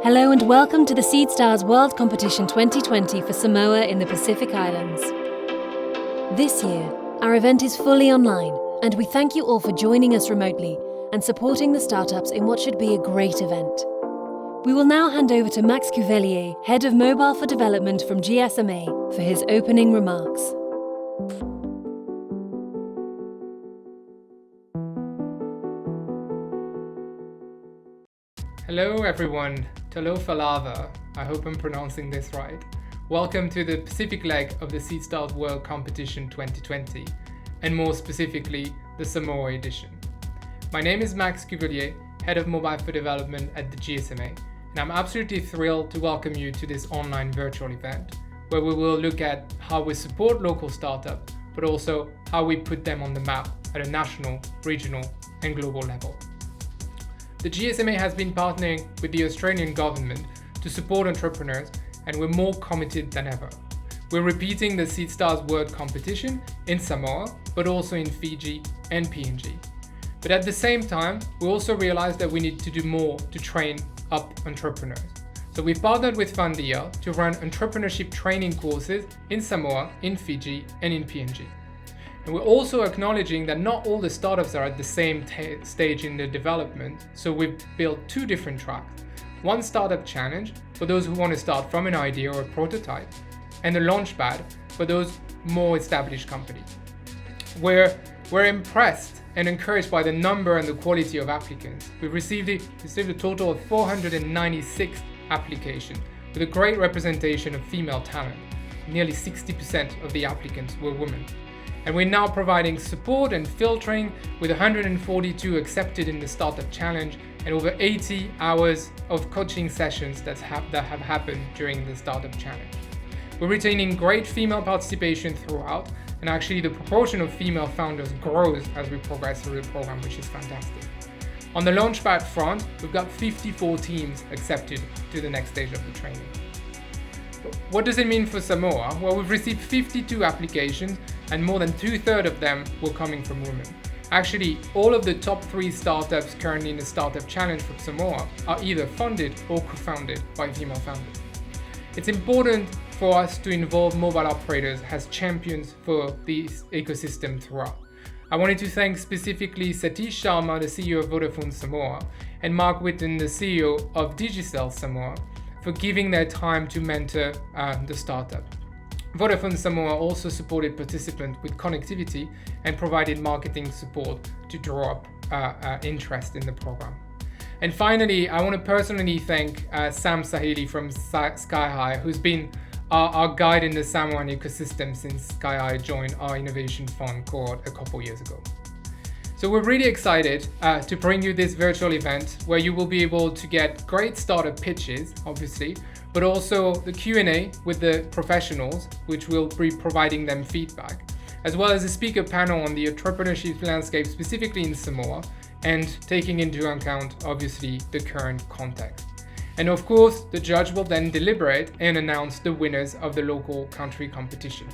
Hello and welcome to the Seedstars World Competition 2020 for Samoa in the Pacific Islands. This year, our event is fully online, and we thank you all for joining us remotely and supporting the startups in what should be a great event. We will now hand over to Max Cuvelier, Head of Mobile for Development from GSMA, for his opening remarks. Hello everyone, Talofa Lava, I hope I'm pronouncing this right. Welcome to the Pacific leg of the Seedstars World Competition 2020, and more specifically, the Samoa edition. My name is Max Cuvelier, Head of Mobile for Development at the GSMA, and I'm absolutely thrilled to welcome you to this online virtual event, where we will look at how we support local startups, but also how we put them on the map at a national, regional, and global level. The GSMA has been partnering with the Australian government to support entrepreneurs, and we're more committed than ever. We're repeating the Seedstars World Competition in Samoa, but also in Fiji and PNG. But at the same time, we also realized that we need to do more to train up entrepreneurs. So we've partnered with Fundia to run entrepreneurship training courses in Samoa, in Fiji, and in PNG. And we're also acknowledging that not all the startups are at the same stage in their development, so we've built two different tracks. One startup challenge for those who want to start from an idea or a prototype, and a launchpad for those more established companies. We're impressed and encouraged by the number and the quality of applicants. We've received a total of 496 applications, with a great representation of female talent. Nearly 60% of the applicants were women. And we're now providing support and filtering with 142 accepted in the Startup Challenge and over 80 hours of coaching sessions that have happened during the Startup Challenge. We're retaining great female participation throughout, and actually the proportion of female founders grows as we progress through the program, which is fantastic. On the Launchpad front, we've got 54 teams accepted to the next stage of the training. What does it mean for Samoa? Well, we've received 52 applications, and more than 2/3 of them were coming from women. Actually, all of the top 3 startups currently in the Startup Challenge for Samoa are either funded or co-founded by female founders. It's important for us to involve mobile operators as champions for this ecosystem throughout. I wanted to thank specifically Satish Sharma, the CEO of Vodafone Samoa, and Mark Whitten, the CEO of Digicel Samoa, for giving their time to mentor the startup. Vodafone Samoa also supported participants with connectivity and provided marketing support to draw up interest in the program. And finally, I want to personally thank Sam Sahili from Sky High, who's been our guide in the Samoan ecosystem since Sky High joined our Innovation Fund cohort a couple years ago. So we're really excited to bring you this virtual event where you will be able to get great startup pitches, obviously, but also the Q&A with the professionals, which will be providing them feedback, as well as a speaker panel on the entrepreneurship landscape, specifically in Samoa, and taking into account, obviously, the current context. And of course, the judge will then deliberate and announce the winners of the local country competition.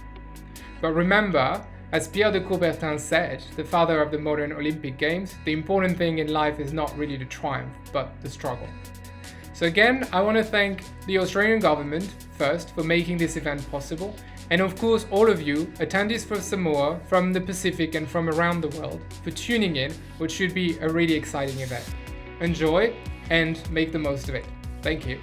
But remember, as Pierre de Coubertin said, the father of the modern Olympic Games, the important thing in life is not really the triumph, but the struggle. So again, I want to thank the Australian government first for making this event possible, and of course all of you, attendees from Samoa, from the Pacific and from around the world, for tuning in, which should be a really exciting event. Enjoy and make the most of it. Thank you.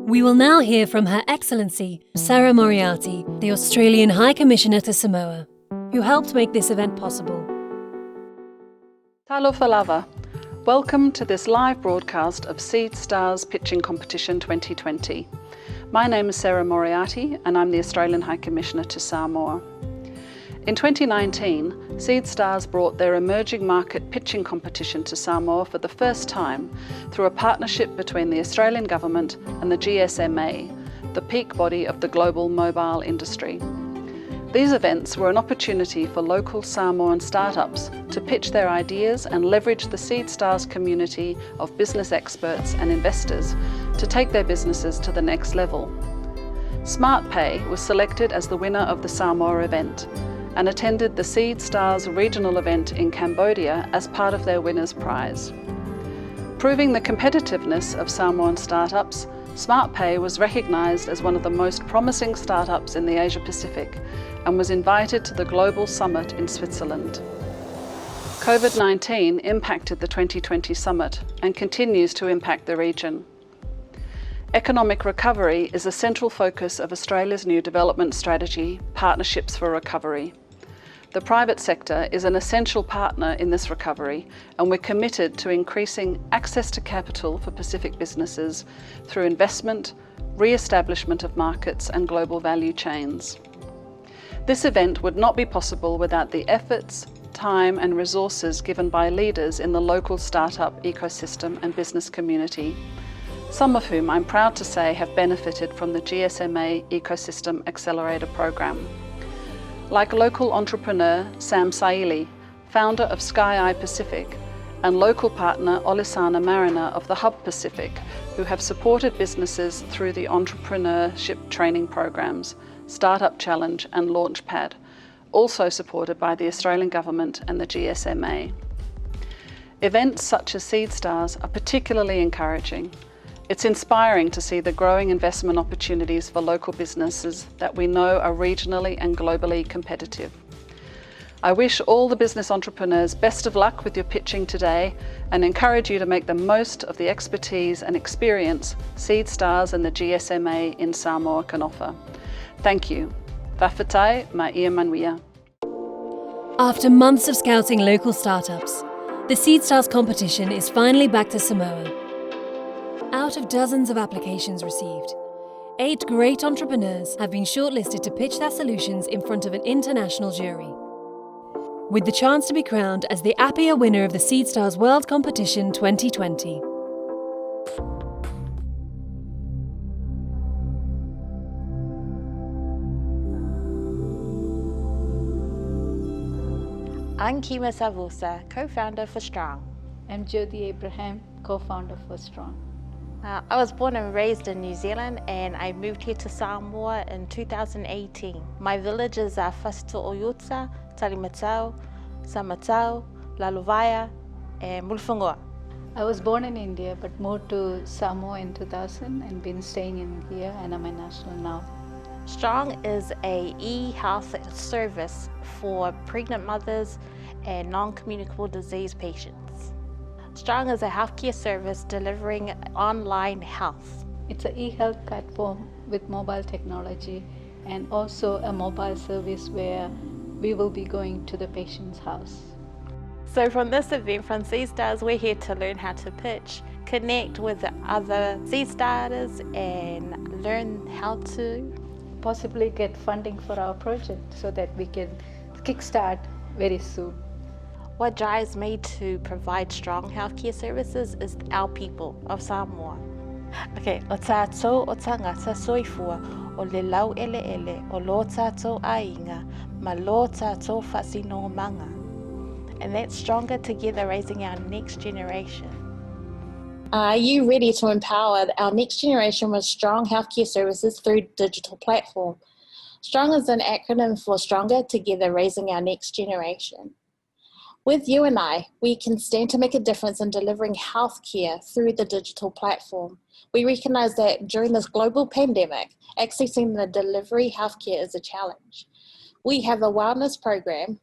We will now hear from Her Excellency, Sarah Moriarty, the Australian High Commissioner to Samoa, who helped make this event possible. Talofa Lava. Welcome to this live broadcast of Seedstars Pitching Competition 2020. My name is Sarah Moriarty and I'm the Australian High Commissioner to Samoa. In 2019, Seedstars brought their emerging market pitching competition to Samoa for the first time through a partnership between the Australian Government and the GSMA, the peak body of the global mobile industry. These events were an opportunity for local Samoan startups to pitch their ideas and leverage the Seedstars community of business experts and investors to take their businesses to the next level. SmartPay was selected as the winner of the Samoa event and attended the Seedstars regional event in Cambodia as part of their winner's prize. Proving the competitiveness of Samoan startups, SmartPay was recognised as one of the most promising startups in the Asia Pacific and was invited to the Global Summit in Switzerland. COVID-19 impacted the 2020 summit and continues to impact the region. Economic recovery is a central focus of Australia's new development strategy, Partnerships for Recovery. The private sector is an essential partner in this recovery, and we're committed to increasing access to capital for Pacific businesses through investment, re-establishment of markets and global value chains. This event would not be possible without the efforts, time and resources given by leaders in the local startup ecosystem and business community, some of whom I'm proud to say have benefited from the GSMA Ecosystem Accelerator Program. Like local entrepreneur Sam Saili, founder of Sky Eye Pacific, and local partner Olisana Mariner of the Hub Pacific, who have supported businesses through the entrepreneurship training programs, Startup Challenge and Launchpad, also supported by the Australian Government and the GSMA. Events such as Seedstars are particularly encouraging. It's inspiring to see the growing investment opportunities for local businesses that we know are regionally and globally competitive. I wish all the business entrepreneurs best of luck with your pitching today and encourage you to make the most of the expertise and experience Seedstars and the GSMA in Samoa can offer. Thank you. Whawhetai ma ia manuia. After months of scouting local startups, the Seedstars competition is finally back to Samoa. Out of dozens of applications received, 8 great entrepreneurs have been shortlisted to pitch their solutions in front of an international jury, with the chance to be crowned as the Apia winner of the Seedstars World Competition 2020. I'm Kima Savusa, co-founder for Strong. I'm Jyoti Abraham, co-founder for Strong. I was born and raised in New Zealand and I moved here to Samoa in 2018. My villages are Fasito Oyutsa, Talimatau, Samatau, Laluvaya and Mulfungoa. I was born in India but moved to Samoa in 2000 and been staying in here, and I'm a national now. Strong is a e-health service for pregnant mothers and non-communicable disease patients. Strong is a healthcare service delivering online health. It's an e-health platform with mobile technology and also a mobile service where we will be going to the patient's house. So from this event from Seedstars, we're here to learn how to pitch, connect with other seed starters and learn how to possibly get funding for our project so that we can kickstart very soon. What drives me to provide strong healthcare services is our people of Samoa. Okay, o tātou o tangata soifua, o le lau ele ele, o lo tātou ainga, ma lo tātou whasino manga. And that's stronger together, raising our next generation. Are you ready to empower our next generation with strong healthcare services through digital platform? Strong is an acronym for Stronger Together, Raising Our Next Generation. With you and I, we can stand to make a difference in delivering healthcare through the digital platform. We recognize that during this global pandemic, accessing the delivery healthcare is a challenge. We have a wellness program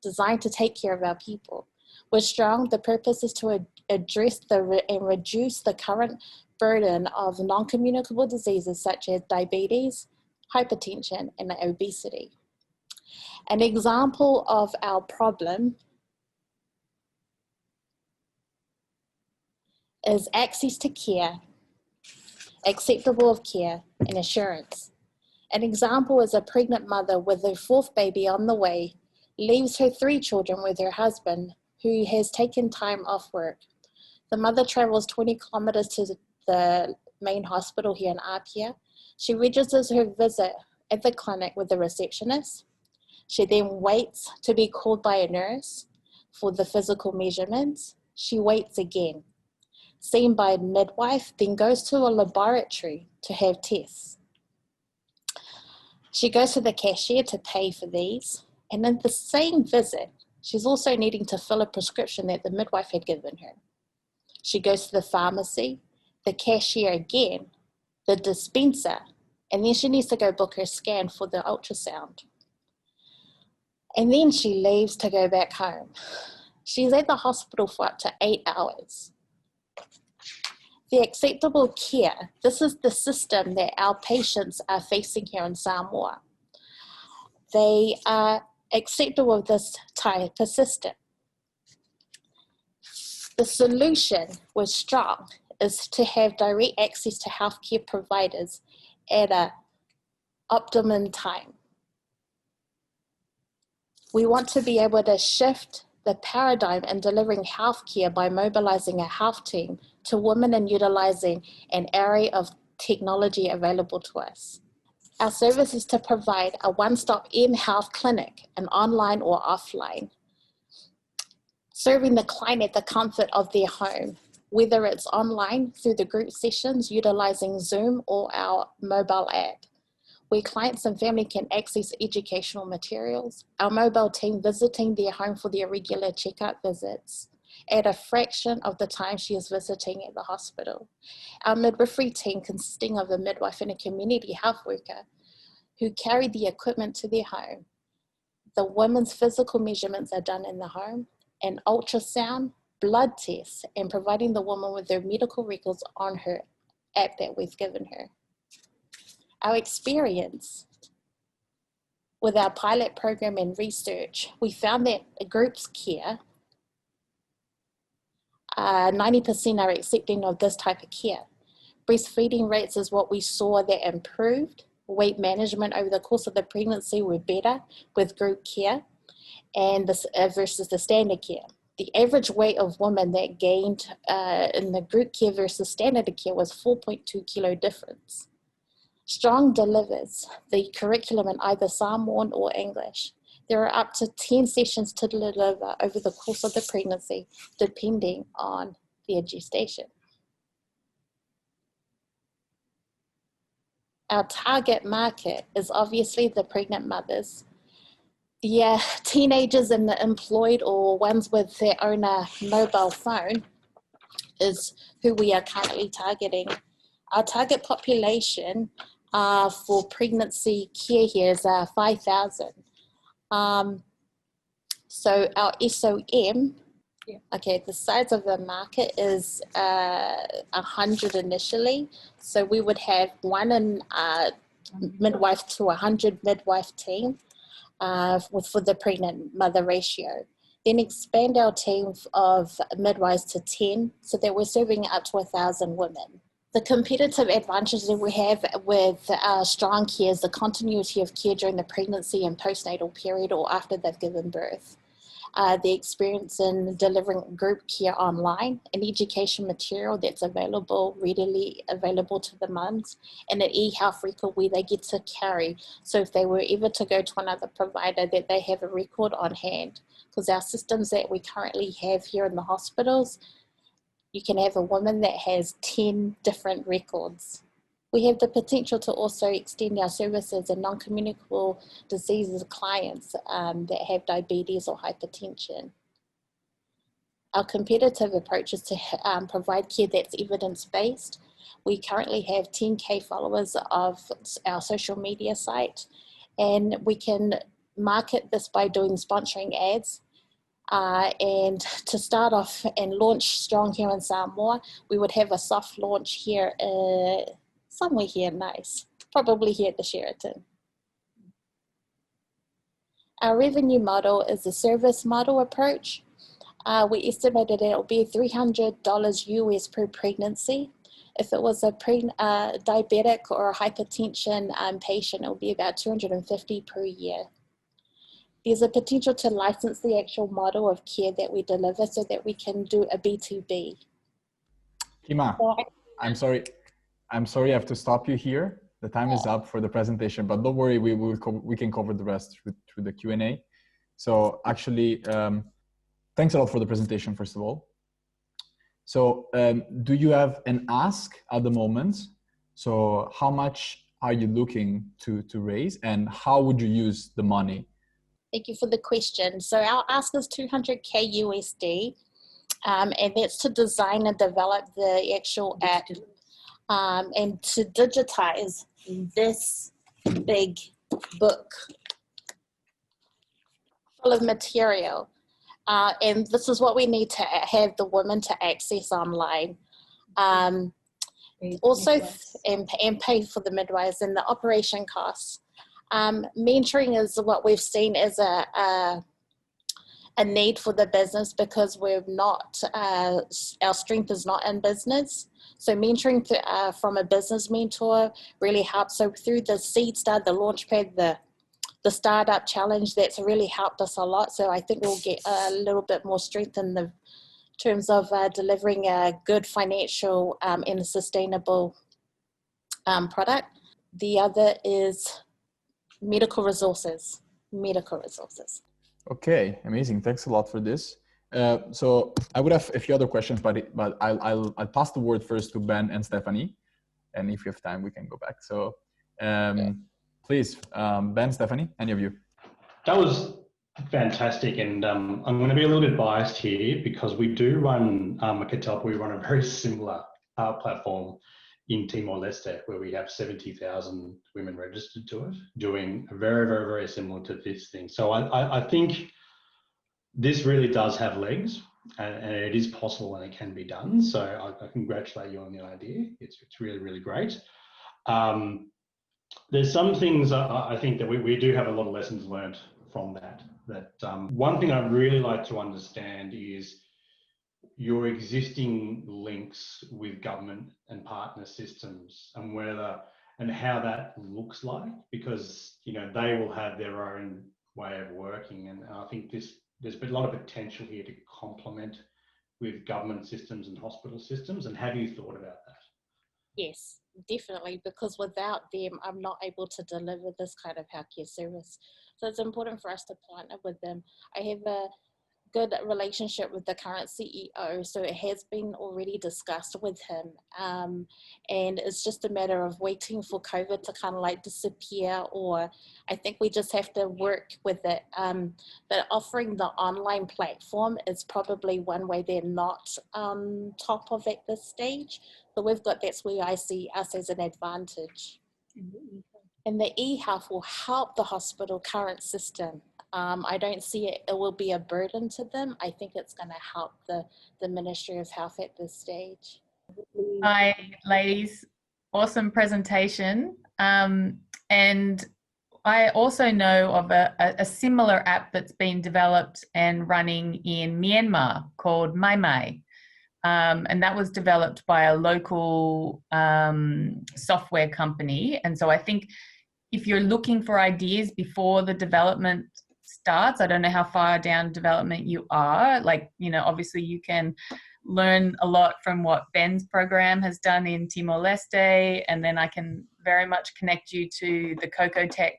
designed to take care of our people. With Strong, the purpose is to address and reduce the current burden of non-communicable diseases such as diabetes, hypertension, and obesity. An example of our problem is access to care, acceptable of care, and assurance. An example is a pregnant mother with her 4th baby on the way, leaves her 3 children with her husband, who has taken time off work. The mother travels 20 kilometers to the main hospital here in Apia. She registers her visit at the clinic with the receptionist. She then waits to be called by a nurse for the physical measurements. She waits again. Seen by a midwife, then goes to a laboratory to have tests. She goes to the cashier to pay for these, and in the same visit, she's also needing to fill a prescription that the midwife had given her. She goes to the pharmacy, the cashier again, the dispenser, and then she needs to go book her scan for the ultrasound. And then she leaves to go back home. She's at the hospital for up to 8 hours. The acceptable care, this is the system that our patients are facing here in Samoa. They are acceptable of this type of system. The solution with Strong is to have direct access to healthcare providers at an optimum time. We want to be able to shift the paradigm in delivering healthcare by mobilizing a health team to women and utilizing an array of technology available to us. Our service is to provide a one-stop m-health clinic, an online or offline, serving the client at the comfort of their home, whether it's online through the group sessions utilizing Zoom or our mobile app, where clients and family can access educational materials, our mobile team visiting their home for their regular checkup visits at a fraction of the time she is visiting at the hospital. Our midwifery team consisting of a midwife and a community health worker who carry the equipment to their home. The women's physical measurements are done in the home, and ultrasound, blood tests, and providing the woman with their medical records on her app that we've given her. Our experience with our pilot program and research, we found that groups care, 90% are accepting of this type of care. Breastfeeding rates is what we saw that improved. Weight management over the course of the pregnancy were better with group care and this versus the standard care. The average weight of women that gained in the group care versus standard care was 4.2 kilo difference. Strong delivers the curriculum in either Samoan or English. There are up to 10 sessions to deliver over the course of the pregnancy, depending on their gestation. Our target market is obviously the pregnant mothers. The teenagers and the employed or ones with their own mobile phone is who we are currently targeting. Our target population for pregnancy care here is 5,000. So our SOM, okay, the size of the market is 100 initially. So we would have one in midwife to 100 midwife team for the pregnant mother ratio. Then expand our team of midwives to 10 so that we're serving up to 1,000 women. The competitive advantages that we have with Strong Care is the continuity of care during the pregnancy and postnatal period or after they've given birth. The experience in delivering group care online, an education material that's readily available to the mums, and an e-health record where they get to carry. So if they were ever to go to another provider, that they have a record on hand. Because our systems that we currently have here in the hospitals, you can have a woman that has 10 different records. We have the potential to also extend our services in non-communicable diseases clients that have diabetes or hypertension. Our competitive approach is to provide care that's evidence-based. We currently have 10K followers of our social media site, and we can market this by doing sponsoring ads. And to start off and launch Strong here in Samoa, we would have a soft launch here somewhere here nice, probably here at the Sheraton. Our revenue model is a service model approach. We estimated it will be $300 US per pregnancy. If it was a diabetic or a hypertension patient, it would be about $250 per year. There's a potential to license the actual model of care that we deliver so that we can do a B2B. Kima, I'm sorry I have to stop you here. The time is up for the presentation, but don't worry, we can cover the rest through the Q&A. So actually, thanks a lot for the presentation, first of all. So do you have an ask at the moment? So how much are you looking to raise, and how would you use the money? Thank you for the question. So our ask is 200K USD. and that's to design and develop the actual app and to digitize this big book full of material. And this is what we need to have the women to access online. Also, and pay for the midwives and the operation costs. Mentoring is what we've seen as a need for the business because we're not, our strength is not in business. So mentoring from a business mentor really helps. So through the Seedstar, the Launchpad, the Startup Challenge, that's really helped us a lot. So I think we'll get a little bit more strength in the terms of delivering a good financial and a sustainable product. The other is medical resources. Okay, amazing. Thanks a lot for this. So I would have a few other questions, but I'll pass the word first to Ben and Stephanie, and if you have time, we can go back. So please, Ben, Stephanie, any of you? That was fantastic, and I'm going to be a little bit biased here because we do run we run a very similar platform in Timor-Leste, where we have 70,000 women registered to it, doing very, very, very similar to this thing. So I think this really does have legs, and it is possible and it can be done. So I congratulate you on the idea. It's really, really great. There's some things I think that we do have a lot of lessons learned from that. One thing I'd really like to understand is your existing links with government and partner systems and how that looks like, because they will have their own way of working, and I think there's been a lot of potential here to complement with government systems and hospital systems. And have you thought about that? Yes, definitely, because without them, I'm not able to deliver this kind of healthcare service. So it's important for us to partner with them. I have a good relationship with the current CEO, so it has been already discussed with him, and it's just a matter of waiting for COVID to kind of like disappear, or I think we just have to work with it. But offering the online platform is probably one way they're not on top of at this stage. So that's where I see us as an advantage. And the e-health will help the hospital current system. I don't see it will be a burden to them. I think it's going to help the Ministry of Health at this stage. Hi, ladies. Awesome presentation. And I also know of a similar app that's been developed and running in Myanmar called Mai Mai. And that was developed by a local software company. And so I think if you're looking for ideas before the development starts, I don't know how far down development you are, obviously you can learn a lot from what Ben's program has done in Timor-Leste, and then I can very much connect you to the Coco Tech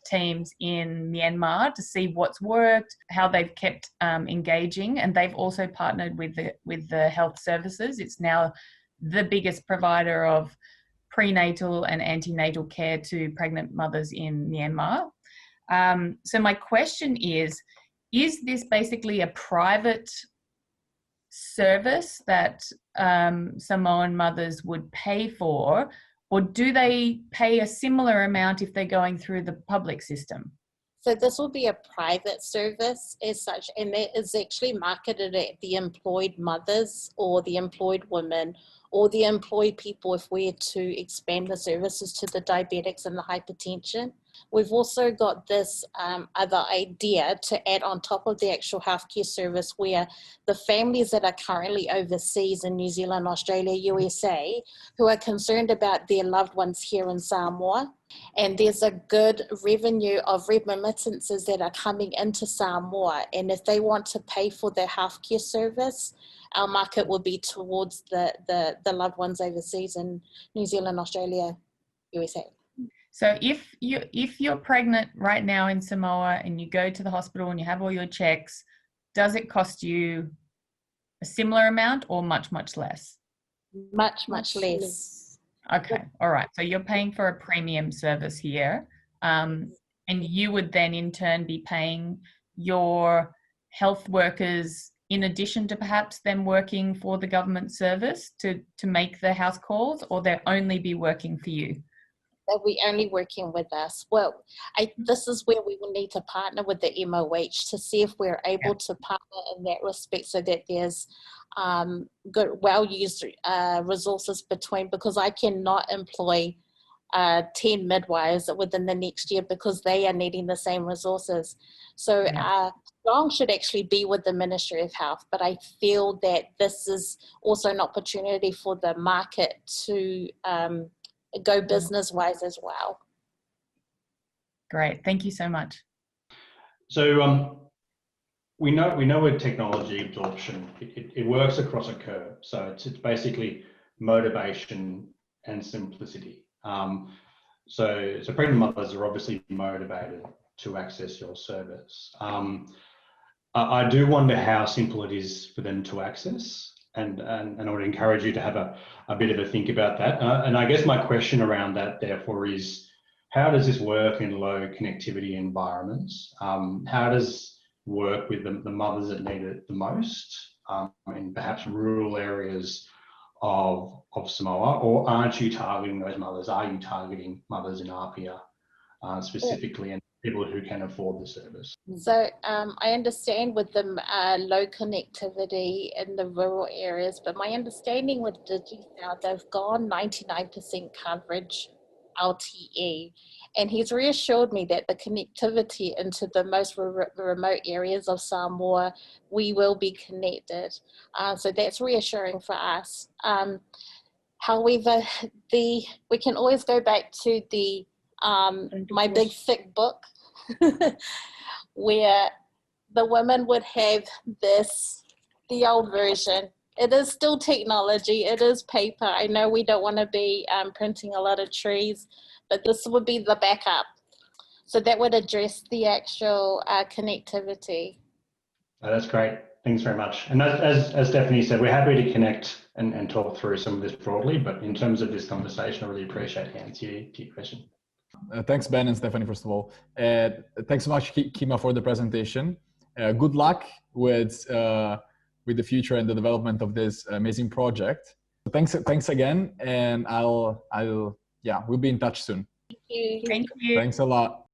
teams in Myanmar to see what's worked, how they've kept engaging, and they've also partnered with the health services. It's now the biggest provider of prenatal and antenatal care to pregnant mothers in Myanmar. So my question is this basically a private service that Samoan mothers would pay for, or do they pay a similar amount if they're going through the public system? So this will be a private service as such, and that is actually marketed at the employed mothers or the employed women or the employed people if we're to expand the services to the diabetics and the hypertension. We've also got this other idea to add on top of the actual healthcare service, where the families that are currently overseas in New Zealand, Australia, USA, who are concerned about their loved ones here in Samoa, and there's a good revenue of remittances that are coming into Samoa, and if they want to pay for their healthcare service, our market will be towards the loved ones overseas in New Zealand, Australia, USA. So if you're pregnant right now in Samoa and you go to the hospital and you have all your checks, does it cost you a similar amount or much, much less? Much less. Okay, all right. So you're paying for a premium service here, and you would then in turn be paying your health workers in addition to perhaps them working for the government service to make the house calls, or they'll only be working for you? They'll be only working with us. Well, this is where we will need to partner with the MOH to see if we're able to partner in that respect, so that there's good, well-used resources between, because I cannot employ 10 midwives within the next year because they are needing the same resources. So Strong should actually be with the Ministry of Health, but I feel that this is also an opportunity for the market to go business-wise as well. Great, thank you so much. So we know with technology absorption, it works across a curve. So it's basically motivation and simplicity. So pregnant mothers are obviously motivated to access your service. I do wonder how simple it is for them to access. And I would encourage you to have a bit of a think about that. And I guess my question around that, therefore, is how does this work in low connectivity environments? How does it work with the mothers that need it the most in perhaps rural areas of Samoa? Or aren't you targeting those mothers? Are you targeting mothers in Apia specifically, and people who can afford the service? So I understand with the low connectivity in the rural areas, but my understanding with DigiCell, they've gone 99% coverage LTE, and he's reassured me that the connectivity into the most remote areas of Samoa, we will be connected. So that's reassuring for us. However, we can always go back to the my big thick book where the women would have the old version. It is still technology, it is paper. I know we don't want to be printing a lot of trees, but this would be the backup. So that would address the actual connectivity. Oh, that's great. Thanks very much. And as Stephanie said, we're happy to connect and talk through some of this broadly, but in terms of this conversation, I really appreciate the answer to your question. Thanks, Ben and Stephanie, first of all. Thanks so much, Kima, for the presentation. Good luck with the future and the development of this amazing project. Thanks again, and we'll be in touch soon. Thank you. Thank you. Thanks a lot.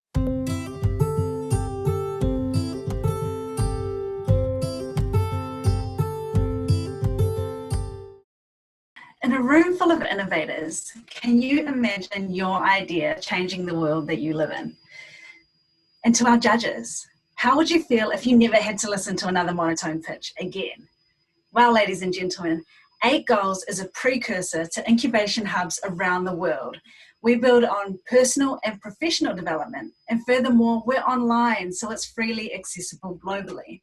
In a room full of innovators, can you imagine your idea changing the world that you live in? And to our judges, how would you feel if you never had to listen to another monotone pitch again? Well, ladies and gentlemen, 8 Goals is a precursor to incubation hubs around the world. We build on personal and professional development, and furthermore, we're online, so it's freely accessible globally.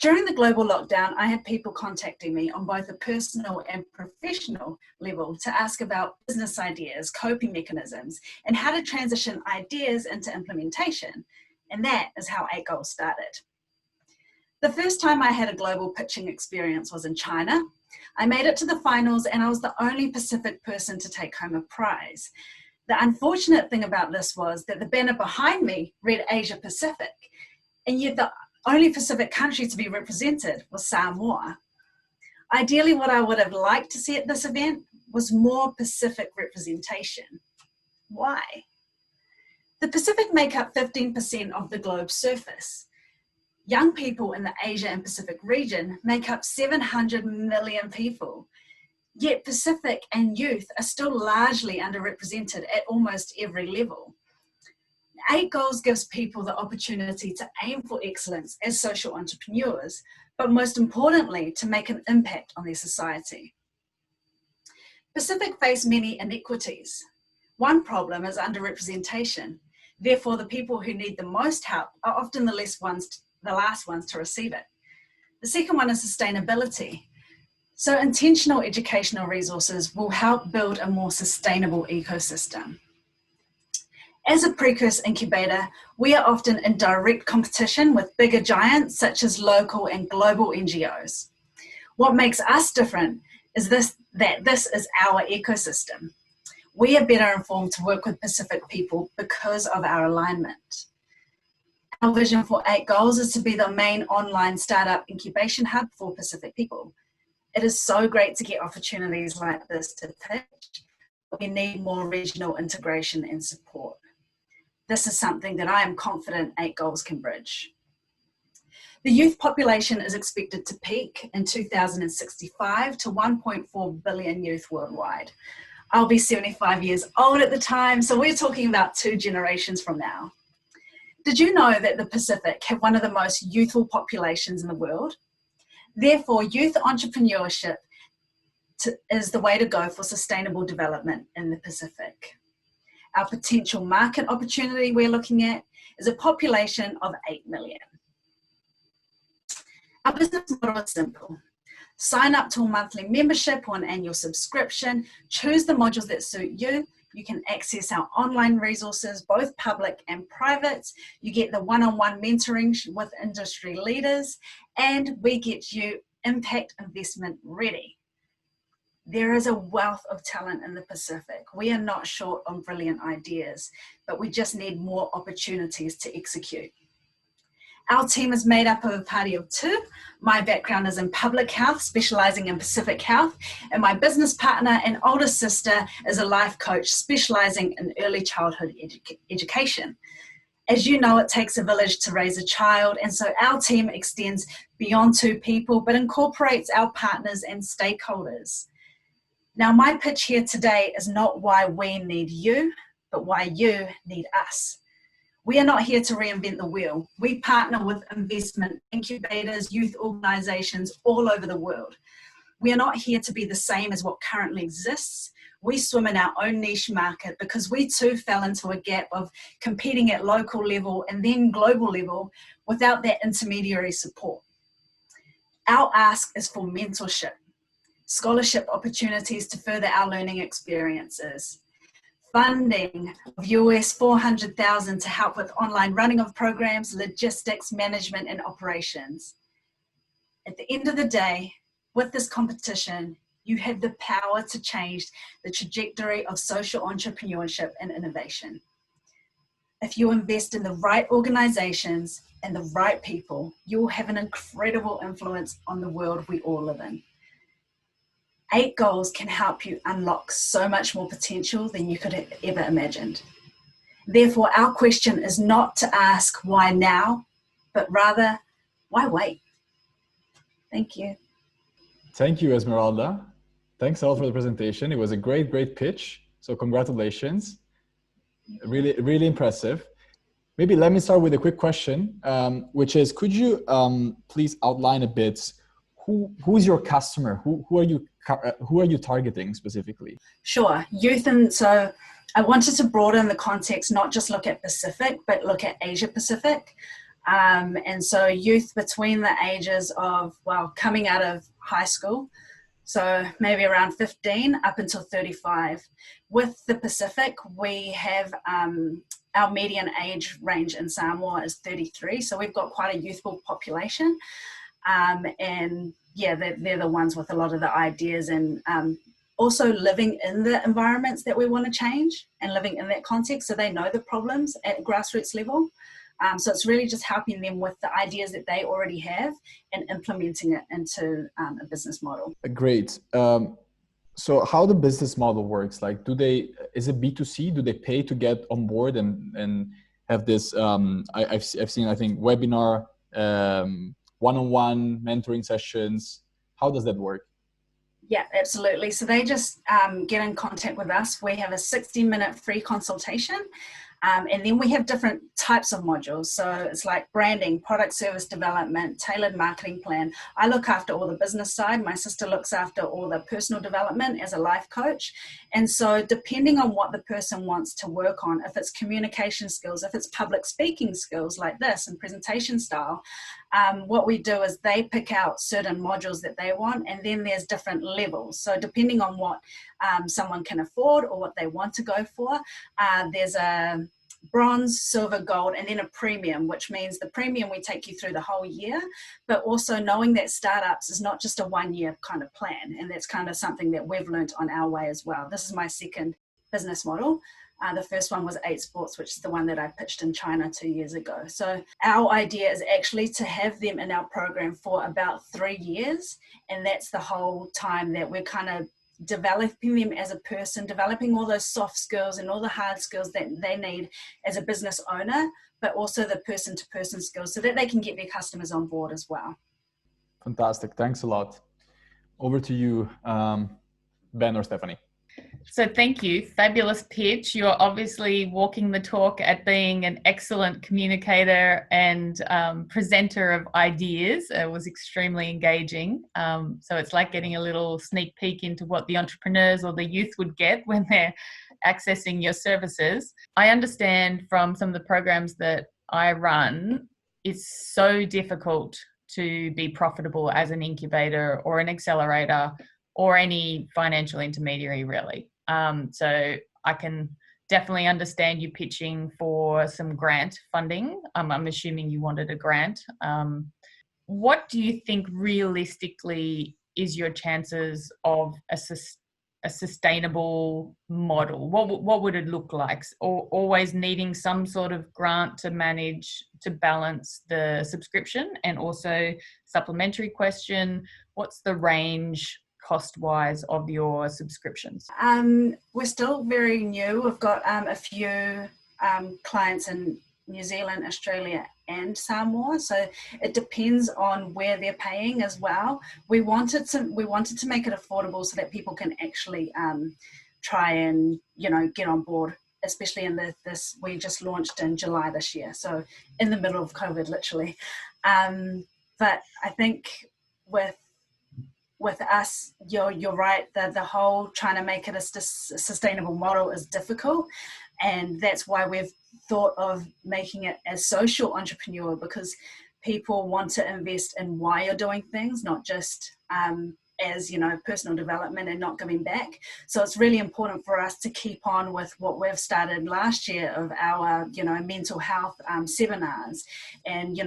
During the global lockdown, I had people contacting me on both a personal and professional level to ask about business ideas, coping mechanisms, and how to transition ideas into implementation. And that is how 8 Goals started. The first time I had a global pitching experience was in China. I made it to the finals, and I was the only Pacific person to take home a prize. The unfortunate thing about this was that the banner behind me read Asia Pacific, and yet the only Pacific country to be represented was Samoa. Ideally, what I would have liked to see at this event was more Pacific representation. Why? The Pacific make up 15% of the globe's surface. Young people in the Asia and Pacific region make up 700 million people. Yet Pacific and youth are still largely underrepresented at almost every level. 8 Goals gives people the opportunity to aim for excellence as social entrepreneurs, but most importantly, to make an impact on their society. Pacific face many inequities. One problem is underrepresentation. Therefore, the people who need the most help are often the last ones to receive it. The second one is sustainability. So intentional educational resources will help build a more sustainable ecosystem. As a precursor incubator, we are often in direct competition with bigger giants such as local and global NGOs. What makes us different is that this is our ecosystem. We are better informed to work with Pacific people because of our alignment. Our vision for 8 Goals is to be the main online startup incubation hub for Pacific people. It is so great to get opportunities like this to pitch, but we need more regional integration and support. This is something that I am confident 8 Goals can bridge. The youth population is expected to peak in 2065 to 1.4 billion youth worldwide. I'll be 75 years old at the time, so we're talking about 2 generations from now. Did you know that the Pacific have one of the most youthful populations in the world? Therefore, youth entrepreneurship is the way to go for sustainable development in the Pacific. Our potential market opportunity we're looking at is a population of 8 million. Our business model is simple. Sign up to a monthly membership or an annual subscription, choose the modules that suit you. You can access our online resources, both public and private. You get the one-on-one mentoring with industry leaders, and we get you impact investment ready. There is a wealth of talent in the Pacific. We are not short on brilliant ideas, but we just need more opportunities to execute. Our team is made up of a party of 2. My background is in public health, specializing in Pacific health, and my business partner and older sister is a life coach, specializing in early childhood education. As you know, it takes a village to raise a child, and so our team extends beyond 2 people, but incorporates our partners and stakeholders. Now, my pitch here today is not why we need you, but why you need us. We are not here to reinvent the wheel. We partner with investment incubators, youth organizations all over the world. We are not here to be the same as what currently exists. We swim in our own niche market because we too fell into a gap of competing at local level and then global level without that intermediary support. Our ask is for mentorship, scholarship opportunities to further our learning experiences, funding of US $400,000 to help with online running of programs, logistics, management, and operations. At the end of the day, with this competition, you have the power to change the trajectory of social entrepreneurship and innovation. If you invest in the right organizations and the right people, you will have an incredible influence on the world we all live in. 8 Goals can help you unlock so much more potential than you could have ever imagined. Therefore, our question is not to ask why now, but rather, why wait? Thank you. Thank you, Esmeralda. Thanks a lot for the presentation. It was a great, great pitch. So congratulations. Really, really impressive. Maybe let me start with a quick question, which is, could you please outline a bit who's your customer? Who are you targeting specifically? Sure, youth, and so I wanted to broaden the context, not just look at Pacific, but look at Asia Pacific. And so youth between the ages of, well, coming out of high school, so maybe around 15 up until 35. With the Pacific, we have our median age range in Samoa is 33, so we've got quite a youthful population. And yeah, they're the ones with a lot of the ideas and also living in the environments that we want to change and living in that context, so they know the problems at grassroots level. So it's really just helping them with the ideas that they already have and implementing it into a business model. Great. So how the business model works, like is it B2C? Do they pay to get on board and have this, I've seen, I think, webinar, one-on-one mentoring sessions. How does that work? Yeah, absolutely. So they just get in contact with us. We have a 60-minute free consultation. And then we have different types of modules. So it's like branding, product service development, tailored marketing plan. I look after all the business side. My sister looks after all the personal development as a life coach. And so depending on what the person wants to work on, if it's communication skills, if it's public speaking skills like this and presentation style, what we do is they pick out certain modules that they want, and then there's different levels. So depending on what someone can afford or what they want to go for, there's a bronze, silver, gold, and then a premium, which means the premium we take you through the whole year, but also knowing that startups is not just a one-year kind of plan. And that's kind of something that we've learned on our way as well. This is my second business model. The first one was 8 Sports, which is the one that I pitched in China 2 years ago. So our idea is actually to have them in our program for about 3 years. And that's the whole time that we're kind of developing them as a person, developing all those soft skills and all the hard skills that they need as a business owner, but also the person-to-person skills so that they can get their customers on board as well. Fantastic. Thanks a lot. Over to you, Ben or Stephanie. So thank you. Fabulous pitch. You're obviously walking the talk at being an excellent communicator and presenter of ideas. It was extremely engaging. So it's like getting a little sneak peek into what the entrepreneurs or the youth would get when they're accessing your services. I understand from some of the programs that I run, it's so difficult to be profitable as an incubator or an accelerator or any financial intermediary, really. So I can definitely understand you pitching for some grant funding. I'm assuming you wanted a grant. What do you think realistically is your chances of a sustainable model? What would it look like? Or always needing some sort of grant to manage, to balance the subscription? And also supplementary question, what's the range cost-wise of your subscriptions? We're still very new. We've got a few clients in New Zealand, Australia and Samoa, so it depends on where they're paying as well. We wanted to make it affordable so that people can actually try and get on board, especially in this we just launched in July this year, so in the middle of COVID literally. But I think with us, you're right, the whole trying to make it a sustainable model is difficult, and that's why we've thought of making it as social entrepreneur, because people want to invest in why you're doing things, not just as personal development and not giving back. So it's really important for us to keep on with what we've started last year of our mental health seminars, and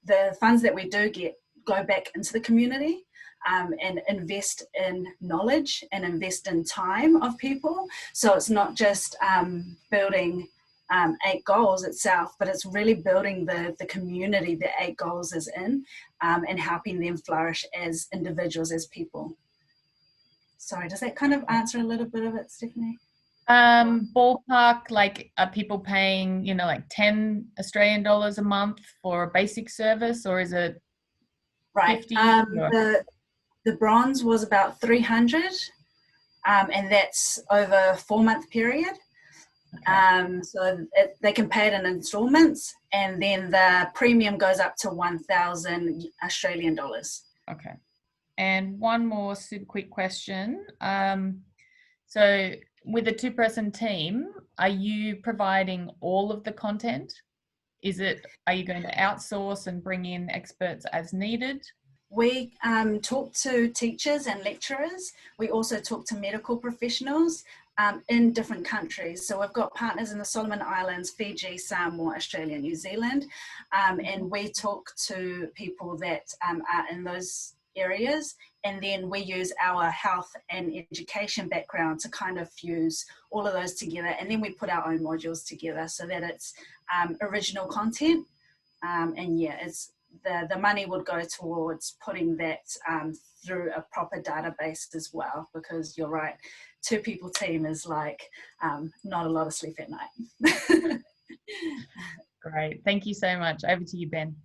the funds that we do get go back into the community. And invest in knowledge and invest in time of people. So it's not just building 8 goals itself, but it's really building the community that 8 goals is in, and helping them flourish as individuals, as people. Sorry, does that kind of answer a little bit of it, Stephanie? Ballpark, like, are people paying, like 10 Australian dollars a month for a basic service, or is it right? 50? The bronze was about 300, and that's over a 4-month period. Okay. So they can pay it in installments, and then the premium goes up to 1,000 Australian dollars. Okay. And one more super quick question. So with a 2-person team, are you providing all of the content? Are you going to outsource and bring in experts as needed? We talk to teachers and lecturers. We also talk to medical professionals in different countries. So we've got partners in the Solomon Islands, Fiji, Samoa, Australia, New Zealand. And we talk to people that are in those areas. And then we use our health and education background to kind of fuse all of those together. And then we put our own modules together so that it's original content. And yeah, it's the money would go towards putting that through a proper database as well, because you're right, 2-people team is like not a lot of sleep at night. Great, thank you so much. Over to you, Ben.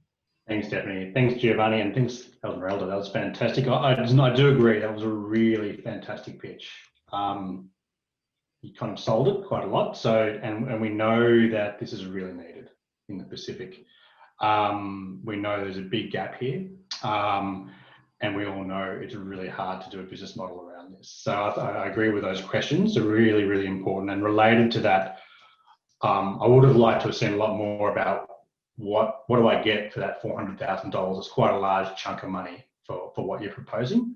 Thanks, Stephanie. Thanks, Giovanni, and thanks, Esmeralda. That was fantastic. I do agree, that was a really fantastic pitch. You kind of sold it quite a lot. So, and we know that this is really needed in the Pacific. We know there's a big gap here, and we all know it's really hard to do a business model around this. So I agree with those questions. They're really, really important. And related to that, I would have liked to have seen a lot more about what do I get for that $400,000? It's quite a large chunk of money for what you're proposing.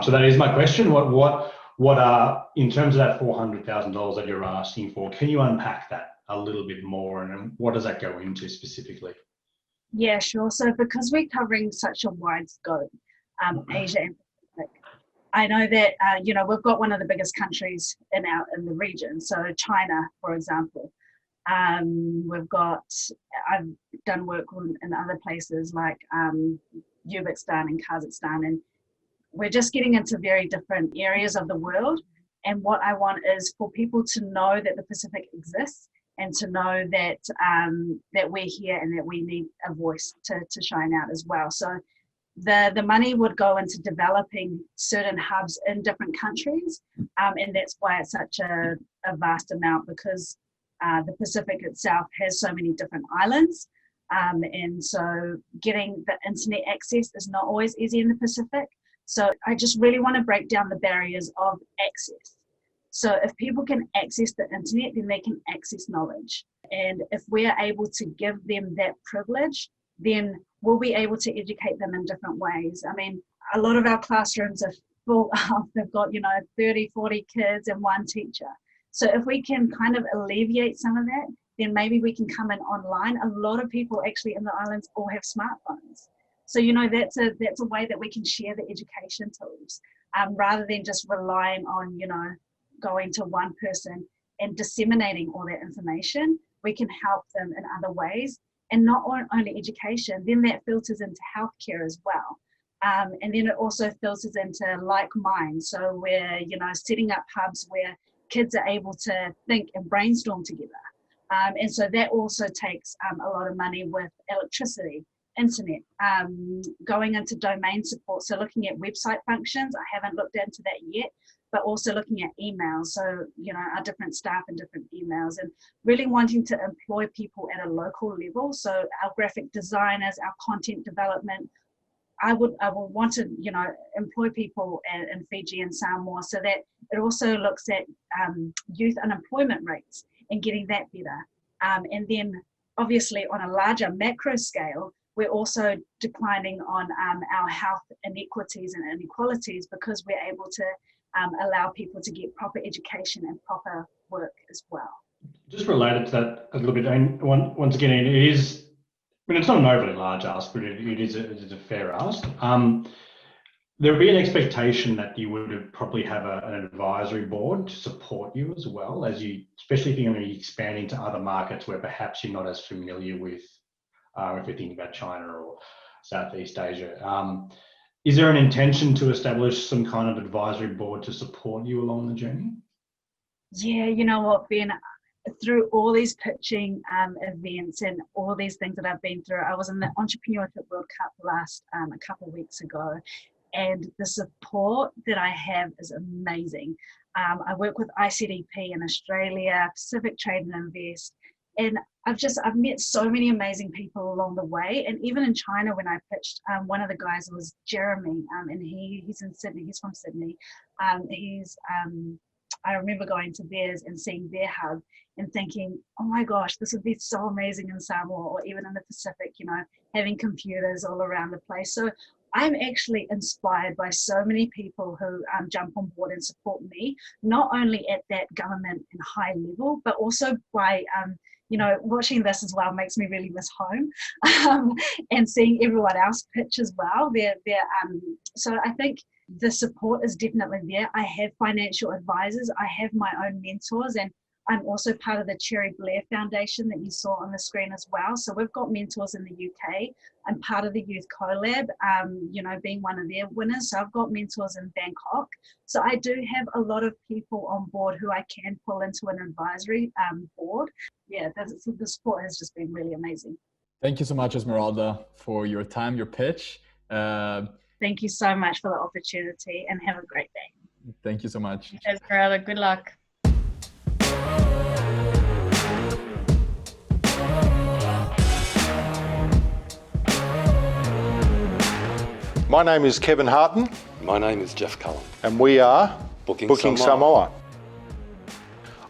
So that is my question. What are, in terms of that $400,000 that you're asking for, can you unpack that a little bit more, and what does that go into specifically? Yeah, sure. So because we're covering such a wide scope, Asia and Pacific, I know that, we've got one of the biggest countries in the region. So China, for example. I've done work in other places like Uzbekistan and Kazakhstan, and we're just getting into very different areas of the world. And what I want is for people to know that the Pacific exists, and to know that that we're here and that we need a voice to shine out as well. So the money would go into developing certain hubs in different countries, and that's why it's such a vast amount, because the Pacific itself has so many different islands, and so getting the internet access is not always easy in the Pacific. So I just really want to break down the barriers of access. So if people can access the internet, then they can access knowledge. And if we're able to give them that privilege, then we'll be able to educate them in different ways. I mean, a lot of our classrooms are full of, they've got, 30, 40 kids and one teacher. So if we can kind of alleviate some of that, then maybe we can come in online. A lot of people actually in the islands all have smartphones. So, that's a way that we can share the education tools, rather than just relying on, going to one person and disseminating all that information. We can help them in other ways, and not only education, then that filters into healthcare as well. And then it also filters into like minds. So we're, setting up hubs where kids are able to think and brainstorm together. And so that also takes a lot of money with electricity, internet, going into domain support. So looking at website functions, I haven't looked into that yet, but also looking at emails. So, our different staff and different emails, and really wanting to employ people at a local level. So our graphic designers, our content development, I would want to, employ people in Fiji and Samoa, so that it also looks at youth unemployment rates and getting that better. And then obviously on a larger macro scale, we're also declining on our health inequities and inequalities, because we're able to allow people to get proper education and proper work as well. Just related to that a little bit, and once again, it is, it's not an overly large ask, but it is a fair ask. There would be an expectation that you would probably have an advisory board to support you as well, especially if you're going to be expanding to other markets where perhaps you're not as familiar with, if you're thinking about China or Southeast Asia. Is there an intention to establish some kind of advisory board to support you along the journey? Yeah, you know what, Ben, through all these pitching events and all these things that I've been through, I was in the Entrepreneurship World Cup a couple of weeks ago, and the support that I have is amazing. I work with ICDP in Australia, Pacific Trade and Invest, and I've met so many amazing people along the way. And even in China, when I pitched, one of the guys was Jeremy, and he's in Sydney. He's from Sydney. I remember going to theirs and seeing their hub and thinking, oh my gosh, this would be so amazing in Samoa, or even in the Pacific, having computers all around the place. So I'm actually inspired by so many people who jump on board and support me, not only at that government and high level, but also by watching this as well makes me really miss home, and seeing everyone else pitch as well. So I think the support is definitely there. I have financial advisors, I have my own mentors, and I'm also part of the Cherry Blair Foundation that you saw on the screen as well. So we've got mentors in the UK. I'm part of the Youth Collab, being one of their winners. So I've got mentors in Bangkok. So I do have a lot of people on board who I can pull into an advisory board. Yeah, the support has just been really amazing. Thank you so much, Esmeralda, for your time, your pitch. Thank you so much for the opportunity, and have a great day. Thank you so much. Esmeralda, good luck. My name is Kevin Harton. My name is Jeff Cullen. And we are Booking Samoa.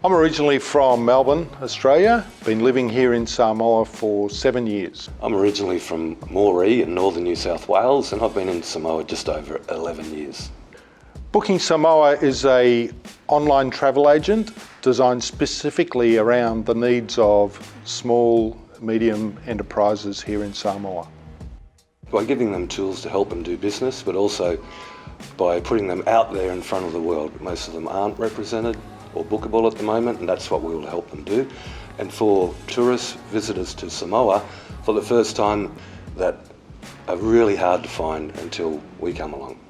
I'm originally from Melbourne, Australia. Been living here in Samoa for 7 years. I'm originally from Moriarty in northern New South Wales, and I've been in Samoa just over 11 years. Booking Samoa is an online travel agent designed specifically around the needs of small, medium enterprises here in Samoa. By giving them tools to help them do business, but also by putting them out there in front of the world. Most of them aren't represented or bookable at the moment, and that's what we will help them do. And for tourists, visitors to Samoa, for the first time, that are really hard to find until we come along.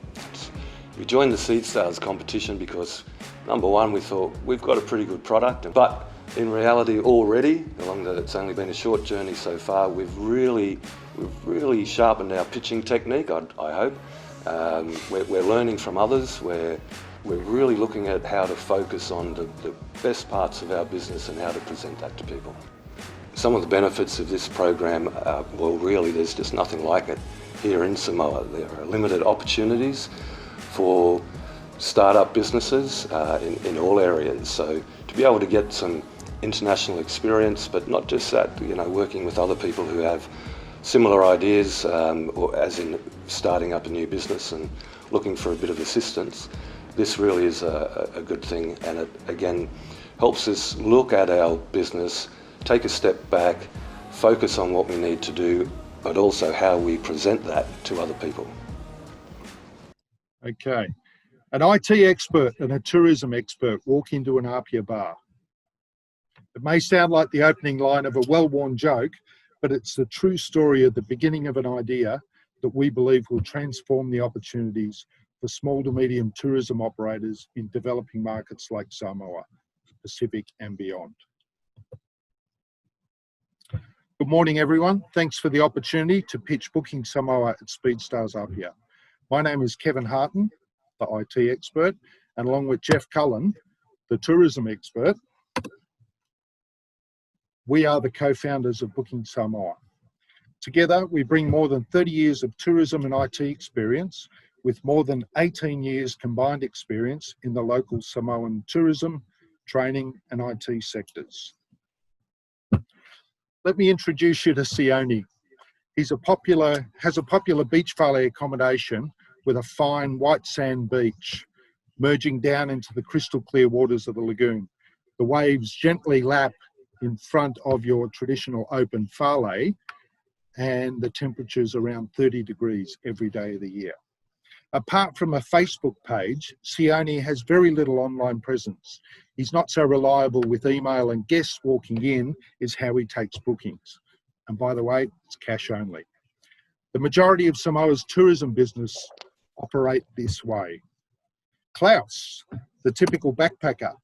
We joined the Seedstars competition because, number one, we thought we've got a pretty good product, but in reality already, along that it's only been a short journey so far, we've really sharpened our pitching technique, I hope. We're learning from others. We're really looking at how to focus on the best parts of our business and how to present that to people. Some of the benefits of this program, well, really, there's just nothing like it here in Samoa. There are limited opportunities for startup businesses in all areas. So to be able to get some international experience, but not just that, you know, working with other people who have similar ideas, or as in starting up a new business and looking for a bit of assistance, this really is a good thing, and it again helps us look at our business, take a step back, focus on what we need to do, but also how we present that to other people. Okay. An IT expert and a tourism expert walk into an Apia bar. It may sound like the opening line of a well-worn joke, but it's the true story of the beginning of an idea that we believe will transform the opportunities for small to medium tourism operators in developing markets like Samoa, Pacific and beyond. Good morning, everyone. Thanks for the opportunity to pitch Booking Samoa at Seedstars Apia. My name is Kevin Harton, the IT expert, and along with Jeff Cullen, the tourism expert, we are the co-founders of Booking Samoa. Together, we bring more than 30 years of tourism and IT experience with more than 18 years combined experience in the local Samoan tourism, training and IT sectors. Let me introduce you to Sione. Has a popular beach valet accommodation with a fine white sand beach, merging down into the crystal clear waters of the lagoon. The waves gently lap in front of your traditional open valet, and the temperature's around 30 degrees every day of the year. Apart from a Facebook page, Sione has very little online presence. He's not so reliable with email, and guests walking in is how he takes bookings. And by the way, it's cash only. The majority of Samoa's tourism business operate this way. Klaus, the typical backpacker,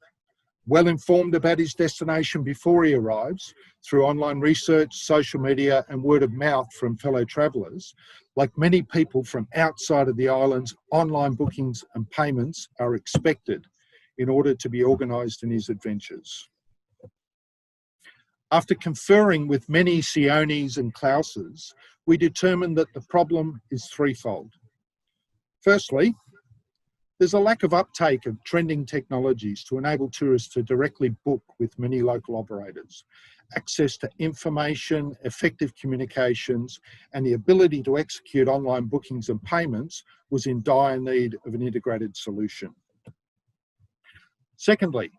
well informed about his destination before he arrives through online research, social media and word of mouth from fellow travellers. Like many people from outside of the islands, online bookings and payments are expected in order to be organised in his adventures. After conferring with many Siones and Klauses, we determined that the problem is threefold. Firstly, there's a lack of uptake of trending technologies to enable tourists to directly book with many local operators. Access to information, effective communications, and the ability to execute online bookings and payments was in dire need of an integrated solution. Secondly,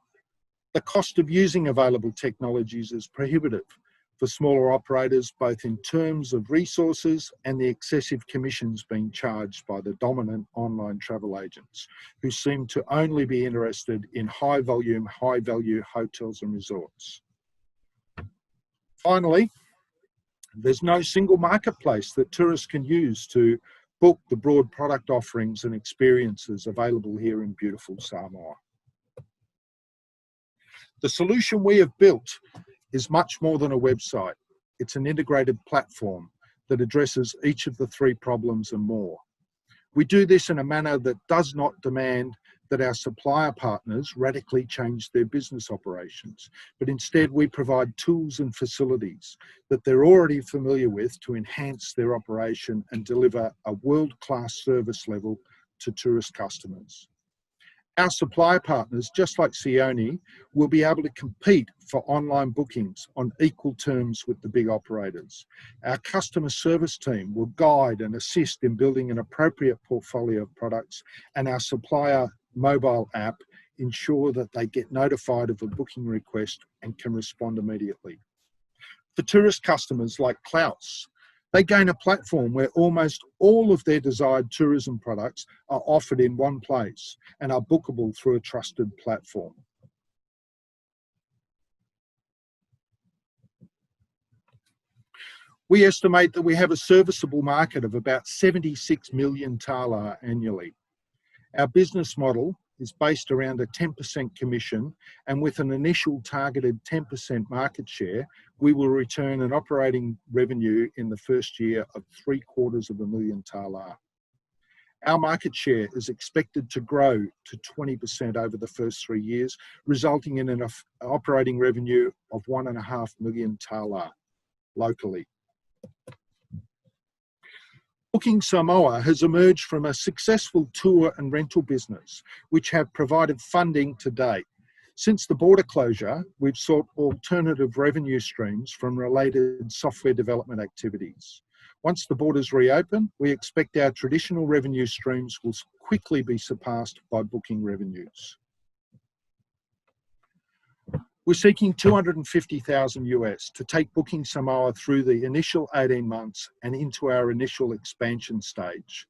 the cost of using available technologies is prohibitive for smaller operators, both in terms of resources and the excessive commissions being charged by the dominant online travel agents, who seem to only be interested in high volume, high value hotels and resorts. Finally, there's no single marketplace that tourists can use to book the broad product offerings and experiences available here in beautiful Samoa. The solution we have built is much more than a website. It's an integrated platform that addresses each of the three problems and more. We do this in a manner that does not demand that our supplier partners radically change their business operations, but instead we provide tools and facilities that they're already familiar with to enhance their operation and deliver a world-class service level to tourist customers. Our supplier partners, just like Sione, will be able to compete for online bookings on equal terms with the big operators. Our customer service team will guide and assist in building an appropriate portfolio of products, and our supplier mobile app ensure that they get notified of a booking request and can respond immediately. For tourist customers like Klaus, They gain a platform where almost all of their desired tourism products are offered in one place and are bookable through a trusted platform. We estimate that we have a serviceable market of about 76 million tala annually. Our business model is based around a 10% commission, and with an initial targeted 10% market share, we will return an operating revenue in the first year of 750,000 tala. Our market share is expected to grow to 20% over the first 3 years, resulting in an operating revenue of 1.5 million tala locally. Booking Samoa has emerged from a successful tour and rental business, which have provided funding to date. Since the border closure, we've sought alternative revenue streams from related software development activities. Once the borders reopen, we expect our traditional revenue streams will quickly be surpassed by booking revenues. We're seeking $250,000 US to take Booking Samoa through the initial 18 months and into our initial expansion stage.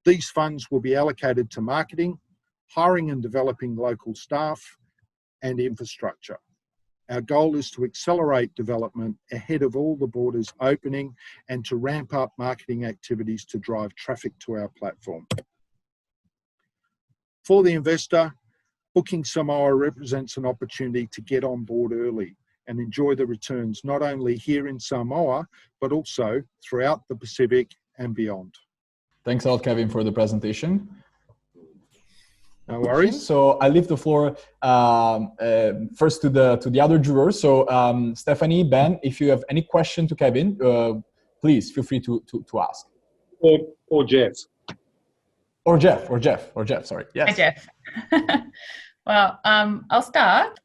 These funds will be allocated to marketing, hiring and developing local staff, and infrastructure. Our goal is to accelerate development ahead of all the borders opening and to ramp up marketing activities to drive traffic to our platform. For the investor, Booking Samoa represents an opportunity to get on board early and enjoy the returns not only here in Samoa, but also throughout the Pacific and beyond. Thanks a lot, Kevin, for the presentation. No worries. So I leave the floor first to the other jurors. So Stephanie, Ben, if you have any question to Kevin, please feel free to ask. Or Jeff. Or Jeff, sorry. Yes. Hi, Jeff. Well, I'll start.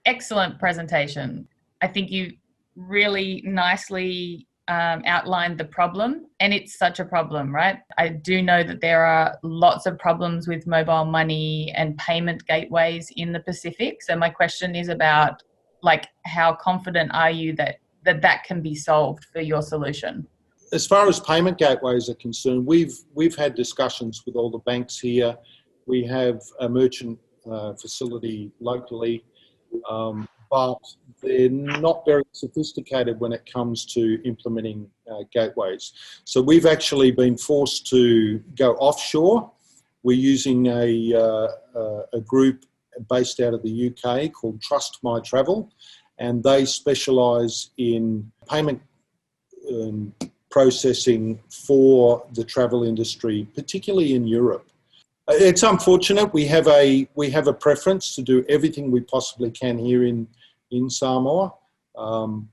Excellent presentation. I think you really nicely outlined the problem, and it's such a problem, right? I do know that there are lots of problems with mobile money and payment gateways in the Pacific. So my question is about, like, how confident are you that can be solved for your solution? As far as payment gateways are concerned, we've had discussions with all the banks here. We have a merchant facility locally, but they're not very sophisticated when it comes to implementing gateways. So we've actually been forced to go offshore. We're using a group based out of the UK called Trust My Travel, and they specialise in payment processing for the travel industry, particularly in Europe. It's unfortunate. We have a preference to do everything we possibly can here in Samoa,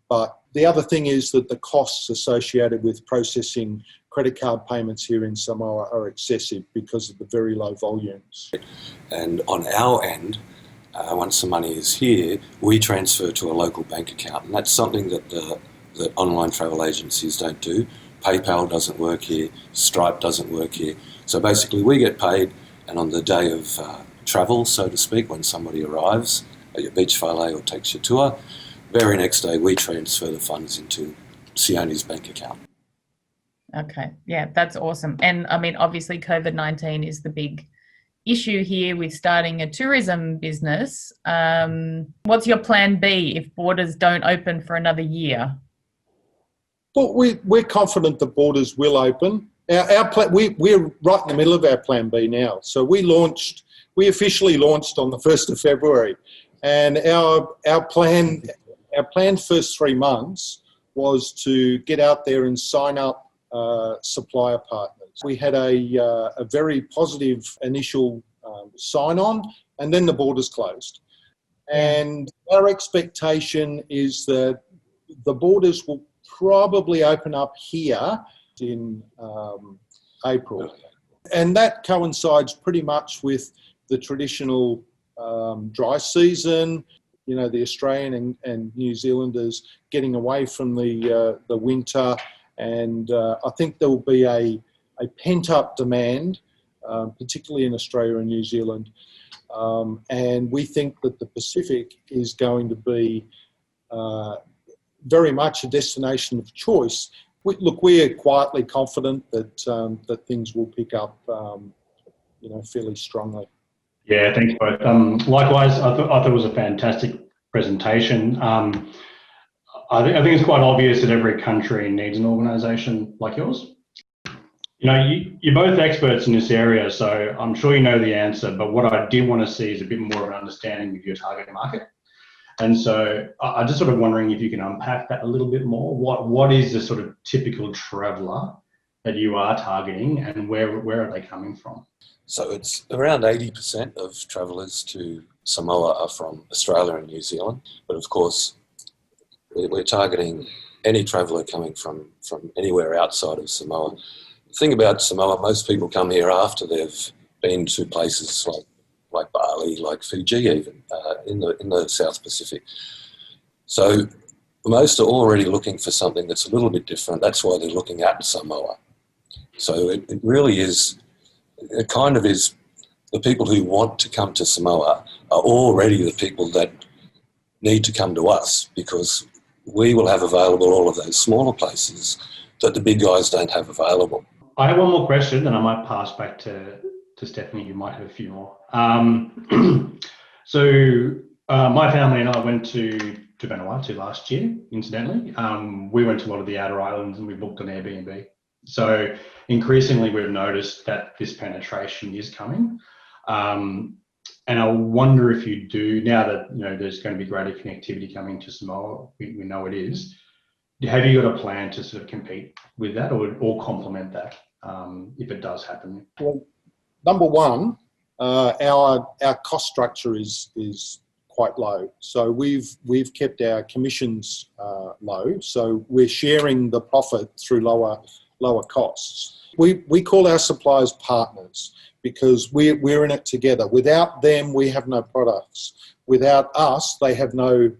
but the other thing is that the costs associated with processing credit card payments here in Samoa are excessive because of the very low volumes. And on our end, once the money is here, we transfer to a local bank account, and that's something that online travel agencies don't do. PayPal doesn't work here, Stripe doesn't work here. So basically we get paid, and on the day of travel, so to speak, when somebody arrives at your beach valet or takes your tour, very next day we transfer the funds into Sioni's bank account. Okay, yeah, that's awesome. And I mean, obviously COVID-19 is the big issue here with starting a tourism business. What's your plan B if borders don't open for another year? Well, we're confident the borders will open. We're right in the middle of our plan B now. So we officially launched on the 1st of February, and our planned first 3 months was to get out there and sign up supplier partners. We had a very positive initial sign-on, and then the borders closed. And our expectation is that the borders will probably open up here in April. And that coincides pretty much with the traditional dry season, you know, the Australian and New Zealanders getting away from the winter. And I think there will be a pent-up demand, particularly in Australia and New Zealand. And we think that the Pacific is going to be very much a destination of choice We're quietly confident that that things will pick up, fairly strongly. Yeah, thanks both. Likewise, I thought it was a fantastic presentation. I think it's quite obvious that every country needs an organisation like yours. You're both experts in this area, so I'm sure you know the answer, but what I did want to see is a bit more of an understanding of your target market. And so I'm just sort of wondering if you can unpack that a little bit more. What is the sort of typical traveller that you are targeting, and where are they coming from? So it's around 80% of travellers to Samoa are from Australia and New Zealand, but of course we're targeting any traveller coming from anywhere outside of Samoa. The thing about Samoa, most people come here after they've been to places like Bali, like Fiji even, in the South Pacific. So most are already looking for something that's a little bit different. That's why they're looking at Samoa. So it really is, it kind of is, the people who want to come to Samoa are already the people that need to come to us, because we will have available all of those smaller places that the big guys don't have available. I have one more question, and I might pass back to Stephanie, who might have a few more. So my family and I went to Vanuatu last year, incidentally. We went to a lot of the outer islands and we booked an Airbnb. So increasingly we've noticed that this penetration is coming. And I wonder if you do, now that there's going to be greater connectivity coming to Samoa, we know it is, have you got a plan to sort of compete with that or complement that if it does happen? Well, number one, our cost structure is quite low. So we've kept our commissions low. So we're sharing the profit through lower costs. We call our suppliers partners because we're in it together. Without them, we have no products. Without us, they have no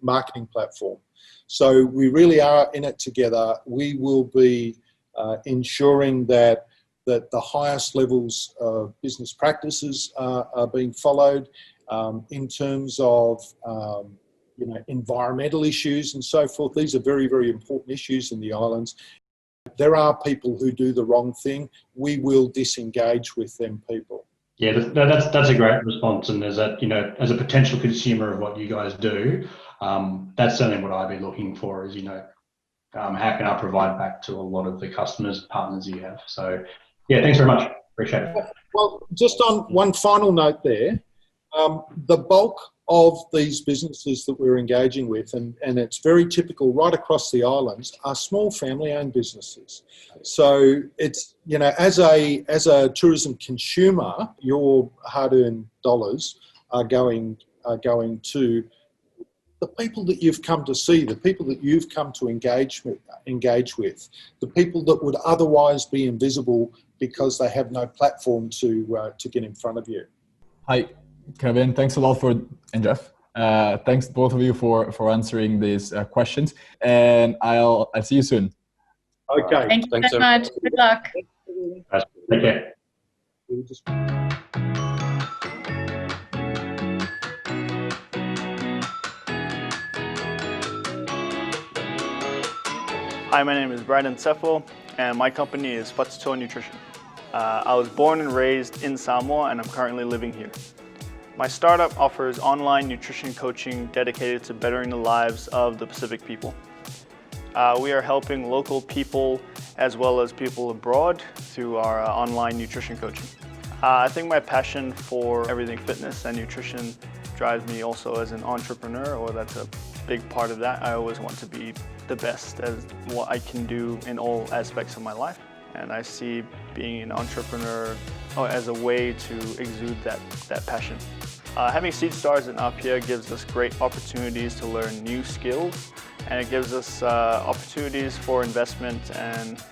marketing platform. So we really are in it together. We will be ensuring that the highest levels of business practices are being followed in terms of environmental issues and so forth. These are very, very important issues in the islands. There are people who do the wrong thing. We will disengage with them people. Yeah, that's a great response. And as a potential consumer of what you guys do, that's certainly what I'd be looking for is, how can I provide back to a lot of the customers, partners you have? So yeah, thanks very much. Appreciate it. Well, just on one final note there, the bulk of these businesses that we're engaging with, and it's very typical right across the islands, are small family-owned businesses. So it's, as a tourism consumer, your hard-earned dollars are going to the people that you've come to see, the people that you've come to engage with, the people that would otherwise be invisible because they have no platform to get in front of you. Hi, Kevin. Thanks a lot and Jeff. Thanks both of you for answering these questions, and I'll see you soon. Okay. Thank you so much. Good luck. Take care. Hi, my name is Brandon Seffel, and my company is Fatsuto Nutrition. I was born and raised in Samoa, and I'm currently living here. My startup offers online nutrition coaching dedicated to bettering the lives of the Pacific people. We are helping local people as well as people abroad through our online nutrition coaching. I think my passion for everything fitness and nutrition drives me also as an entrepreneur, or that's a big part of that. I always want to be the best as what I can do in all aspects of my life. And I see being an entrepreneur as a way to exude that passion. Having Seedstars in Apia gives us great opportunities to learn new skills, and it gives us opportunities for investment and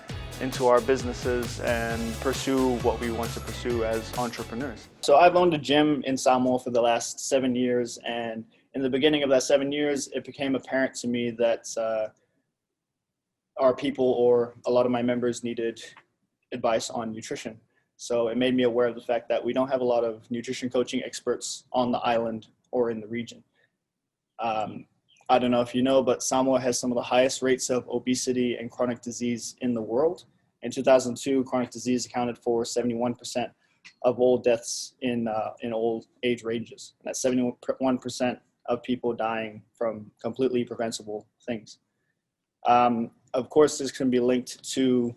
into our businesses and pursue what we want to pursue as entrepreneurs. So I've owned a gym in Samoa for the last 7 years, and in the beginning of that 7 years, it became apparent to me that our people, or a lot of my members, needed advice on nutrition. So it made me aware of the fact that we don't have a lot of nutrition coaching experts on the island or in the region. I don't know if you know, but Samoa has some of the highest rates of obesity and chronic disease in the world. In 2002, chronic disease accounted for 71% of all deaths in all age ranges. And that's 71% of people dying from completely preventable things. Of course, this can be linked to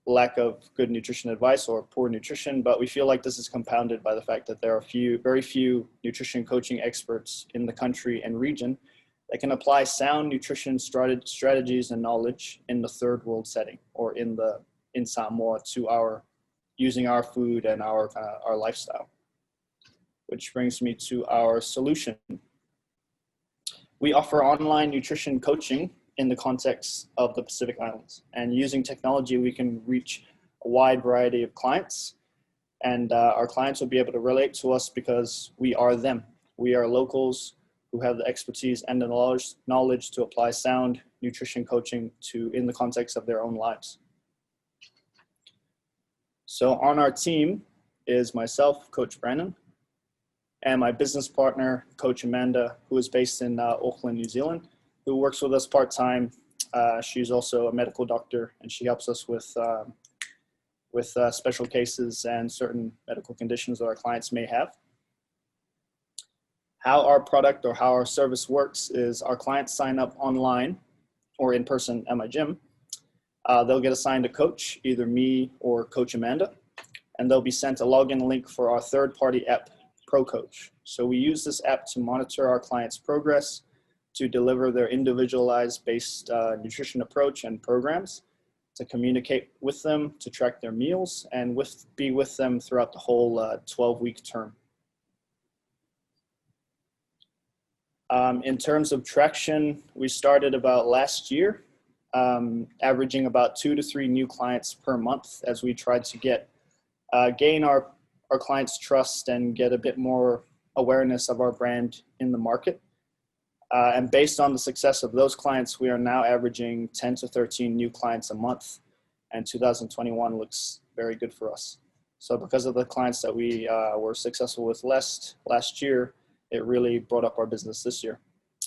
lack of good nutrition advice or poor nutrition, but we feel like this is compounded by the fact that there are very few nutrition coaching experts in the country and region that can apply sound nutrition strategies and knowledge in the third world setting or in Samoa to using our food and our lifestyle. Which brings me to our solution. We offer online nutrition coaching in the context of the Pacific Islands. And using technology, we can reach a wide variety of clients. And our clients will be able to relate to us because we are them. We are locals who have the expertise and the knowledge to apply sound nutrition coaching in the context of their own lives. So on our team is myself, Coach Brandon, and my business partner, Coach Amanda, who is based in Auckland, New Zealand, who works with us part-time. She's also a medical doctor, and she helps us with special cases and certain medical conditions that our clients may have. How our product or how our service works is our clients sign up online or in person at my gym. They'll get assigned a coach, either me or Coach Amanda, and they'll be sent a login link for our third-party app, ProCoach. So we use this app to monitor our clients' progress, to deliver their individualized based nutrition approach and programs, to communicate with them, to track their meals, and be with them throughout the whole 12-week term. In terms of traction, we started about last year, averaging about 2 to 3 new clients per month as we tried to gain our clients' trust and get a bit more awareness of our brand in the market. And based on the success of those clients, we are now averaging 10 to 13 new clients a month, and 2021 looks very good for us. So because of the clients that we were successful with last year, it really brought up our business this year.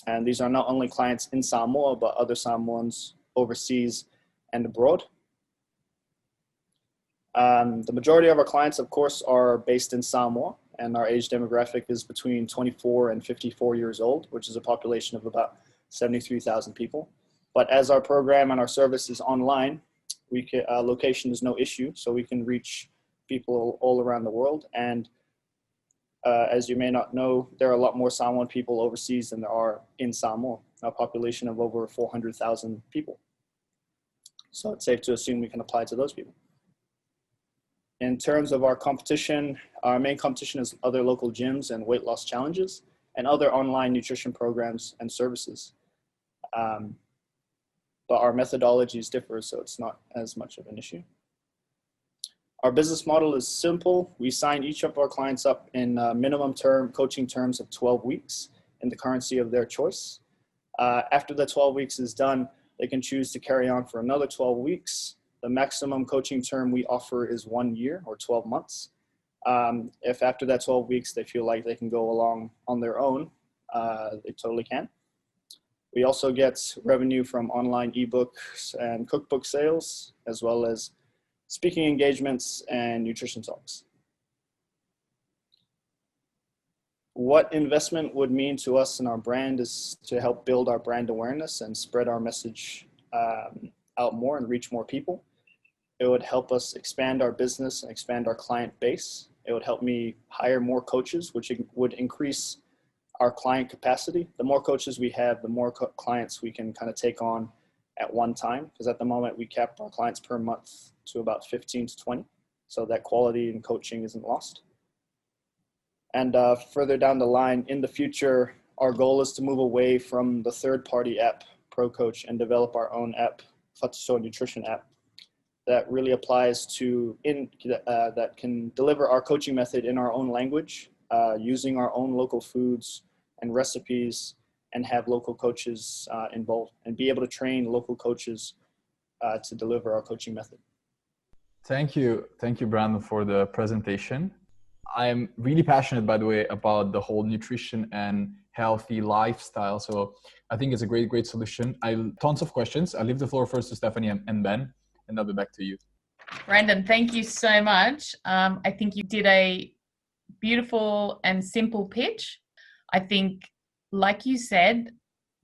And these are not only clients in Samoa, but other Samoans overseas and abroad. The majority of our clients, of course, are based in Samoa, and our age demographic is between 24 and 54 years old, which is a population of about 73,000 people. But as our program and our service is online, location is no issue, so we can reach people all around the world. And as you may not know, there are a lot more Samoan people overseas than there are in Samoa, a population of over 400,000 people. So it's safe to assume we can apply to those people. In terms of our competition, our main competition is other local gyms and weight loss challenges and other online nutrition programs and services. But our methodologies differ, so it's not as much of an issue. Our business model is simple. We sign each of our clients up in minimum term coaching terms of 12 weeks in the currency of their choice. After the 12 weeks is done, they can choose to carry on for another 12 weeks. The maximum coaching term we offer is 1 year or 12 months. If after that 12 weeks they feel like they can go along on their own, they totally can. We also get revenue from online ebooks and cookbook sales, as well as speaking engagements and nutrition talks. What investment would mean to us and our brand is to help build our brand awareness and spread our message out more and reach more people. It would help us expand our business and expand our client base. It would help me hire more coaches, which would increase our client capacity. The more coaches we have, the more clients we can kind of take on at one time, because at the moment we cap our clients per month to about 15 to 20, so that quality in coaching isn't lost. And further down the line, in the future, our goal is to move away from the third-party app, ProCoach, and develop our own app, Whatusoa Nutrition app, that really applies that can deliver our coaching method in our own language, using our own local foods and recipes, and have local coaches involved, and be able to train local coaches to deliver our coaching method. Thank you, Brandon, for the presentation. I'm really passionate, by the way, about the whole nutrition and healthy lifestyle. So I think it's a great solution. Tons of questions. I'll leave the floor first to Stephanie and Ben, and I'll be back to you. Brandon, thank you so much. I think you did a beautiful and simple pitch. I think, like you said,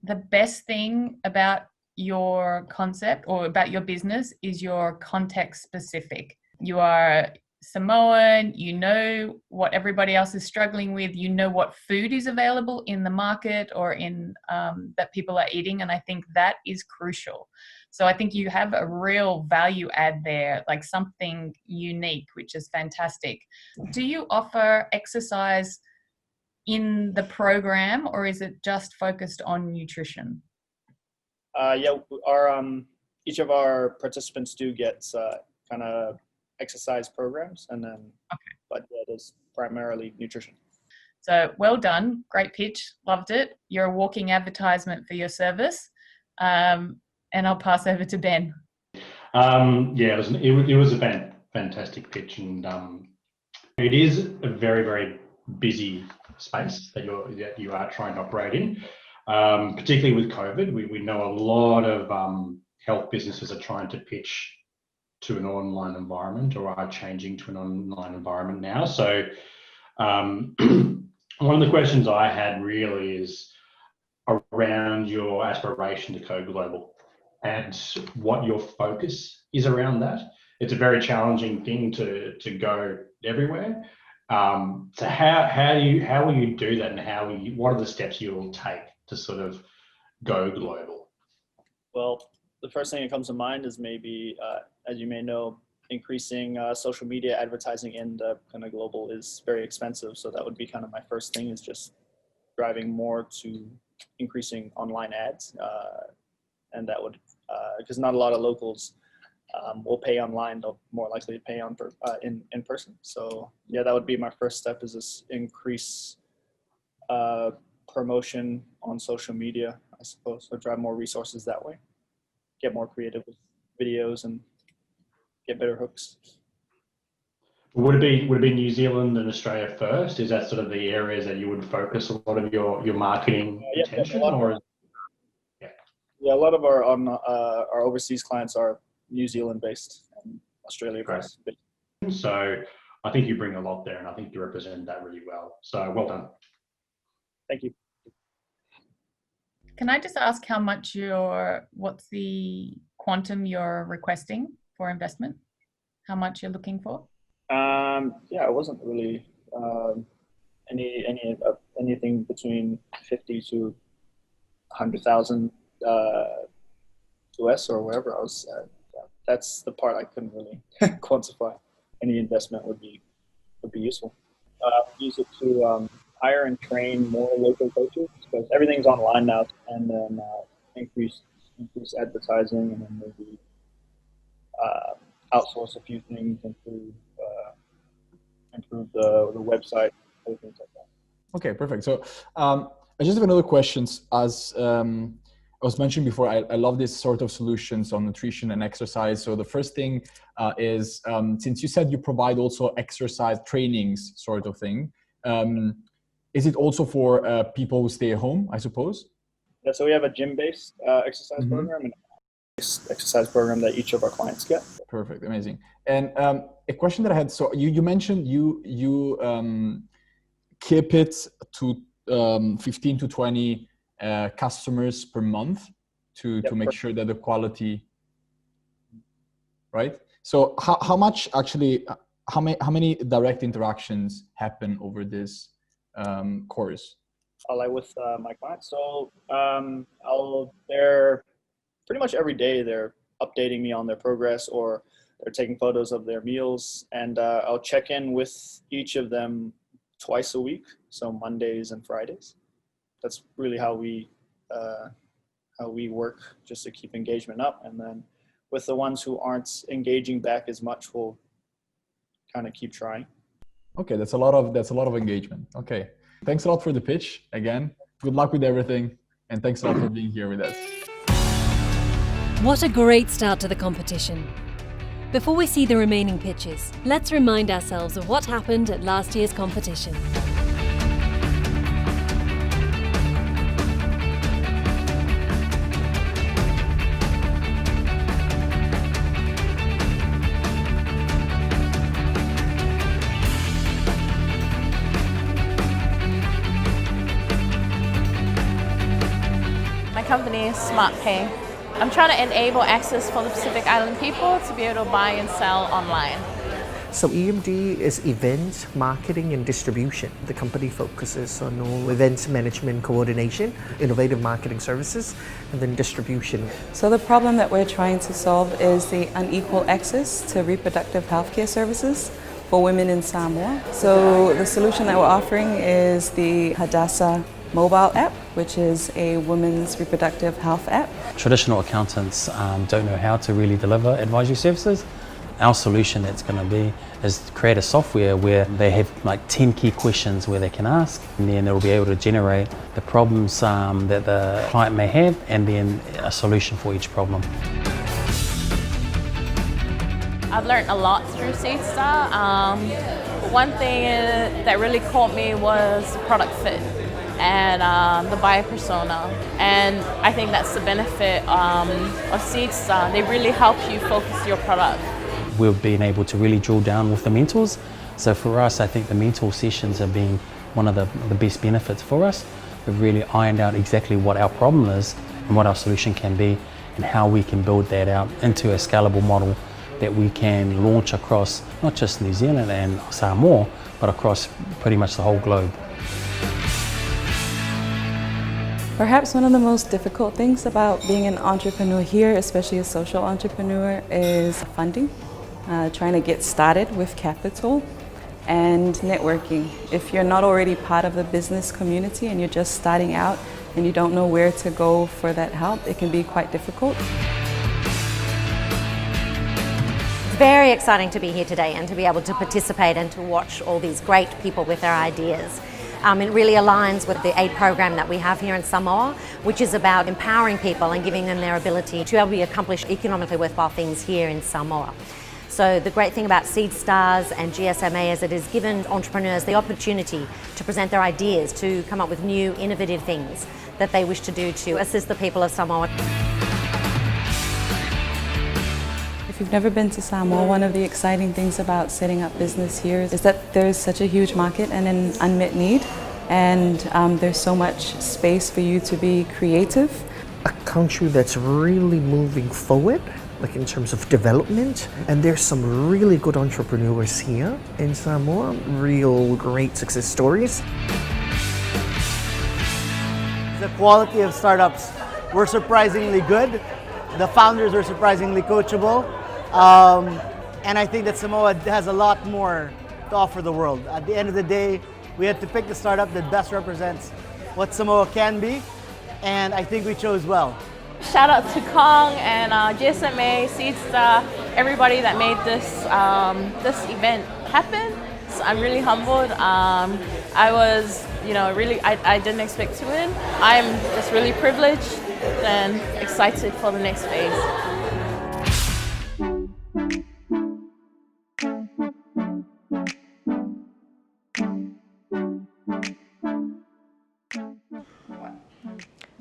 the best thing about your concept or about your business is you're context specific. You are Samoan, you know what everybody else is struggling with, you know what food is available in the market or in that people are eating, and I think that is crucial. So I think you have a real value add there, like something unique, which is fantastic. Do you offer exercise in the program, or is it just focused on nutrition? Yeah, our each of our participants do get kind of exercise programs, and then but yeah, it is primarily nutrition. So well done, great pitch, loved it. You're a walking advertisement for your service. And I'll pass over to Ben. Yeah, it was a fantastic pitch, and it is a very busy space that you are trying to operate in, particularly with COVID. We know a lot of health businesses are trying to pitch to an online environment or are changing to an online environment now. So one of the questions I had really is around your aspiration to go global and what your focus is around that. It's a very challenging thing to go everywhere. So how will you do that, and what are the steps you will take to sort of go global? Well, the first thing that comes to mind is maybe, as you may know, increasing social media advertising in the kind of global is very expensive. So that would be kind of my first thing, is just driving more to increasing online ads. And that would, because not a lot of locals will pay online, they'll more likely to pay in person. So yeah, that would be my first step, is this increase promotion on social media, I suppose, or drive more resources that way. Get more creative with videos and get better hooks. Would it be New Zealand and Australia first? Is that sort of the areas that you would focus a lot of your marketing attention? Yeah, a lot of our overseas clients are New Zealand based and Australia based. So I think you bring a lot there, and I think you represent that really well. So well done. Thank you. Can I just ask how much what's the quantum you're requesting for investment? How much you're looking for? Yeah, it wasn't really anything between 50 to 100,000 US or wherever I was. That's the part I couldn't really quantify. Any investment would be useful. Use it to hire and train more local coaches, because everything's online now, and then increase advertising, and then maybe outsource a few things, improve the website, other things like that. Okay, perfect. So I just have another question. As I was mentioning before, I love this sort of solutions on nutrition and exercise. So the first thing is, since you said you provide also exercise trainings sort of thing, is it also for people who stay at home, I suppose? Yeah, so we have a gym-based exercise program and exercise program that each of our clients get. Perfect, amazing. And a question that I had, so you mentioned you keep it to 15 to 20 customers per month to make sure that the quality, right? So how much actually, how many direct interactions happen over this course? Like with my clients, so they're pretty much every day they're updating me on their progress, or they're taking photos of their meals, and I'll check in with each of them twice a week, so Mondays and Fridays. That's really how we work, just to keep engagement up. And then with the ones who aren't engaging back as much, we'll kind of keep trying. Okay, that's a lot of engagement. Okay, thanks a lot for the pitch again. Good luck with everything, and thanks a lot for being here with us. What a great start to the competition. Before we see the remaining pitches, let's remind ourselves of what happened at last year's competition. My company is SmartPay. I'm trying to enable access for the Pacific Island people to be able to buy and sell online. So EMD is events, marketing and distribution. The company focuses on all events management coordination, innovative marketing services, and then distribution. So the problem that we're trying to solve is the unequal access to reproductive healthcare services for women in Samoa. So the solution that we're offering is the Hadassah mobile app, which is a women's reproductive health app. Traditional accountants don't know how to really deliver advisory services. Our solution that's going to be is to create a software where they have like 10 key questions where they can ask, and then they'll be able to generate the problems that the client may have, and then a solution for each problem. I've learned a lot through Seedstar. One thing that really caught me was product fit and the buyer persona, and I think that's the benefit of Seedstar. They really help you focus your product. We've been able to really drill down with the mentors. So for us, I think the mentor sessions have been one of the best benefits for us. We've really ironed out exactly what our problem is and what our solution can be, and how we can build that out into a scalable model that we can launch across not just New Zealand and Samoa, but across pretty much the whole globe. Perhaps one of the most difficult things about being an entrepreneur here, especially a social entrepreneur, is funding. Trying to get started with capital and networking. If you're not already part of the business community and you're just starting out and you don't know where to go for that help, it can be quite difficult. It's very exciting to be here today and to be able to participate and to watch all these great people with their ideas. It really aligns with the aid program that we have here in Samoa, which is about empowering people and giving them their ability to be able to accomplish economically worthwhile things here in Samoa. So the great thing about Seedstars and GSMA is it has given entrepreneurs the opportunity to present their ideas, to come up with new innovative things that they wish to do to assist the people of Samoa. If you've never been to Samoa, one of the exciting things about setting up business here is that there's such a huge market and an unmet need, and there's so much space for you to be creative. A country that's really moving forward, like in terms of development, and there's some really good entrepreneurs here in Samoa, real great success stories. The quality of startups were surprisingly good. The founders were surprisingly coachable. And I think that Samoa has a lot more to offer the world. At the end of the day, we had to pick the startup that best represents what Samoa can be, and I think we chose well. Shout out to Kong and GSMA, Seedstar, everybody that made this this event happen. So I'm really humbled. I was, I didn't expect to win. I'm just really privileged and excited for the next phase.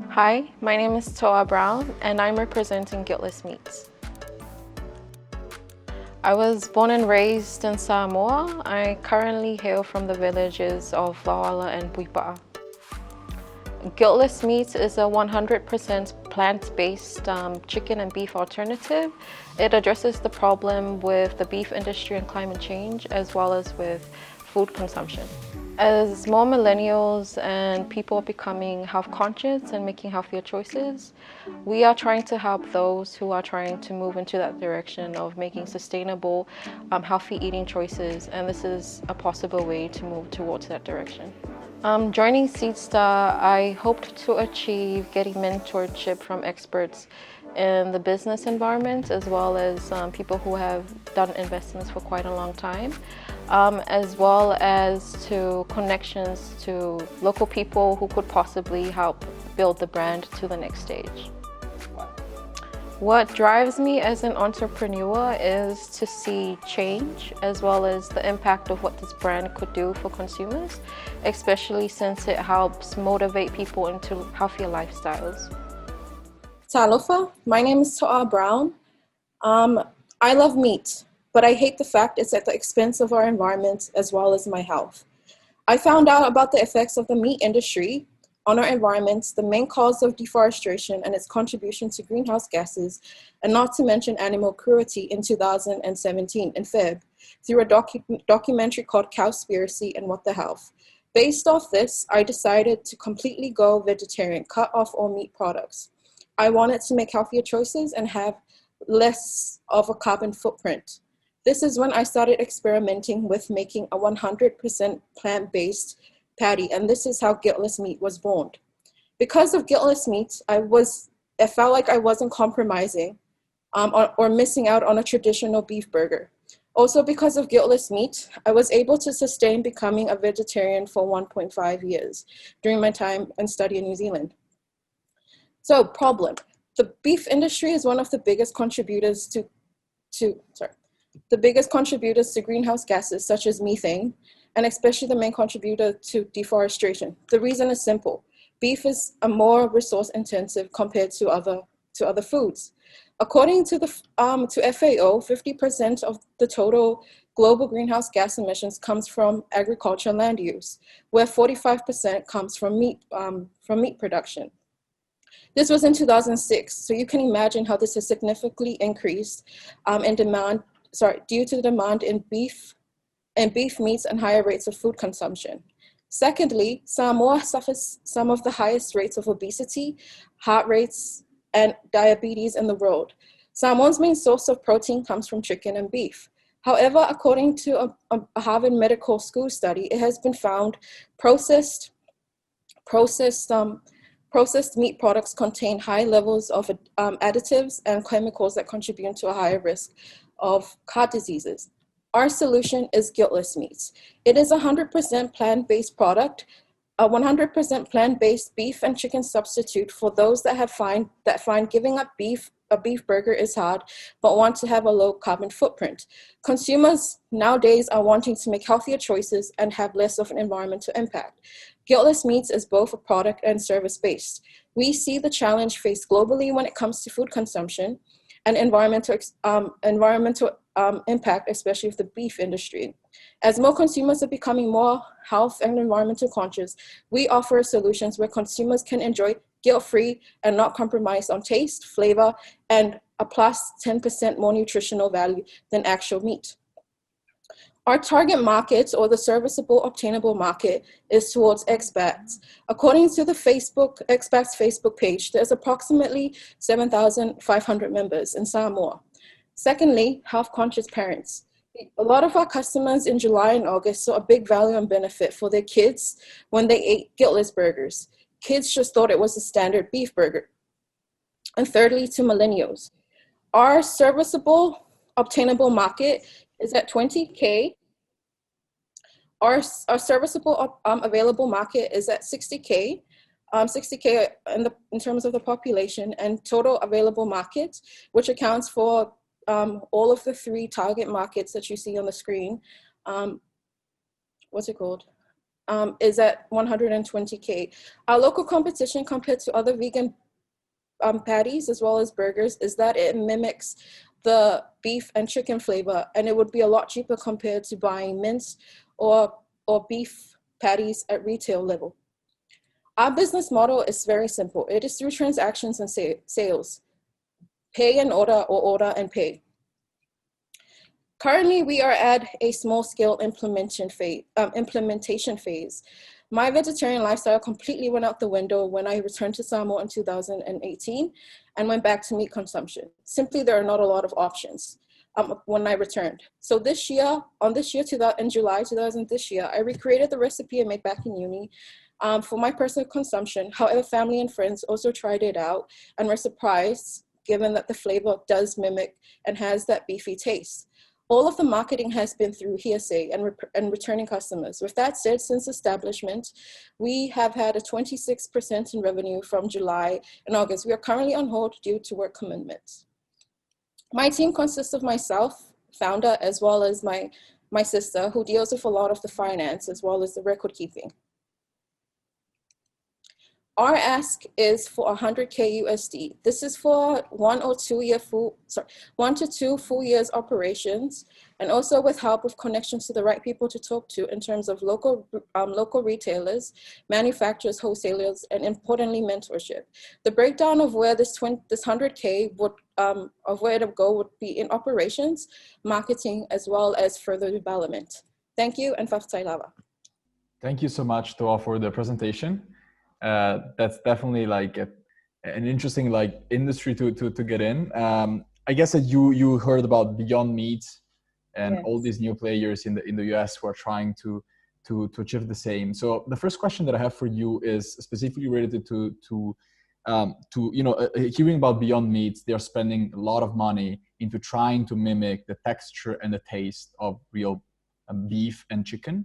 Hi, my name is Toa Brown and I'm representing Guiltless Meats. I was born and raised in Samoa. I currently hail from the villages of Lauala and Puipa'a. Guiltless Meats is a 100% plant-based chicken and beef alternative. It addresses the problem with the beef industry and climate change, as well as with food consumption. As more millennials and people are becoming health conscious and making healthier choices, we are trying to help those who are trying to move into that direction of making sustainable, healthy eating choices, and this is a possible way to move towards that direction. Joining Seedstar, I hoped to achieve getting mentorship from experts in the business environment, as well as people who have done investments for quite a long time, as well as to connections to local people who could possibly help build the brand to the next stage. What drives me as an entrepreneur is to see change as well as the impact of what this brand could do for consumers, especially since it helps motivate people into healthier lifestyles. Talofa, my name is To'a Brown. I love meat, but I hate the fact it's at the expense of our environment as well as my health. I found out about the effects of the meat industry on our environment, the main cause of deforestation and its contribution to greenhouse gases, and not to mention animal cruelty in 2017 in Feb, through a documentary called Cowspiracy and What the Health. Based off this, I decided to completely go vegetarian, cut off all meat products. I wanted to make healthier choices and have less of a carbon footprint. This is when I started experimenting with making a 100% plant-based patty, and this is how Guiltless Meat was born. Because of Guiltless Meat, I felt like I wasn't compromising or missing out on a traditional beef burger. Also, because of Guiltless Meat, I was able to sustain becoming a vegetarian for 1.5 years during my time and study in New Zealand. So, problem. The beef industry is one of the biggest contributors to greenhouse gases such as methane, and especially the main contributor to deforestation. The reason is simple. Beef is a more resource intensive compared to other foods. According to FAO, 50% of the total global greenhouse gas emissions comes from agricultural land use, where 45% comes from meat production. This was in 2006, so you can imagine how this has significantly increased due to the demand in beef meats and higher rates of food consumption. Secondly, Samoa suffers some of the highest rates of obesity, heart rates, and diabetes in the world. Samoa's main source of protein comes from chicken and beef. However, according to a Harvard Medical School study, it has been found processed meat products contain high levels of additives and chemicals that contribute to a higher risk of heart diseases. Our solution is Guiltless Meats. It is a 100% plant-based product, a 100% plant-based beef and chicken substitute for those that find giving up a beef burger is hard, but want to have a low carbon footprint. Consumers nowadays are wanting to make healthier choices and have less of an environmental impact. Guiltless Meats is both a product and service-based. We see the challenge faced globally when it comes to food consumption and environmental impact, especially of the beef industry. As more consumers are becoming more health and environmental conscious, we offer solutions where consumers can enjoy guilt-free and not compromise on taste, flavor, and a plus 10% more nutritional value than actual meat. Our target market, or the serviceable obtainable market, is towards expats. According to the expats Facebook page, there's approximately 7,500 members in Samoa. Secondly, health-conscious parents. A lot of our customers in July and August saw a big value and benefit for their kids when they ate Guiltless burgers. Kids just thought it was a standard beef burger. And thirdly, to millennials. Our serviceable obtainable market is at 20K. Our serviceable available market is at 60K. 60K in terms of the population, and total available market, which accounts for all of the 3 target markets that you see on the screen, is at 120K. Our local competition compared to other vegan patties as well as burgers is that it mimics the beef and chicken flavor, and it would be a lot cheaper compared to buying mince or beef patties at retail level. Our business model is very simple. It is through transactions and sales. Pay and order, or order and pay. Currently, we are at a small-scale implementation phase. My vegetarian lifestyle completely went out the window when I returned to Samoa in 2018 and went back to meat consumption. Simply, there are not a lot of options when I returned. So in July 2000 this year, I recreated the recipe I made back in uni for my personal consumption. However, family and friends also tried it out and were surprised given that the flavor does mimic and has that beefy taste. All of the marketing has been through hearsay and returning customers. With that said, since establishment, we have had a 26% in revenue from July and August. We are currently on hold due to work commitments. My team consists of myself, founder, as well as my sister, who deals with a lot of the finance as well as the record keeping. Our ask is for 100K USD. This is for 1 to 2 full years operations, and also with help with connections to the right people to talk to in terms of local retailers, manufacturers, wholesalers, and importantly, mentorship. The breakdown of where this 100K would of where it would go would be in operations, marketing, as well as further development. Thank you, and Faftailava. Thank you so much, Toa, for the presentation. That's definitely like an interesting industry to get in. I guess that you heard about Beyond Meat and all these new players in the US who are trying to achieve the same. So the first question that I have for you is specifically related to hearing about Beyond Meat. They're spending a lot of money into trying to mimic the texture and the taste of real beef and chicken.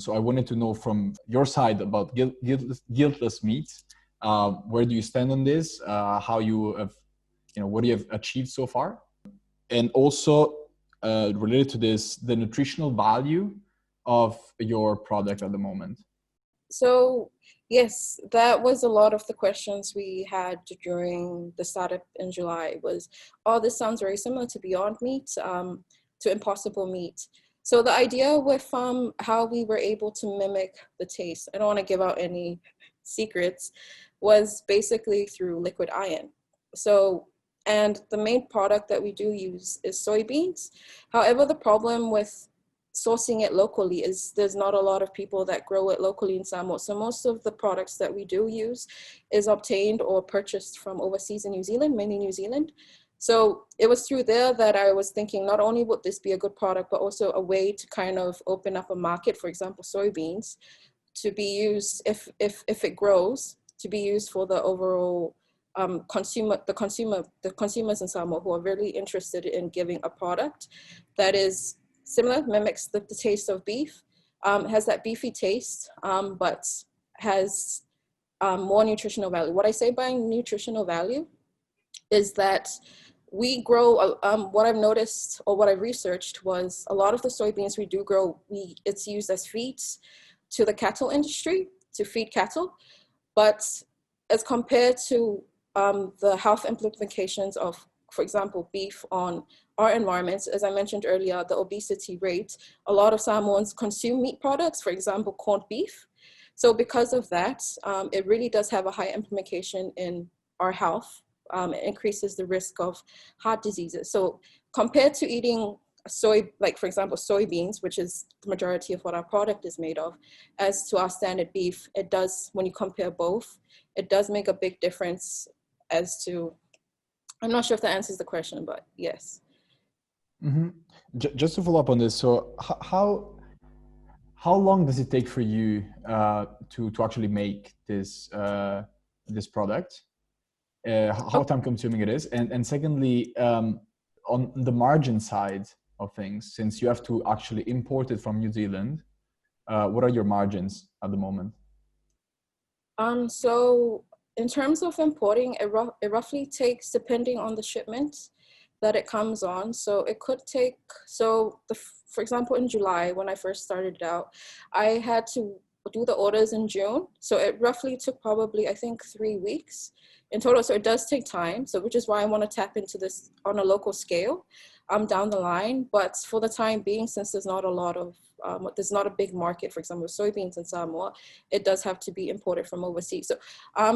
So I wanted to know from your side about Guiltless Meats. Where do you stand on this? How you have, what you have achieved so far? And also related to this, the nutritional value of your product at the moment. So yes, that was a lot of the questions we had during the startup in July was, oh, this sounds very similar to Beyond Meat, to Impossible Meat. So the idea with how we were able to mimic the taste, I don't want to give out any secrets, was basically through liquid iron. So, and the main product that we do use is soybeans. However, the problem with sourcing it locally is there's not a lot of people that grow it locally in Samoa. So most of the products that we do use is obtained or purchased from overseas in New Zealand, mainly New Zealand. So it was through there that I was thinking, not only would this be a good product, but also a way to kind of open up a market, for example, soybeans, to be used, if it grows, to be used for the overall the consumers in Samoa who are really interested in giving a product that is similar, mimics the taste of beef, has that beefy taste, but has more nutritional value. What I say by nutritional value is that we grow, what I've noticed or what I've researched was a lot of the soybeans we do grow, it's used as feeds to the cattle industry, to feed cattle. But as compared to the health implications of, for example, beef on our environments, as I mentioned earlier, the obesity rate, a lot of Samoans consume meat products, for example, corned beef. So because of that, it really does have a high implication in our health. It increases the risk of heart diseases. So compared to eating for example, soybeans, which is the majority of what our product is made of, as to our standard beef, it does, when you compare both, it does make a big difference as to, I'm not sure if that answers the question, but yes. Mm-hmm. Just to follow up on this, so how long does it take for you to actually make this this product? How time consuming it is, and secondly, on the margin side of things, since you have to actually import it from New Zealand, what are your margins at the moment? So in terms of importing, it roughly takes, depending on the shipment that it comes on. So it could take, for example, in July, when I first started out, I had to do the orders in June. So it roughly took probably, I think, 3 weeks in total. So it does take time. So which is why I want to tap into this on a local scale down the line. But for the time being, since there's not a lot of, there's not a big market, for example, soybeans in Samoa, it does have to be imported from overseas. So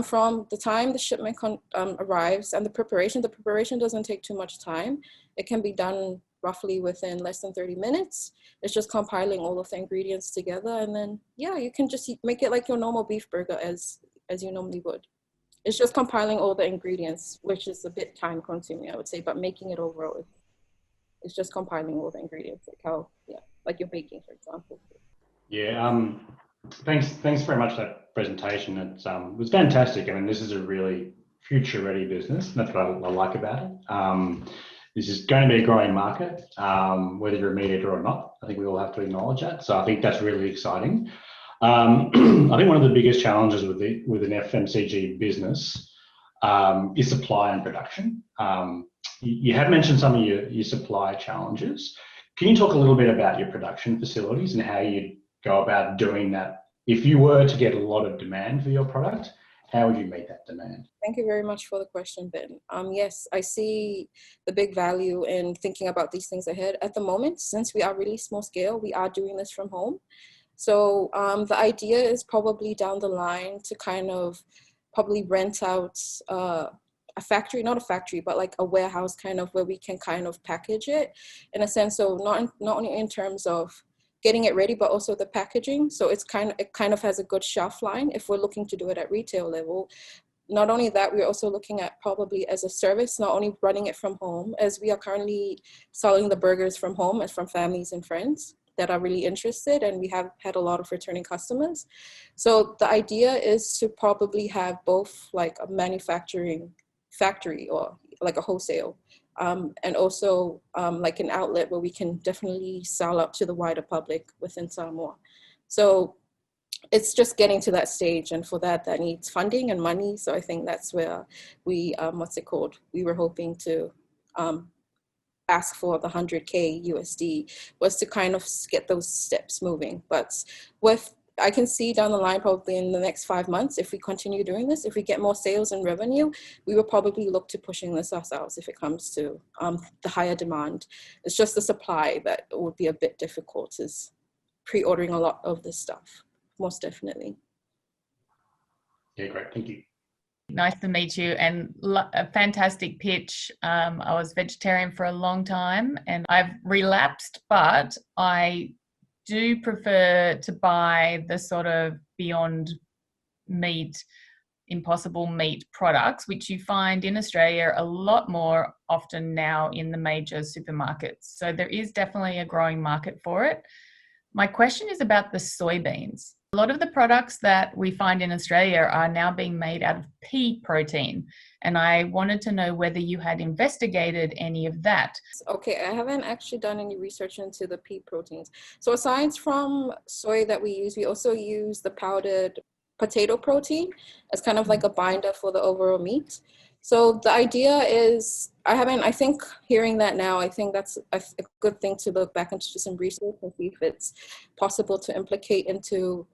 from the time the shipment arrives and the preparation doesn't take too much time. It can be done roughly within less than 30 minutes. It's just compiling all of the ingredients together. And then, yeah, you can just make it like your normal beef burger as you normally would. It's just compiling all the ingredients, which is a bit time consuming, I would say, but making it overall, it's just compiling all the ingredients, like how, yeah, like you're baking, for example. Yeah, thanks very much for that presentation. It was fantastic. I mean, this is a really future-ready business. That's what I like about it. This is going to be a growing market, whether you're a meat eater or not. I think we all have to acknowledge that. So I think that's really exciting. I think one of the biggest challenges with an FMCG business is supply and production. You have mentioned some of your supply challenges. Can you talk a little bit about your production facilities and how you go about doing that? If you were to get a lot of demand for your product, how would you meet that demand? Thank you very much for the question, Ben. Yes, I see the big value in thinking about these things ahead. At the moment, since we are really small scale, we are doing this from home. So the idea is probably down the line to kind of probably rent out a factory, not a factory, but like a warehouse kind of where we can kind of package it in a sense. So not only in terms of getting it ready, but also the packaging. So it kind of has a good shelf line if we're looking to do it at retail level. Not only that, we're also looking at probably as a service, not only running it from home, as we are currently selling the burgers from home as from families and friends that are really interested, and we have had a lot of returning customers. So the idea is to probably have both like a manufacturing factory or like a wholesale, and also like an outlet where we can definitely sell up to the wider public within Samoa. So it's just getting to that stage, and for that needs funding and money. So I think that's where we, we were hoping to ask for the 100K USD, was to kind of get those steps moving. But I can see down the line, probably in the next 5 months, if we continue doing this, if we get more sales and revenue, we will probably look to pushing this ourselves if it comes to the higher demand. It's just the supply that would be a bit difficult, is pre-ordering a lot of this stuff, most definitely. Yeah, great, thank you. Nice to meet you, and a fantastic pitch. I was vegetarian for a long time and I've relapsed, but I do prefer to buy the sort of Beyond Meat, Impossible Meat products, which you find in Australia a lot more often now in the major supermarkets. So there is definitely a growing market for it. My question is about the soybeans. A lot of the products that we find in Australia are now being made out of pea protein, and I wanted to know whether you had investigated any of that. Okay, I haven't actually done any research into the pea proteins. So aside from soy that we use, we also use the powdered potato protein as kind of like a binder for the overall meat. So the idea is, I think hearing that now, I think that's a good thing to look back into some research and see if it's possible to implicate into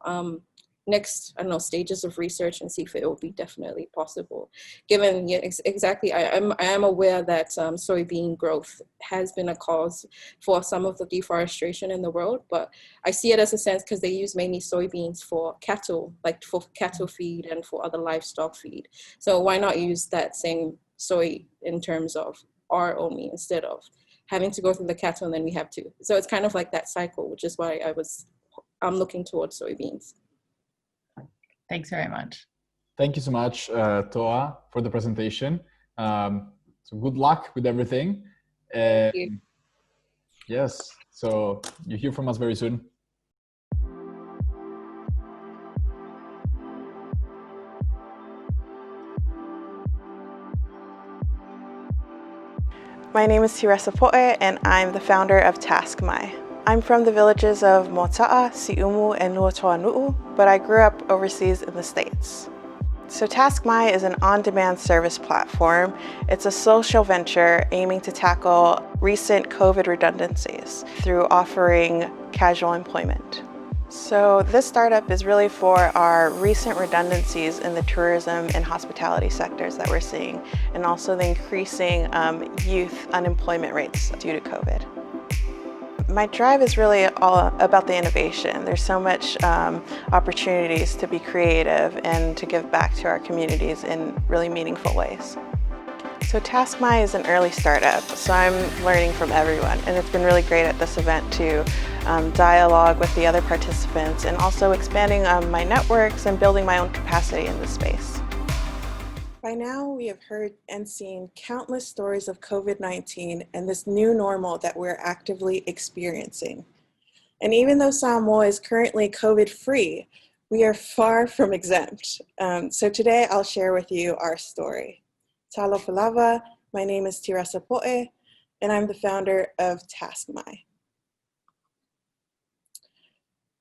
next, stages of research, and see if it will be definitely possible. Given, exactly, I am aware that soybean growth has been a cause for some of the deforestation in the world, but I see it as a sense because they use mainly soybeans for cattle, like for cattle feed and for other livestock feed. So why not use that same soy in terms of our own meat instead of having to go through the cattle and then we have to. So it's kind of like that cycle, which is why I'm looking towards soybeans. Thanks very much. Thank you so much, Toa, for the presentation. So good luck with everything. Thank you. Yes, so you hear from us very soon. My name is Teresa Po'e, and I'm the founder of TaskMai. I'm from the villages of Mota'a, Si'umu, and Nuatoanu'u, but I grew up overseas in the States. So TaskMai is an on-demand service platform. It's a social venture aiming to tackle recent COVID redundancies through offering casual employment. So this startup is really for our recent redundancies in the tourism and hospitality sectors that we're seeing, and also the increasing youth unemployment rates due to COVID. My drive is really all about the innovation. There's so much opportunities to be creative and to give back to our communities in really meaningful ways. So TaskMai is an early startup, so I'm learning from everyone, and it's been really great at this event to dialogue with the other participants, and also expanding my networks and building my own capacity in this space. By now, we have heard and seen countless stories of COVID-19 and this new normal that we're actively experiencing. And even though Samoa is currently COVID-free, we are far from exempt. So today I'll share with you our story. Talofa lava, my name is Teresa Po'e, and I'm the founder of TaskMai.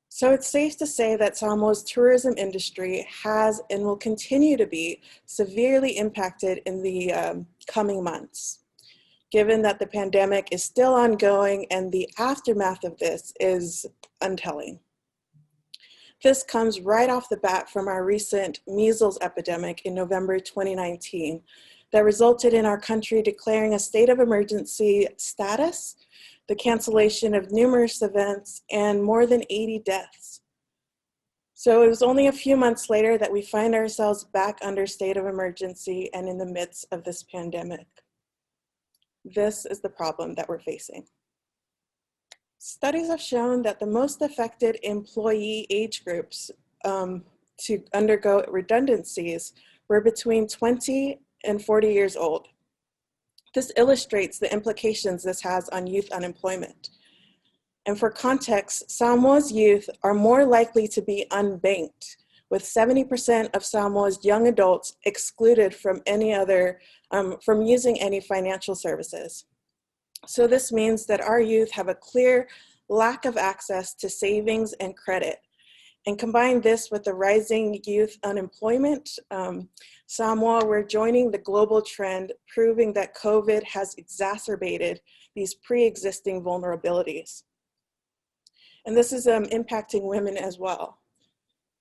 So it's safe to say that Samoa's tourism industry has and will continue to be severely impacted in the coming months. given that the pandemic is still ongoing and the aftermath of this is untelling. This comes right off the bat from our recent measles epidemic in November 2019 that resulted in our country declaring a state of emergency status, the cancellation of numerous events, and more than 80 deaths. So it was only a few months later that we find ourselves back under state of emergency and in the midst of this pandemic. This is the problem that we're facing. Studies have shown that the most affected employee age groups to undergo redundancies were between 20 and 40 years old. This illustrates the implications this has on youth unemployment. And for context, Samoa's youth are more likely to be unbanked, with 70% of Samoa's young adults excluded from from using any financial services. So this means that our youth have a clear lack of access to savings and credit. And combine this with the rising youth unemployment, Samoa, we're joining the global trend, proving that COVID has exacerbated these pre-existing vulnerabilities. And this is impacting women as well.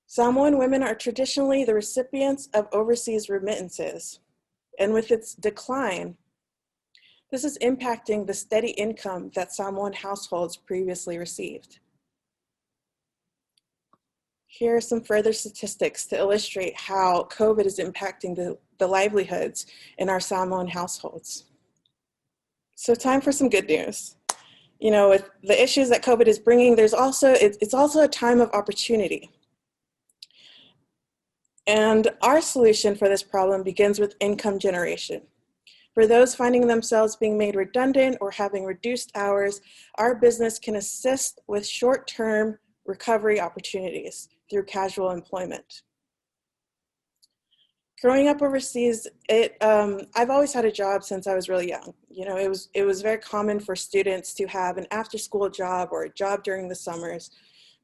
Samoan women are traditionally the recipients of overseas remittances. And with its decline, this is impacting the steady income that Samoan households previously received. Here are some further statistics to illustrate how COVID is impacting the livelihoods in our Samoan households. So time for some good news. You know, with the issues that COVID is bringing, it's also a time of opportunity. And our solution for this problem begins with income generation. For those finding themselves being made redundant or having reduced hours, our business can assist with short-term recovery opportunities through casual employment. Growing up overseas, I've always had a job since I was really young. You know, it was very common for students to have an after-school job or a job during the summers.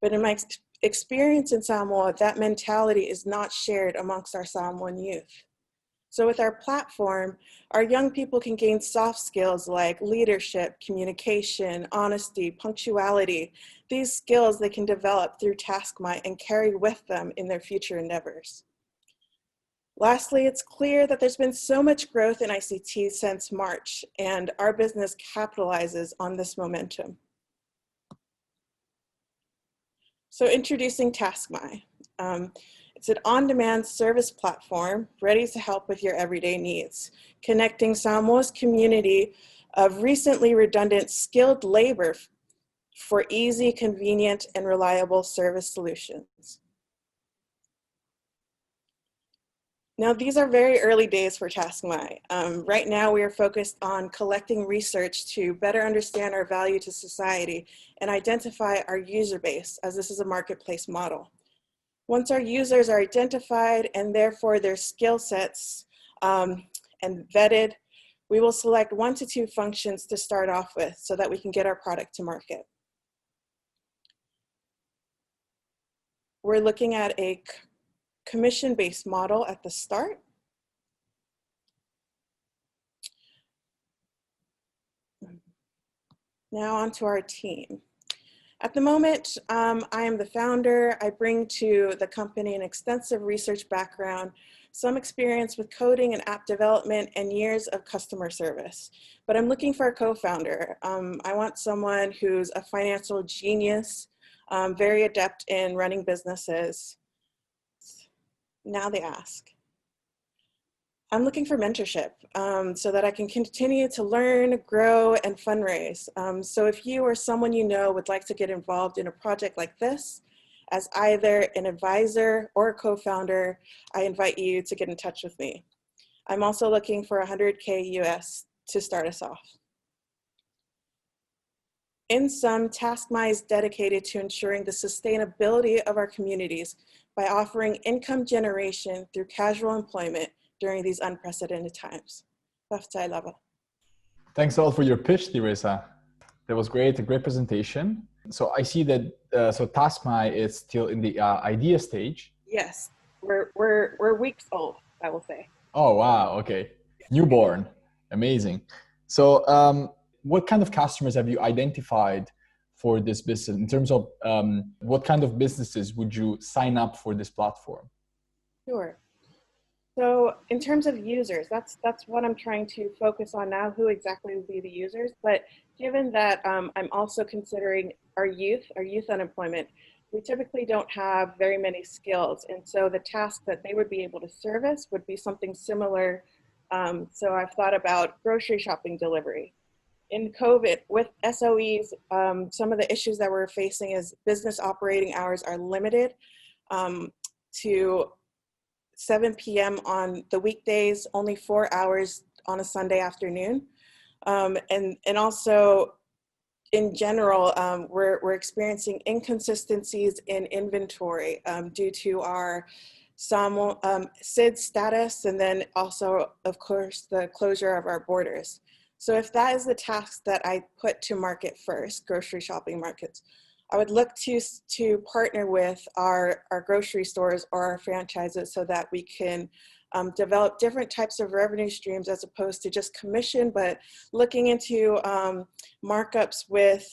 But in my experience in Samoa, that mentality is not shared amongst our Samoan youth. So with our platform, our young people can gain soft skills like leadership, communication, honesty, punctuality. These skills they can develop through TaskMy and carry with them in their future endeavors. Lastly, it's clear that there's been so much growth in ICT since March, and our business capitalizes on this momentum. So introducing TaskMy. It's an on-demand service platform ready to help with your everyday needs, connecting Samoa's community of recently redundant skilled labor for easy, convenient, and reliable service solutions. Now, these are very early days for TaskMy. Right now, we are focused on collecting research to better understand our value to society and identify our user base, as this is a marketplace model. Once our users are identified and therefore their skill sets and vetted, we will select 1 to 2 functions to start off with so that we can get our product to market. We're looking at a commission-based model at the start. Now onto our team. At the moment, I am the founder. I bring to the company an extensive research background, some experience with coding and app development, and years of customer service. But I'm looking for a co-founder. I want someone who's a financial genius, very adept in running businesses. Now they ask. I'm looking for mentorship so that I can continue to learn, grow, and fundraise. So if you or someone you know would like to get involved in a project like this, as either an advisor or a co-founder, I invite you to get in touch with me. I'm also looking for 100K US to start us off. In sum, TaskMy is dedicated to ensuring the sustainability of our communities by offering income generation through casual employment during these unprecedented times. Thanks all for your pitch, Teresa. That was great, a great presentation. So I see that so TaskMy is still in the idea stage. Yes, we're weeks old, I will say. Oh wow, okay, newborn, amazing. So what kind of customers have you identified for this business in terms of what kind of businesses would you sign up for this platform? Sure. So in terms of users, that's what I'm trying to focus on now, who exactly would be the users. But given that I'm also considering our youth unemployment, we typically don't have very many skills. And so the task that they would be able to service would be something similar. So I've thought about grocery shopping delivery. In COVID, with SOEs, some of the issues that we're facing is business operating hours are limited to 7 p.m. on the weekdays, only 4 hours on a Sunday afternoon. And also, in general, we're experiencing inconsistencies in inventory due to our SID status, and then also, of course, the closure of our borders. So if that is the task that I put to market first, grocery shopping markets, I would look to partner with our grocery stores or our franchises so that we can develop different types of revenue streams as opposed to just commission, but looking into markups with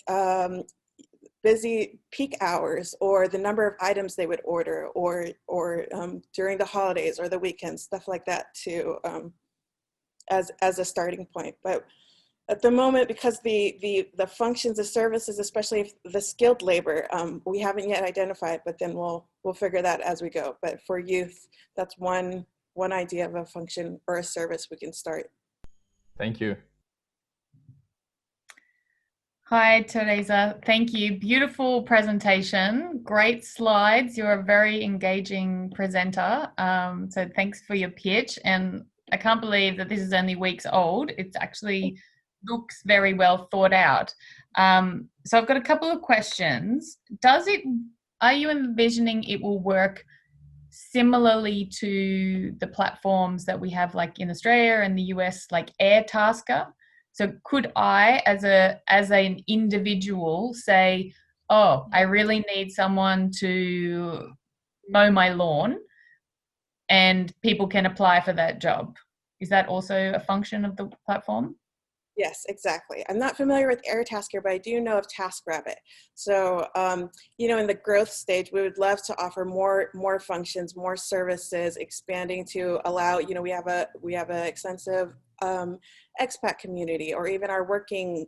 busy peak hours or the number of items they would order or during the holidays or the weekends, stuff like that too, as a starting point. But at the moment, because the functions, the services, especially if the skilled labor, we haven't yet identified, but then we'll figure that as we go. But for youth, that's one idea of a function or a service we can start. Thank you. Hi, Teresa. Thank you. Beautiful presentation. Great slides. You're a very engaging presenter. So thanks for your pitch. And I can't believe that this is only weeks old. It's actually looks very well thought out. So I've got a couple of questions. Are you envisioning it will work similarly to the platforms that we have like in Australia and the US, like Airtasker? So could I, as an individual, say, oh, I really need someone to mow my lawn, and people can apply for that job? Is that also a function of the platform? Yes, exactly. I'm not familiar with Airtasker, but I do know of TaskRabbit. So, in the growth stage, we would love to offer more functions, more services, expanding to allow, we have a extensive expat community, or even our working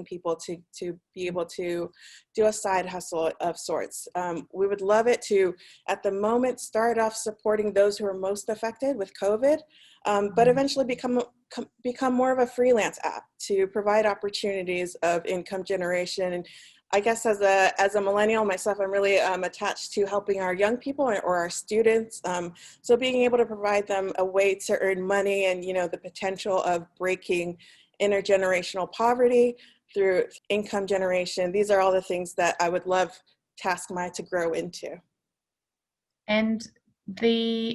people to be able to do a side hustle of sorts. We would love it to, at the moment, start off supporting those who are most affected with COVID, but eventually become more of a freelance app to provide opportunities of income generation. And I guess as a millennial myself, I'm really attached to helping our young people or our students. So being able to provide them a way to earn money and, the potential of breaking intergenerational poverty through income generation. These are all the things that I would love TaskMy to grow into. And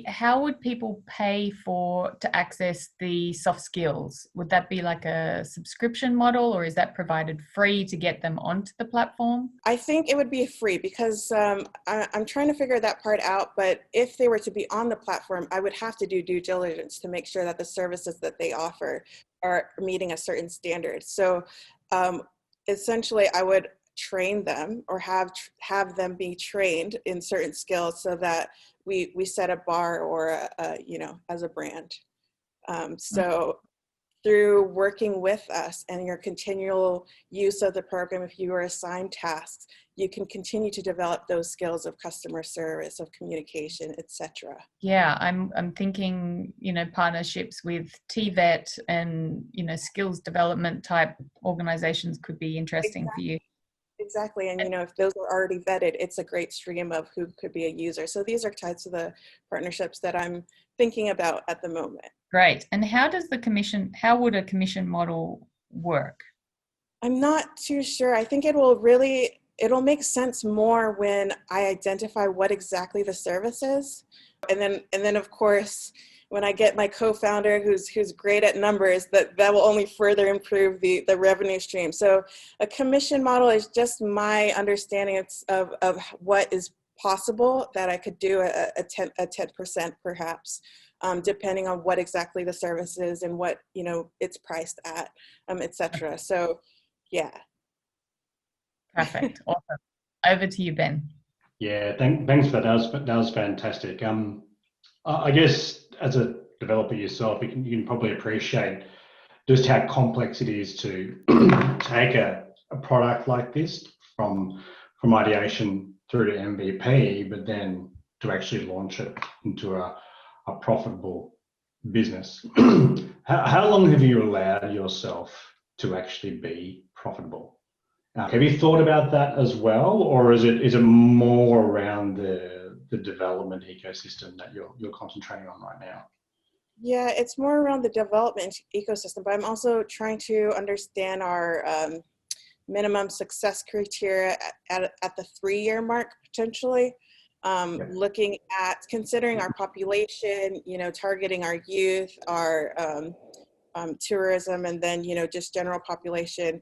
how would people pay to access the soft skills? Would that be like a subscription model, or is that provided free to get them onto the platform? I think it would be free because I'm trying to figure that part out. But if they were to be on the platform, I would have to do due diligence to make sure that the services that they offer are meeting a certain standard. So essentially, I would train them or have them be trained in certain skills so that we set a bar or as a brand. So through working with us and your continual use of the program, if you are assigned tasks, you can continue to develop those skills of customer service, of communication, etc. Yeah, I'm thinking, partnerships with TVET and, skills development type organizations could be interesting for you. Exactly. And, if those are already vetted, it's a great stream of who could be a user. So these are types of the partnerships that I'm thinking about at the moment. Great. And how would a commission model work? I'm not too sure. I think it'll make sense more when I identify what exactly the service is. And then of course, when I get my co-founder who's great at numbers, that will only further improve the revenue stream. So a commission model is just my understanding of what is possible that I could do a 10% perhaps depending on what exactly the service is and what, it's priced at, etc. So, yeah. Perfect. Awesome. Over to you, Ben. Yeah, thanks for that. That was fantastic. I guess as a developer yourself, you can probably appreciate just how complex it is to take a product like this from ideation through to MVP, but then to actually launch it into a profitable business. How long have you allowed yourself to actually be profitable? Have you thought about that as well, or is it more around the development ecosystem that you're concentrating on right now? Yeah, it's more around the development ecosystem, but I'm also trying to understand our minimum success criteria at the 3-year mark, potentially. Looking at considering our population, targeting our youth, our tourism, and then, just general population.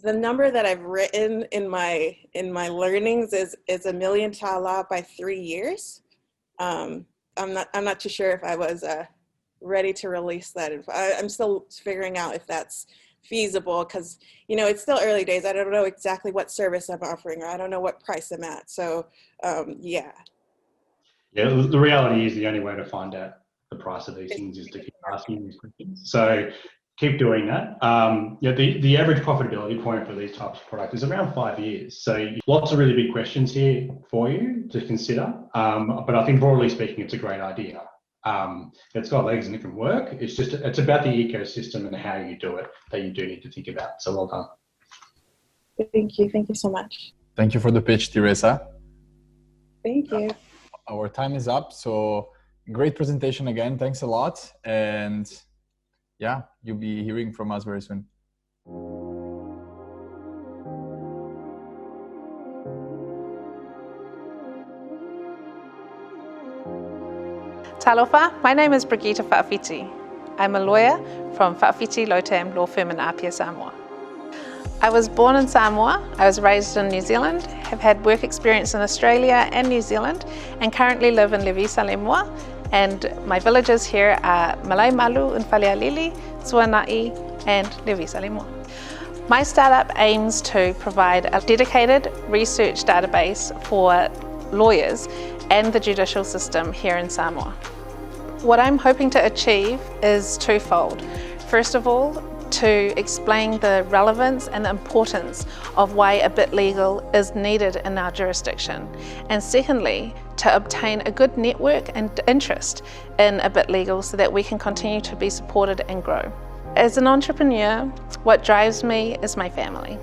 The number that I've written in my learnings is $1 million tala by 3 years. I'm not too sure if I was ready to release that. I'm still figuring out if that's feasible, because it's still early days. I don't know exactly what service I'm offering, or I don't know what price I'm at. So yeah. Yeah, the reality is the only way to find out the price of these things is to keep asking these questions. So keep doing that. The average profitability point for these types of products is around 5 years. So lots of really big questions here for you to consider. But I think broadly speaking, it's a great idea. It's got legs and it can work. It's about the ecosystem and how you do it that you do need to think about. So well done. Thank you. Thank you so much. Thank you for the pitch, Teresa. Thank you. Our time is up. So great presentation again. Thanks a lot. And yeah, you'll be hearing from us very soon. Talofa, my name is Brigitte Fa'afiti. I'm a lawyer from Fa'afiti Lotam Law Firm in Apia, Samoa. I was born in Samoa, I was raised in New Zealand, have had work experience in Australia and New Zealand, and currently live in Levi Samoa. And my villages here are Malai Malu and Falealili, Suana'i, and Levi Samoa. My startup aims to provide a dedicated research database for lawyers and the judicial system here in Samoa. What I'm hoping to achieve is twofold. First of all, to explain the relevance and the importance of why a bit legal is needed in our jurisdiction. And secondly, to obtain a good network and interest in a bit legal so that we can continue to be supported and grow. As an entrepreneur, what drives me is my family.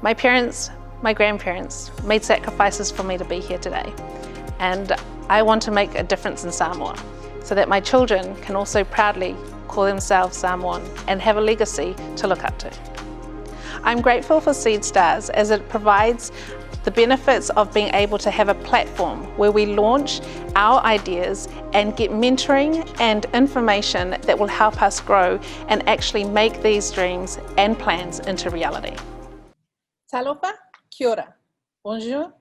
My parents, my grandparents made sacrifices for me to be here today. And I want to make a difference in Samoa so that my children can also proudly call themselves Samoan and have a legacy to look up to. I'm grateful for Seedstars as it provides the benefits of being able to have a platform where we launch our ideas and get mentoring and information that will help us grow and actually make these dreams and plans into reality. Talofa, kia ora, bonjour,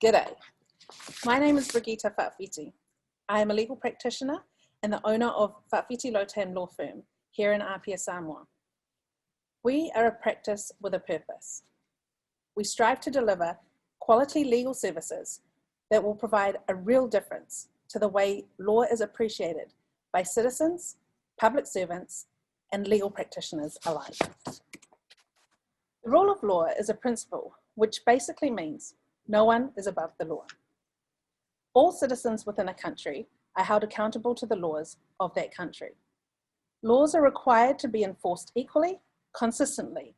g'day. My name is Brigitte Fa'afiti. I am a legal practitioner and the owner of Fa'afiti Lotam Law Firm here in Apia, Samoa. We are a practice with a purpose. We strive to deliver quality legal services that will provide a real difference to the way law is appreciated by citizens, public servants, and legal practitioners alike. The rule of law is a principle which basically means no one is above the law. All citizens within a country are held accountable to the laws of that country. Laws are required to be enforced equally, consistently,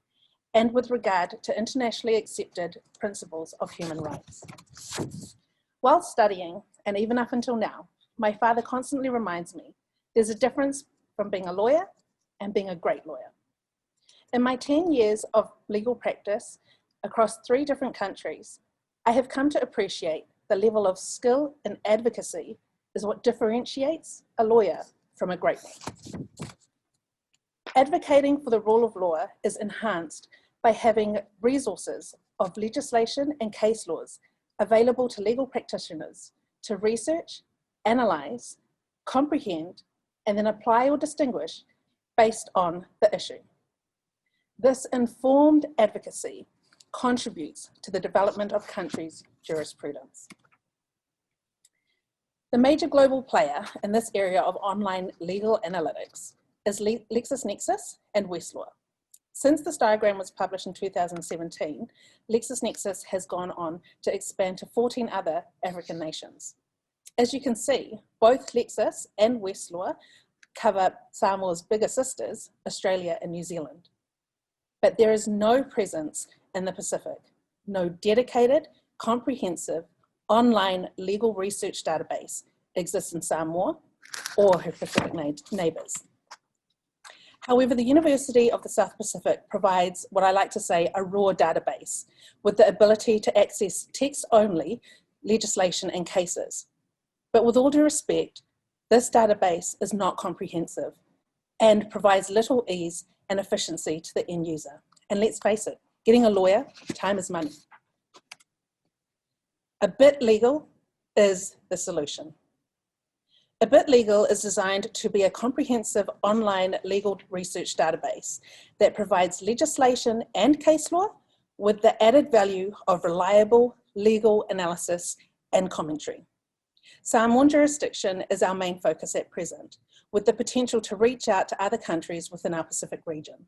and with regard to internationally accepted principles of human rights. While studying, and even up until now, my father constantly reminds me there's a difference from being a lawyer and being a great lawyer. In my 10 years of legal practice across 3 different countries, I have come to appreciate the level of skill and advocacy is what differentiates a lawyer from a great one. Advocating for the rule of law is enhanced by having resources of legislation and case laws available to legal practitioners to research, analyze, comprehend, and then apply or distinguish based on the issue. This informed advocacy contributes to the development of countries' jurisprudence. The major global player in this area of online legal analytics is LexisNexis and Westlaw. Since this diagram was published in 2017, LexisNexis has gone on to expand to 14 other African nations. As you can see, both Lexis and Westlaw cover Samoa's bigger sisters, Australia and New Zealand. But there is no presence in the Pacific, no dedicated, comprehensive, online legal research database exists in Samoa or her Pacific neighbours. However, the University of the South Pacific provides what I like to say a raw database with the ability to access text-only legislation and cases. But with all due respect, this database is not comprehensive and provides little ease and efficiency to the end user. And let's face it, getting a lawyer, time is money. A Bit Legal is the solution. A Bit Legal is designed to be a comprehensive online legal research database that provides legislation and case law with the added value of reliable legal analysis and commentary. Samoan jurisdiction is our main focus at present, with the potential to reach out to other countries within our Pacific region.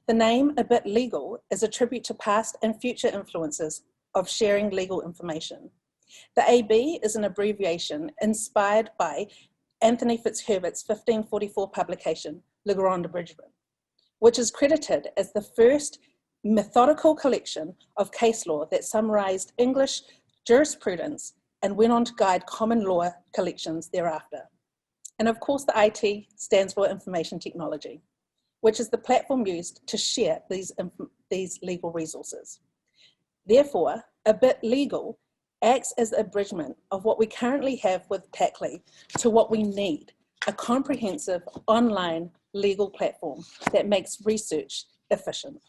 The name A Bit Legal is a tribute to past and future influences of sharing legal information. The AB is an abbreviation inspired by Anthony Fitzherbert's 1544 publication, Le Grand Abridgment, which is credited as the first methodical collection of case law that summarized English jurisprudence and went on to guide common law collections thereafter. And of course, the IT stands for Information Technology, which is the platform used to share these legal resources. Therefore, A Bit Legal acts as the abridgment of what we currently have with PACLI to what we need, a comprehensive online legal platform that makes research efficient.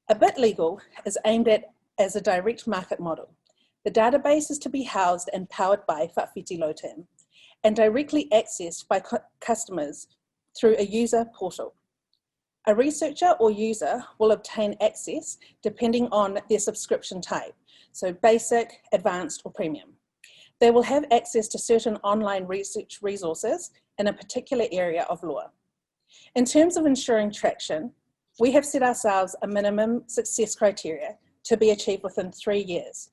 A Bit Legal is aimed at as a direct market model. The database is to be housed and powered by Whawhiti Lotam and directly accessed by customers through a user portal. A researcher or user will obtain access depending on their subscription type, so basic, advanced, or premium. They will have access to certain online research resources in a particular area of law. In terms of ensuring traction, we have set ourselves a minimum success criteria to be achieved within 3 years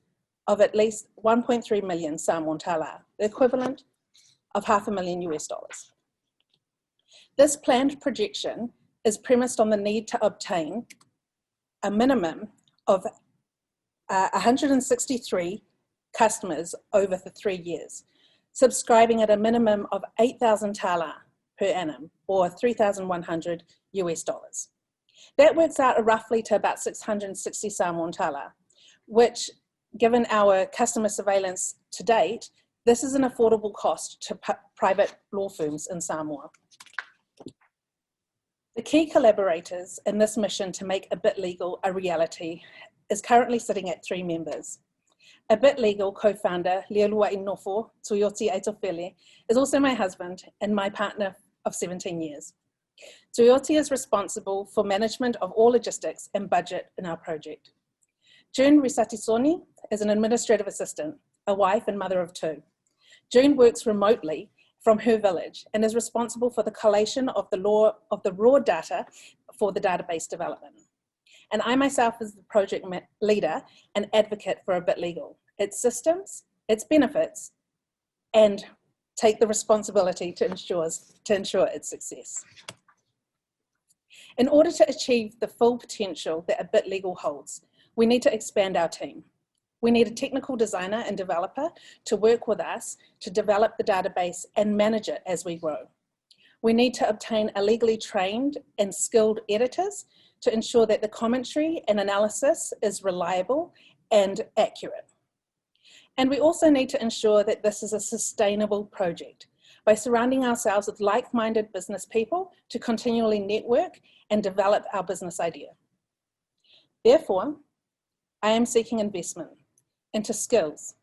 of at least 1.3 million Samoan tala, the equivalent of $500,000 US. This planned projection is premised on the need to obtain a minimum of 163 customers over the 3 years, subscribing at a minimum of 8,000 tala per annum, or $3,100 US. That works out roughly to about 660 Samoan tala, which, given our customer surveillance to date, this is an affordable cost to private law firms in Samoa. The key collaborators in this mission to make A Bit Legal a reality is currently sitting at 3 members. A Bit Legal co-founder Leolua Inofo Tuioti Aitofele is also my husband and my partner of 17 years. Tuioti is responsible for management of all logistics and budget in our project. June Risatisoni is an administrative assistant, a wife and mother of 2. June works remotely from her village and is responsible for the collation of the raw data for the database development. And I myself is the project leader and advocate for A Bit Legal, its systems, its benefits, and take the responsibility to ensure its success. In order to achieve the full potential that A Bit Legal holds, we need to expand our team. We need a technical designer and developer to work with us to develop the database and manage it as we grow. We need to obtain a legally trained and skilled editors to ensure that the commentary and analysis is reliable and accurate. And we also need to ensure that this is a sustainable project by surrounding ourselves with like-minded business people to continually network and develop our business idea. Therefore, I am seeking investment into skills,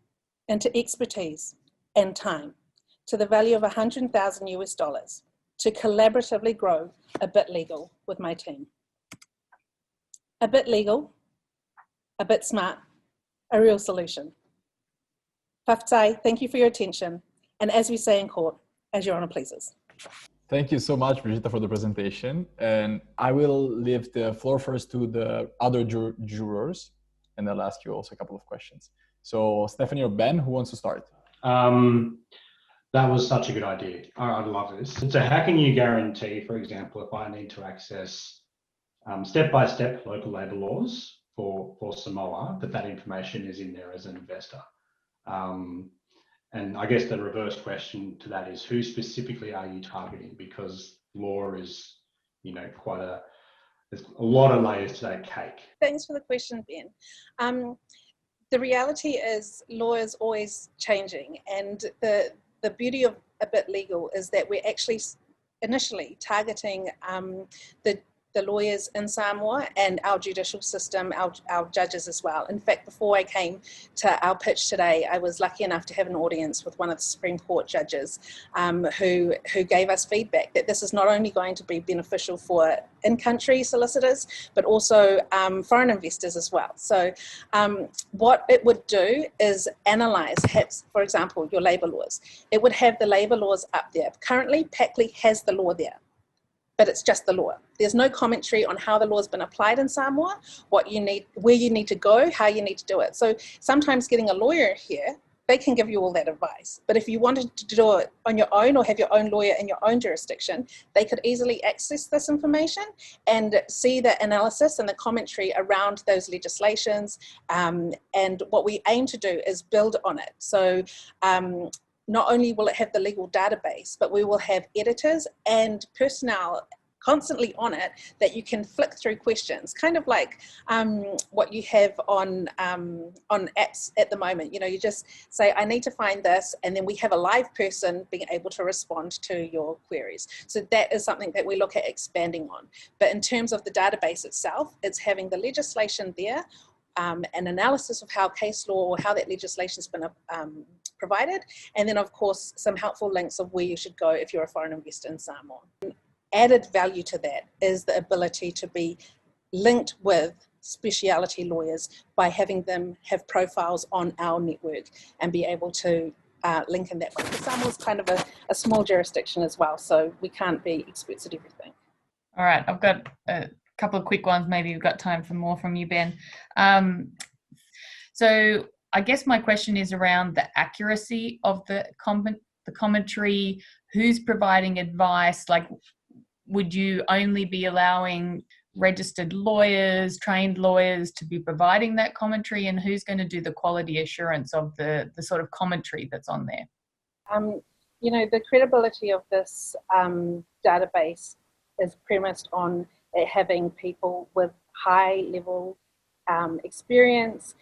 into expertise and time to the value of 100,000 US dollars to collaboratively grow A Bit Legal with my team. A bit legal, a bit smart, a real solution. Paftai, thank you for your attention. And as we say in court, as your honor pleases. Thank you so much, Brigitta, for the presentation. And I will leave the floor first to the other jurors, and I'll ask you also a couple of questions. So Stephanie or Ben, who wants to start? That was such a good idea. I love this. So how can you guarantee, for example, if I need to access step-by-step local labour laws for Samoa, that information is in there as an investor? And I guess the reverse question to that is, who specifically are you targeting? Because law is, there's a lot of layers to that cake. Thanks for the question, Ben. The reality is law is always changing, and the beauty of A Bit Legal is that we're actually initially targeting the lawyers in Samoa and our judicial system, our judges as well. In fact, before I came to our pitch today, I was lucky enough to have an audience with one of the Supreme Court judges who gave us feedback that this is not only going to be beneficial for in-country solicitors, but also foreign investors as well. So what it would do is analyse, for example, your labour laws. It would have the labour laws up there. Currently, PACLI has the law there, but it's just the law. There's no commentary on how the law has been applied in Samoa, what you need, where you need to go, how you need to do it. So sometimes getting a lawyer here, they can give you all that advice. But if you wanted to do it on your own or have your own lawyer in your own jurisdiction, they could easily access this information and see the analysis and the commentary around those legislations. And what we aim to do is build on it. So not only will it have the legal database, but we will have editors and personnel constantly on it that you can flick through questions, kind of like what you have on apps at the moment. You just say, I need to find this, and then we have a live person being able to respond to your queries. So that is something that we look at expanding on. But in terms of the database itself, it's having the legislation there, an analysis of how case law or how that legislation has been provided, and then of course some helpful links of where you should go if you're a foreign investor in Samoa. Added value to that is the ability to be linked with speciality lawyers by having them have profiles on our network and be able to link in that way. Samoa is kind of a small jurisdiction as well, so we can't be experts at everything. All right, I've got a couple of quick ones. Maybe we've got time for more from you, Ben. So I guess my question is around the accuracy of the commentary. Who's providing advice? Like, would you only be allowing registered lawyers, trained lawyers to be providing that commentary, and who's going to do the quality assurance of the sort of commentary that's on there? The credibility of this database is premised on it having people with high level experience,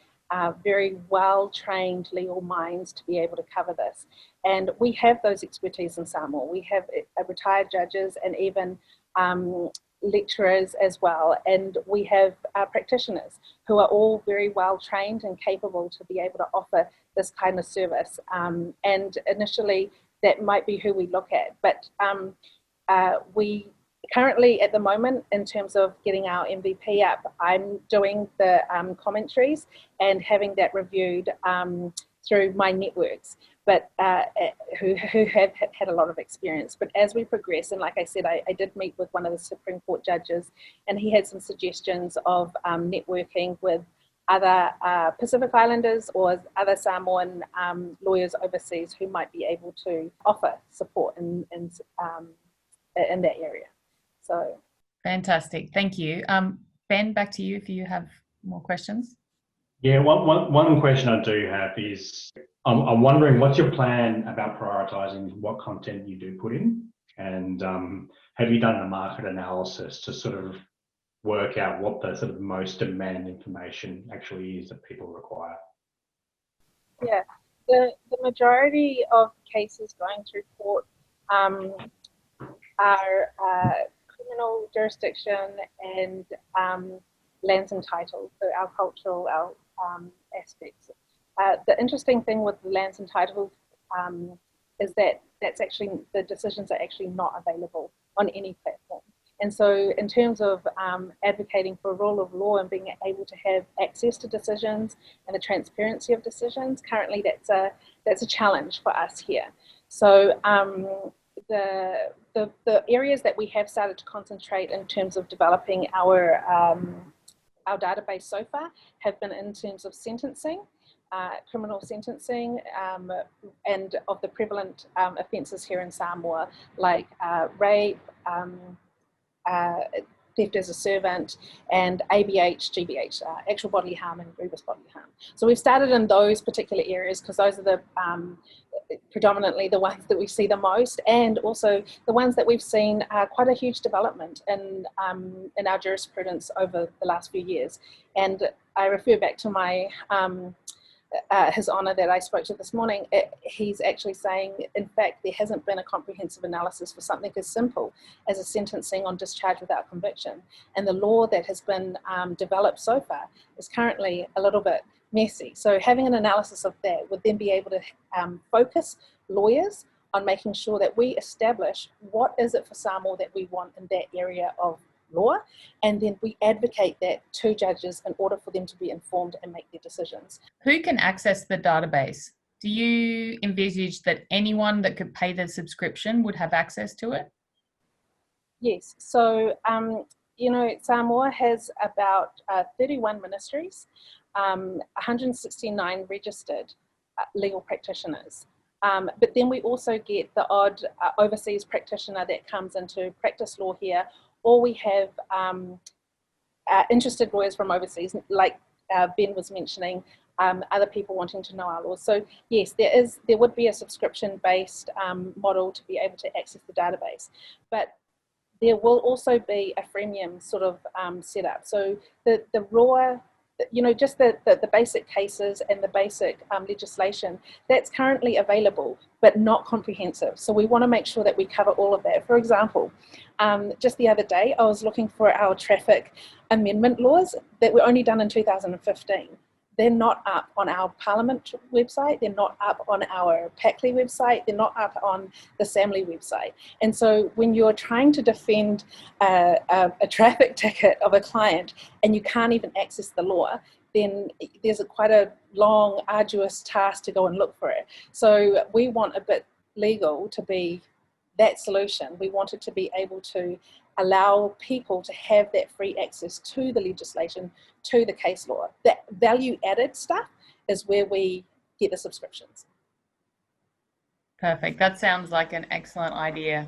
very well-trained legal minds to be able to cover this. And we have those expertise in Samoa. We have retired judges and even lecturers as well. And we have practitioners who are all very well-trained and capable to be able to offer this kind of service. And initially, that might be who we look at. But we currently, at the moment, in terms of getting our MVP up, I'm doing the commentaries and having that reviewed through my networks, but who have had a lot of experience. But as we progress, and like I said, I did meet with one of the Supreme Court judges, and he had some suggestions of networking with other Pacific Islanders or other Samoan lawyers overseas who might be able to offer support in that area. So fantastic, thank you. Ben, back to you if you have more questions. Yeah, one question I do have is, I'm wondering, what's your plan about prioritising what content you do put in? And have you done a market analysis to sort of work out what the sort of most demand information actually is that people require? Yeah, the majority of cases going through court are criminal jurisdiction and lands and titles, so our cultural aspects. The interesting thing with the lands and titles is that the decisions are actually not available on any platform. And so in terms of advocating for a rule of law and being able to have access to decisions and the transparency of decisions, currently that's a challenge for us here. So the areas that we have started to concentrate in terms of developing our database so far have been in terms of sentencing, criminal sentencing, and of the prevalent offences here in Samoa, like rape, theft as a servant, and ABH, GBH, actual bodily harm and grievous bodily harm. So we've started in those particular areas because those are the predominantly the ones that we see the most, and also the ones that we've seen quite a huge development in our jurisprudence over the last few years. And I refer back to my His Honour that I spoke to this morning. He's actually saying, in fact, there hasn't been a comprehensive analysis for something as simple as a sentencing on discharge without conviction. And the law that has been developed so far is currently a little bit messy. So having an analysis of that would then be able to focus lawyers on making sure that we establish what is it for Samoa that we want in that area of law, and then we advocate that to judges in order for them to be informed and make their decisions. Who can access the database? Do you envisage that anyone that could pay the subscription would have access to it? Yes, so Samoa has about 31 ministries, 169 registered legal practitioners. But then we also get the odd overseas practitioner that comes in to practice law here, or we have interested lawyers from overseas, like Ben was mentioning, other people wanting to know our laws. So yes, there would be a subscription-based model to be able to access the database, but there will also be a freemium sort of setup. So the raw, just the basic cases and the basic legislation that's currently available, but not comprehensive. So we want to make sure that we cover all of that. For example, just the other day, I was looking for our traffic amendment laws that were only done in 2015. They're not up on our Parliament website, they're not up on our PACLI website, they're not up on the SAMLI website. And so when you're trying to defend a traffic ticket of a client and you can't even access the law, then there's quite a long, arduous task to go and look for it. So we want a bit legal to be that solution. We want it to be able to allow people to have that free access to the legislation, to the case law. That value added stuff is where we get the subscriptions. Perfect. That sounds like an excellent idea.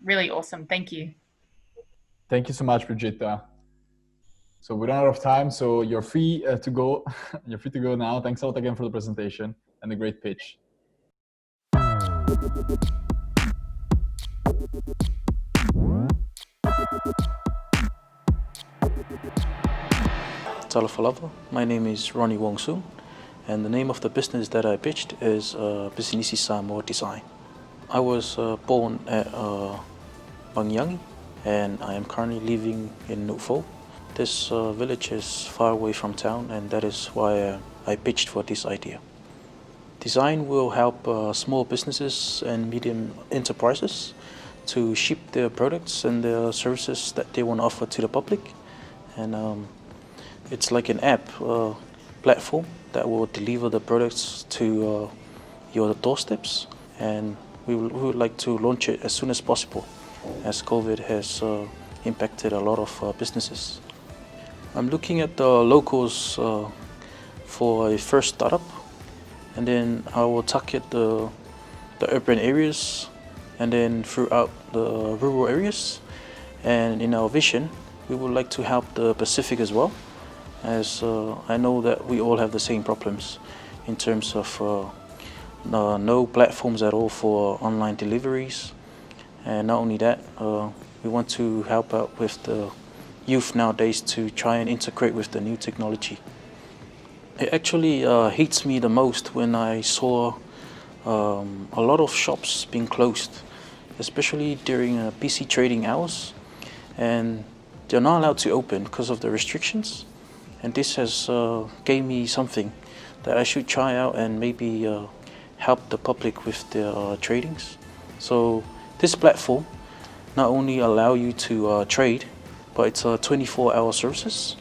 Really awesome. Thank you. Thank you so much, Brigitta. So we're out of time, so you're free to go. You're free to go now. Thanks a lot again for the presentation and the great pitch. Talofa, my name is Ronnie Wong-Soon, and the name of the business that I pitched is Business Samoa Design. I was born at Bangiangi, and I am currently living in Nutfo. This village is far away from town, and that is why I pitched for this idea. Design will help small businesses and medium enterprises to ship their products and their services that they want to offer to the public. And it's like an app platform that will deliver the products to your doorsteps, and we would like to launch it as soon as possible, as COVID has impacted a lot of businesses. I'm looking at the locals for a first startup, and then I will target the urban areas, and then throughout the rural areas. And in our vision, we would like to help the Pacific as well, as I know that we all have the same problems in terms of no platforms at all for online deliveries. And not only that, we want to help out with the youth nowadays to try and integrate with the new technology. It actually hits me the most when I saw a lot of shops being closed, especially during busy trading hours, and they're not allowed to open because of the restrictions. And this has gave me something that I should try out and maybe help the public with their tradings. So this platform not only allow you to trade, but it's a 24-hour services.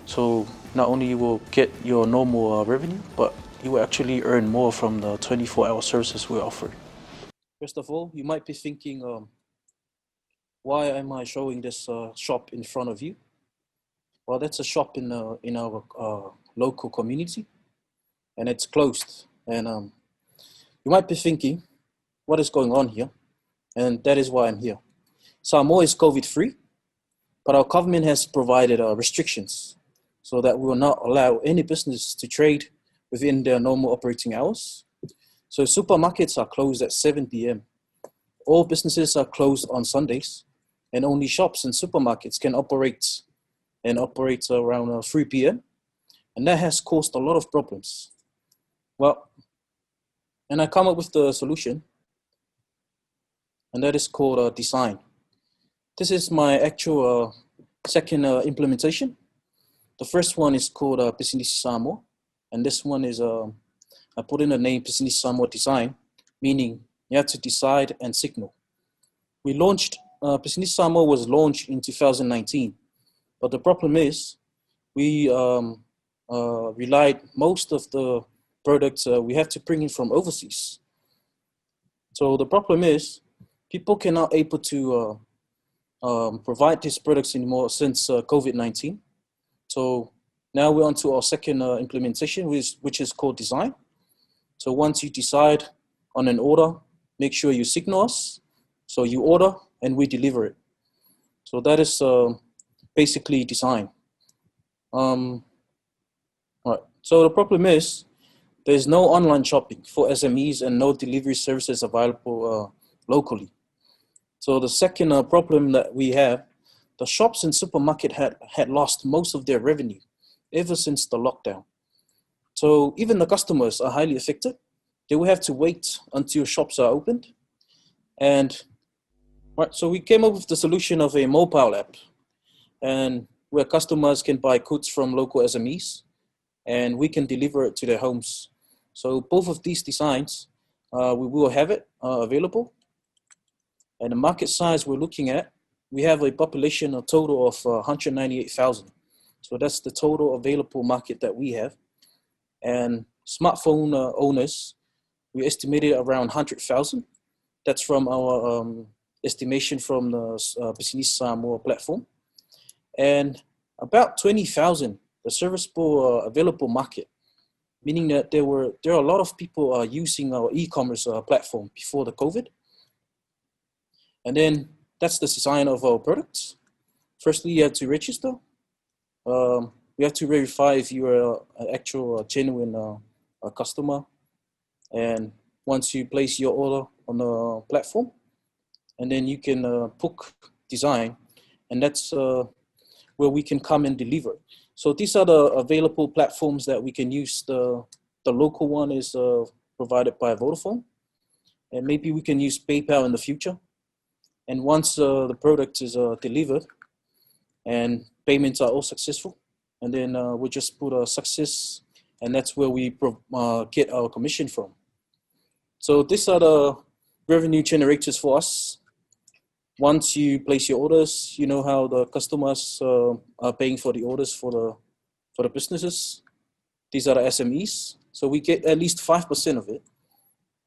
So not only you will get your normal revenue, but you will actually earn more from the 24-hour services we offer. First of all, you might be thinking, why am I showing this shop in front of you? Well, that's a shop in our local community, and it's closed. And you might be thinking, what is going on here? And that is why I'm here. Samoa is COVID-free, but our government has provided restrictions so that we will not allow any business to trade within their normal operating hours. So supermarkets are closed at 7 p.m. All businesses are closed on Sundays, and only shops and supermarkets can operate around 3 p.m. And that has caused a lot of problems. Well, and I come up with the solution, and that is called design. This is my actual second implementation. The first one is called Business Samoa, and this one is, I put in the name Business Samoa Design, meaning you have to decide and signal. We launched, Business Samoa was launched in 2019, but the problem is we relied most of the products we have to bring in from overseas. So the problem is people cannot able to provide these products anymore since COVID-19. So now we're on to our second implementation, which is called design. So once you decide on an order, make sure you signal us. So you order and we deliver it. So that is basically design. Right. So the problem is there's no online shopping for SMEs and no delivery services available locally. So the second problem that we have, the shops and supermarket had lost most of their revenue ever since the lockdown. So even the customers are highly affected. They will have to wait until shops are opened. And right, so we came up with the solution of a mobile app, and where customers can buy goods from local SMEs, and we can deliver it to their homes. So both of these designs, we will have it available. And the market size we're looking at, we have a population, a total of 198,000. So that's the total available market that we have. And smartphone owners, we estimated around 100,000. That's from our estimation from the Business Samoa platform. And about 20,000, the serviceable available market, meaning that there are a lot of people using our e-commerce platform before the COVID. And then that's the design of our products. Firstly, you have to register. We have to verify if you are an actual genuine customer. And once you place your order on the platform, and then you can book design, and that's where we can come and deliver. So these are the available platforms that we can use. The local one is provided by Vodafone, and maybe we can use PayPal in the future. And once the product is delivered and payments are all successful, and then we just put a success, and that's where we get our commission from. So these are the revenue generators for us. Once you place your orders, you know how the customers are paying for the orders for the businesses. These are the SMEs. So we get at least 5% of it.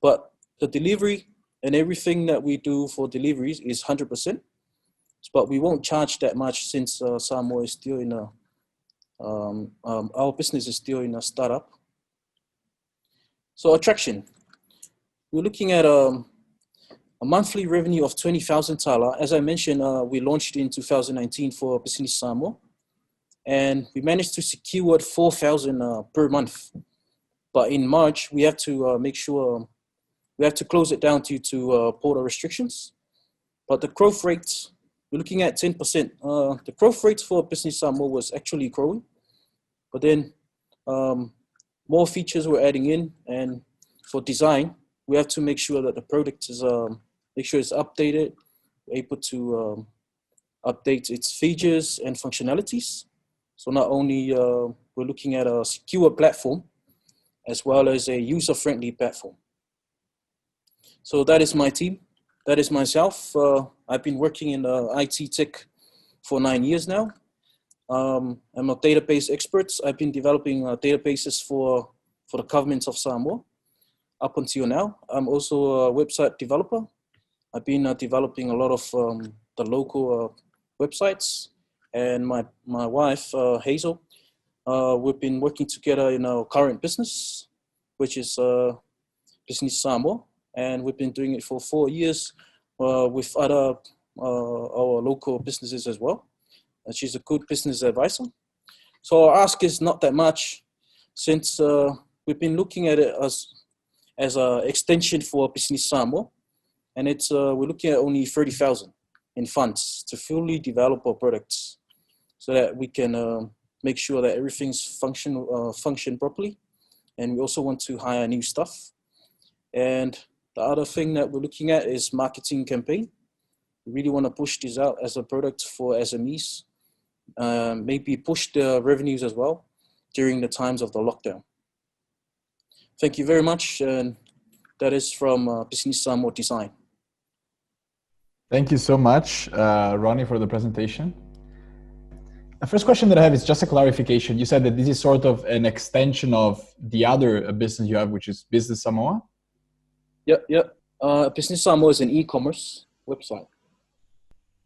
But the delivery and everything that we do for deliveries is 100%. But we won't charge that much since Samoa is still in our business is still in a startup. So attraction. We're looking at a monthly revenue of 20,000 tala. As I mentioned, we launched in 2019 for Business Samoa, and we managed to secure 4,000 per month. But in March, we have to make sure, we have to close it down due to border restrictions. But the growth rates, we're looking at 10%. The growth rates for Business Samoa was actually growing, but then more features we're adding in, and for design, we have to make sure that the product is make sure it's updated, able to update its features and functionalities. So not only we're looking at a secure platform, as well as a user-friendly platform. So that is my team. That is myself. I've been working in IT tech for 9 years now. I'm a database expert. I've been developing databases for the government of Samoa up until now. I'm also a website developer. I've been developing a lot of the local websites, and my wife, Hazel, we've been working together in our current business, which is Business Samoa, and we've been doing it for 4 years with other our local businesses as well. And she's a good business advisor. So our ask is not that much, since we've been looking at it as an extension for Business Samoa, and it's we're looking at only 30,000 in funds to fully develop our products, so that we can make sure that everything's function properly. And we also want to hire new staff. And the other thing that we're looking at is marketing campaign. We really want to push this out as a product for SMEs, maybe push the revenues as well during the times of the lockdown. Thank you very much. And that is from Business Samoa Design. Thank you so much, Ronnie, for the presentation. The first question that I have is just a clarification. You said that this is sort of an extension of the other business you have, which is Business Samoa? Yep. Business Samoa is an e-commerce website.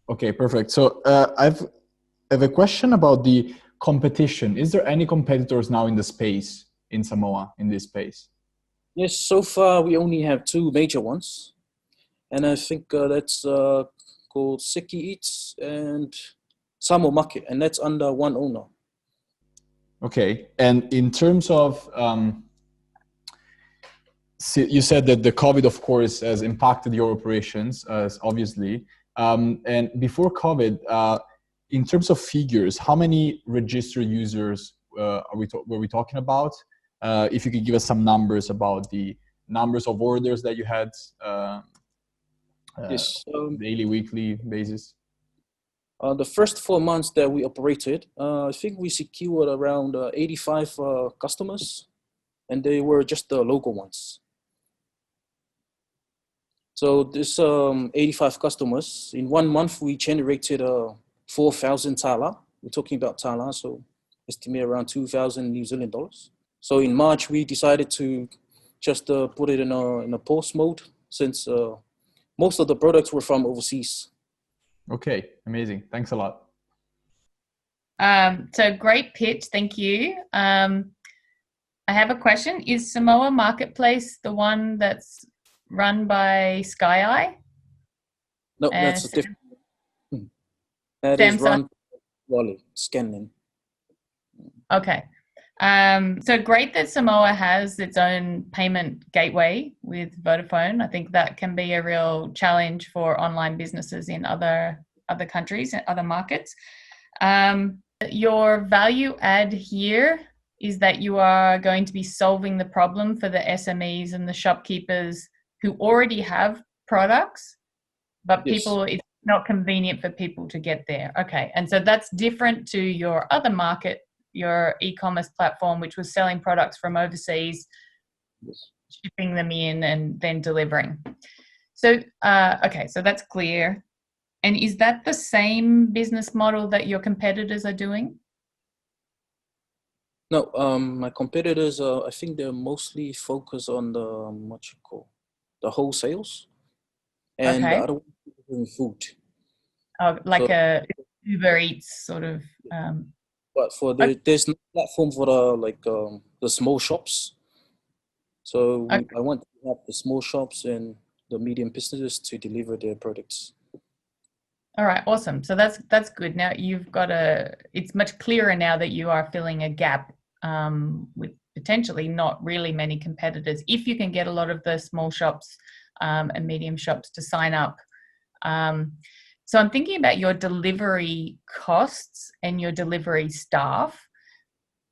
Okay, perfect. So I have a question about the competition. Is there any competitors now in the space, in Samoa, in this space? Yes, so far we only have 2 major ones. And I think that's called Seki Eats and Samoa Market, and that's under one owner. Okay, and in terms of, you said that the COVID, of course, has impacted your operations, obviously. And before COVID, in terms of figures, how many registered users were we talking about? If you could give us some numbers about the numbers of orders that you had, yes, daily, weekly basis. The first 4 months that we operated, I think we secured around 85 customers, and they were just the local ones. So this 85 customers, in 1 month, we generated 4,000 tala. We're talking about tala, so estimate around 2,000 New Zealand dollars. So in March, we decided to just put it in a pause mode, since most of the products were from overseas. Okay, amazing. Thanks a lot. So great pitch, thank you. I have a question. Is Samoa Marketplace the one that's run by SkyEye? No, that's a different. That is run by Wally Scanning. Okay. So great that Samoa has its own payment gateway with Vodafone. I think that can be a real challenge for online businesses in other countries and other markets. Your value add here is that you are going to be solving the problem for the SMEs and the shopkeepers who already have products, but Yes. it's not convenient for people to get there. Okay, and so that's different to your other market, your e-commerce platform, which was selling products from overseas, shipping them in and then delivering. So, okay, so that's clear. And is that the same business model that your competitors are doing? No, my competitors, I think they're mostly focused on the, the wholesales. And Okay. the other one is doing food. Oh, like So- a Uber Eats sort of. But there's no platform for the small shops. So I want to have the small shops and the medium businesses to deliver their products. All right, awesome. So that's good. Now it's much clearer now that you are filling a gap with potentially not really many competitors, if you can get a lot of the small shops and medium shops to sign up. So I'm thinking about your delivery costs and your delivery staff.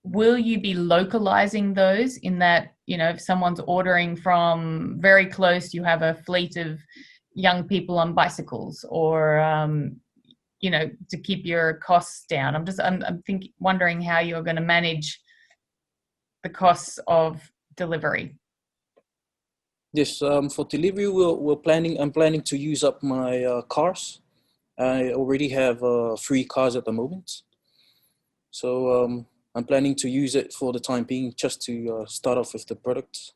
Will you be localizing those in that, if someone's ordering from very close, you have a fleet of young people on bicycles, or, to keep your costs down? I'm wondering how you're going to manage the costs of delivery. Yes, for delivery, I'm planning to use up my cars. I already have 3 cars at the moment. So I'm planning to use it for the time being, just to start off with the product.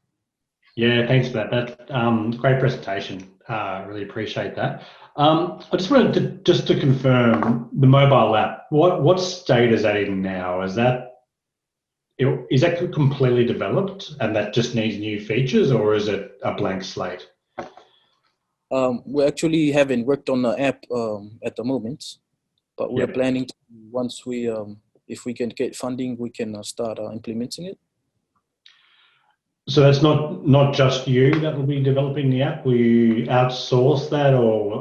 Yeah, thanks for that. That great presentation. Really appreciate that. I just wanted to confirm the mobile app. What state is that in now? Is that completely developed and that just needs new features, or is it a blank slate? We actually haven't worked on the app at the moment, but we're planning to, once we, if we can get funding, we can start implementing it. So that's not just you that will be developing the app. Will you outsource that,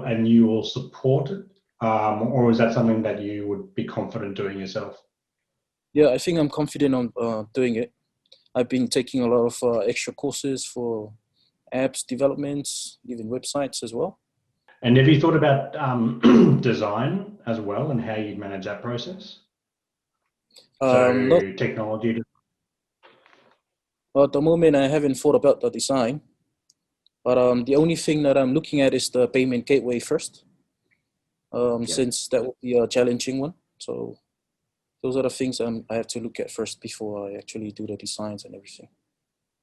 and you will support it, or is that something that you would be confident doing yourself? Yeah, I think I'm confident on doing it. I've been taking a lot of extra courses for apps developments, even websites as well. And have you thought about design as well and how you manage that process? So technology. Well, at the moment, I haven't thought about the design, but the only thing that I'm looking at is the payment gateway first, since that will be a challenging one. So those are the things I have to look at first before I actually do the designs and everything.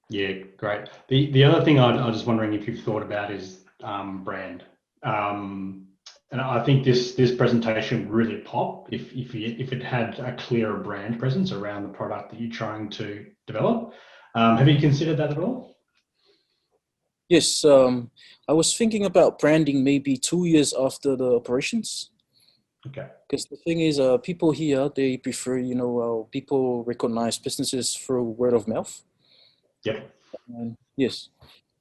Yeah, great. The other thing I was just wondering if you've thought about is brand. And I think this presentation really popped if it had a clearer brand presence around the product that you're trying to develop. Have you considered that at all? Yes, I was thinking about branding maybe 2 years after the operations. Okay. Because the thing is, people here, they prefer, people recognize businesses through word of mouth. Yep. Yes.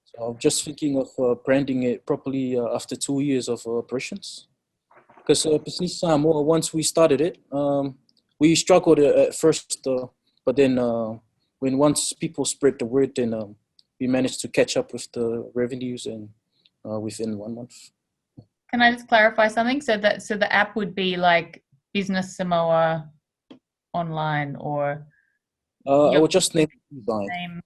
So I'm just thinking of branding it properly after 2 years of operations. Because Business Samoa, once we started it, we struggled at first, but then when once people spread the word, then we managed to catch up with the revenues and within 1 month. Can I just clarify something? So the app would be like Business Samoa online, or I would just name design.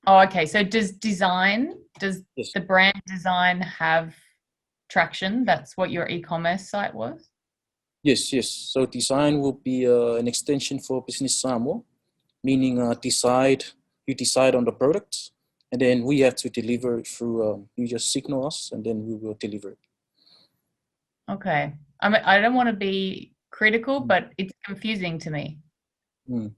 Oh, okay. So does the brand design have traction? That's what your e-commerce site was? Yes. So design will be an extension for Business Samoa, meaning you decide on the product, and then we have to deliver it through, you just signal us, and then we will deliver it. Okay. I mean, I don't want to be critical, but it's confusing to me. The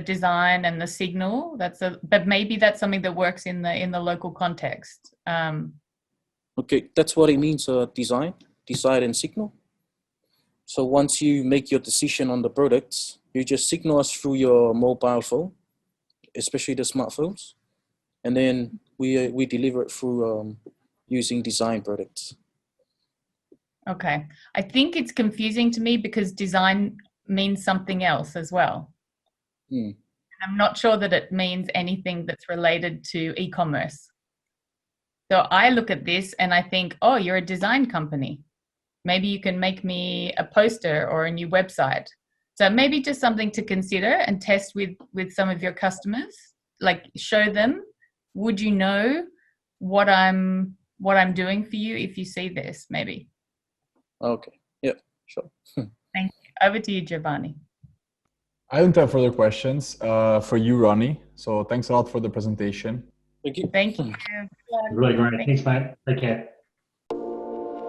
design and the signal, but maybe that's something that works in the local context. Okay, that's what it means, design and signal. So once you make your decision on the products, you just signal us through your mobile phone, especially the smartphones, and then we deliver it through using design products. Okay. I think it's confusing to me because design means something else as well. I'm not sure that it means anything that's related to e-commerce. So I look at this and I think, oh, you're a design company. Maybe you can make me a poster or a new website. So maybe just something to consider and test with some of your customers, like show them, would you know what I'm doing for you if you see this, maybe? Okay, yeah, sure. Thank you. Over to you, Giovanni. I don't have further questions for you, Ronnie. So thanks a lot for the presentation. Thank you. Thank you. Really great. Thanks, mate. Take care.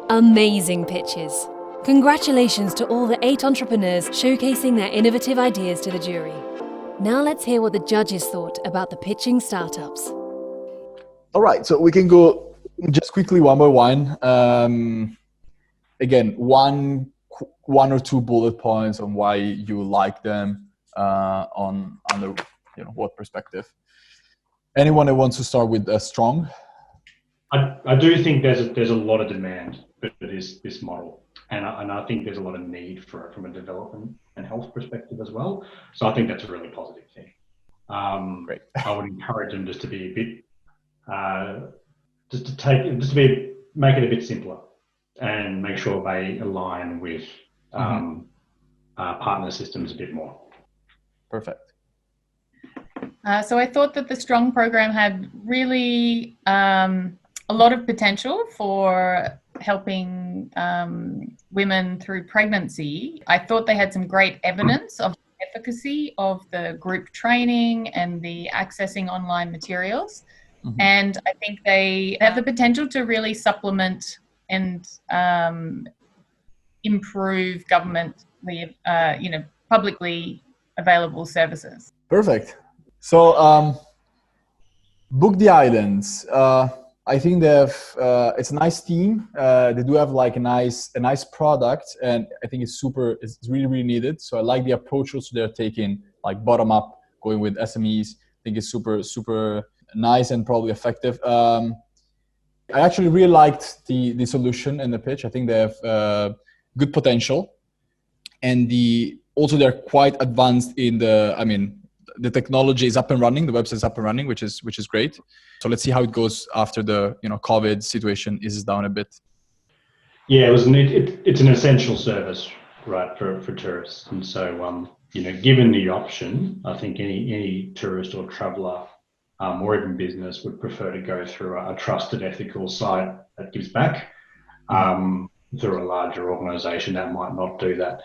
Amazing pitches. Congratulations to all the 8 entrepreneurs showcasing their innovative ideas to the jury. Now let's hear what the judges thought about the pitching startups. All right, so we can go just quickly one by one. Again, one or two bullet points on why you like them on the what perspective. Anyone that wants to start with Strong? I do think there's a lot of demand for this model, and I think there's a lot of need for it from a development and health perspective as well. So I think that's a really positive thing. Great. I would encourage them just to be a bit, make it a bit simpler, and make sure they align with partner systems a bit more. Perfect. So I thought that the Strong program had really a lot of potential for helping women through pregnancy. I thought they had some great evidence of the efficacy of the group training and the accessing online materials. And I think they have the potential to really supplement and improve government, publicly available services. Perfect. So, Book the Islands. I think they have. It's a nice team. They do have like a nice product, and I think it's super. It's really needed. So I like the approach also they're taking, like bottom up, going with SMEs. I think it's super nice and probably effective. I actually really liked the solution and the pitch. I think they have good potential, and they're quite advanced in the. I mean, the technology is up and running. The website is up and running, which is great. So let's see how it goes after the COVID situation eases down a bit. Yeah, it's an essential service, right, for tourists, and so given the option, I think any tourist or traveller or even business would prefer to go through a trusted, ethical site that gives back through a larger organisation that might not do that.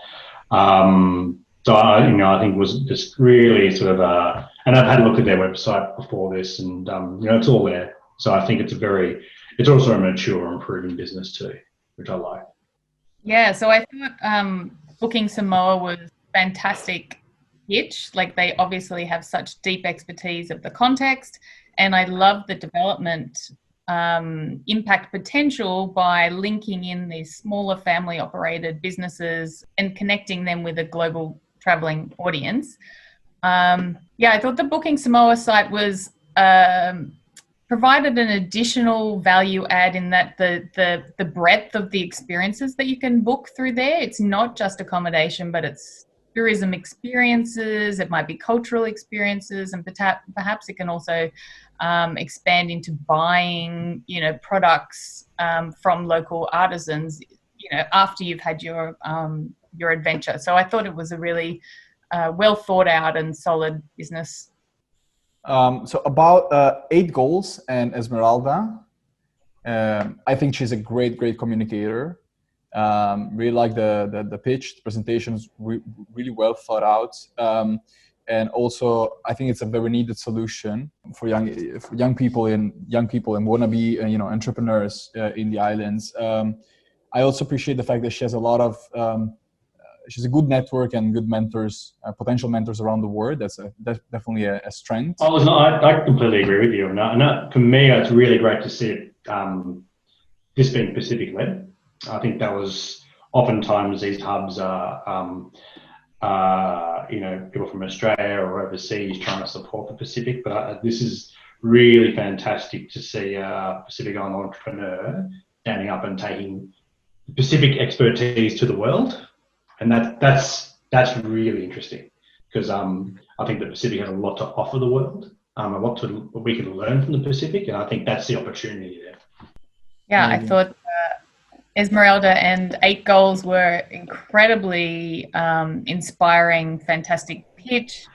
So I think it was just really sort of and I've had a look at their website before this, and it's all there. So I think it's also a mature, improving business too, which I like. Yeah, so I thought Booking Samoa was fantastic pitch. Like, they obviously have such deep expertise of the context, and I love the development impact potential by linking in these smaller family operated businesses and connecting them with a global traveling audience. I thought the Booking Samoa site was provided an additional value add in that the breadth of the experiences that you can book through there. It's not just accommodation, but it's tourism experiences, it might be cultural experiences, and perhaps it can also expand into buying, products from local artisans, after you've had your adventure. So I thought it was a really well thought out and solid business. So about 8 goals and Esmeralda. I think she's a great communicator. Really like the pitch. The presentation's really well thought out. And also, I think it's a very needed solution for young people and wannabe entrepreneurs in the islands. I also appreciate the fact that she has a lot of she's a good network and good mentors, potential mentors around the world. That's definitely a strength. I completely agree with you. And for me, it's really great to see it, this being Pacific led. I think that was oftentimes these hubs are, people from Australia or overseas trying to support the Pacific. But this is really fantastic to see a Pacific Island entrepreneur standing up and taking Pacific expertise to the world. And that's really interesting, because I think the Pacific has a lot to offer the world, what we can learn from the Pacific, and I think that's the opportunity there. Yeah, I thought Esmeralda and 8 Goals were incredibly inspiring, fantastic pitch.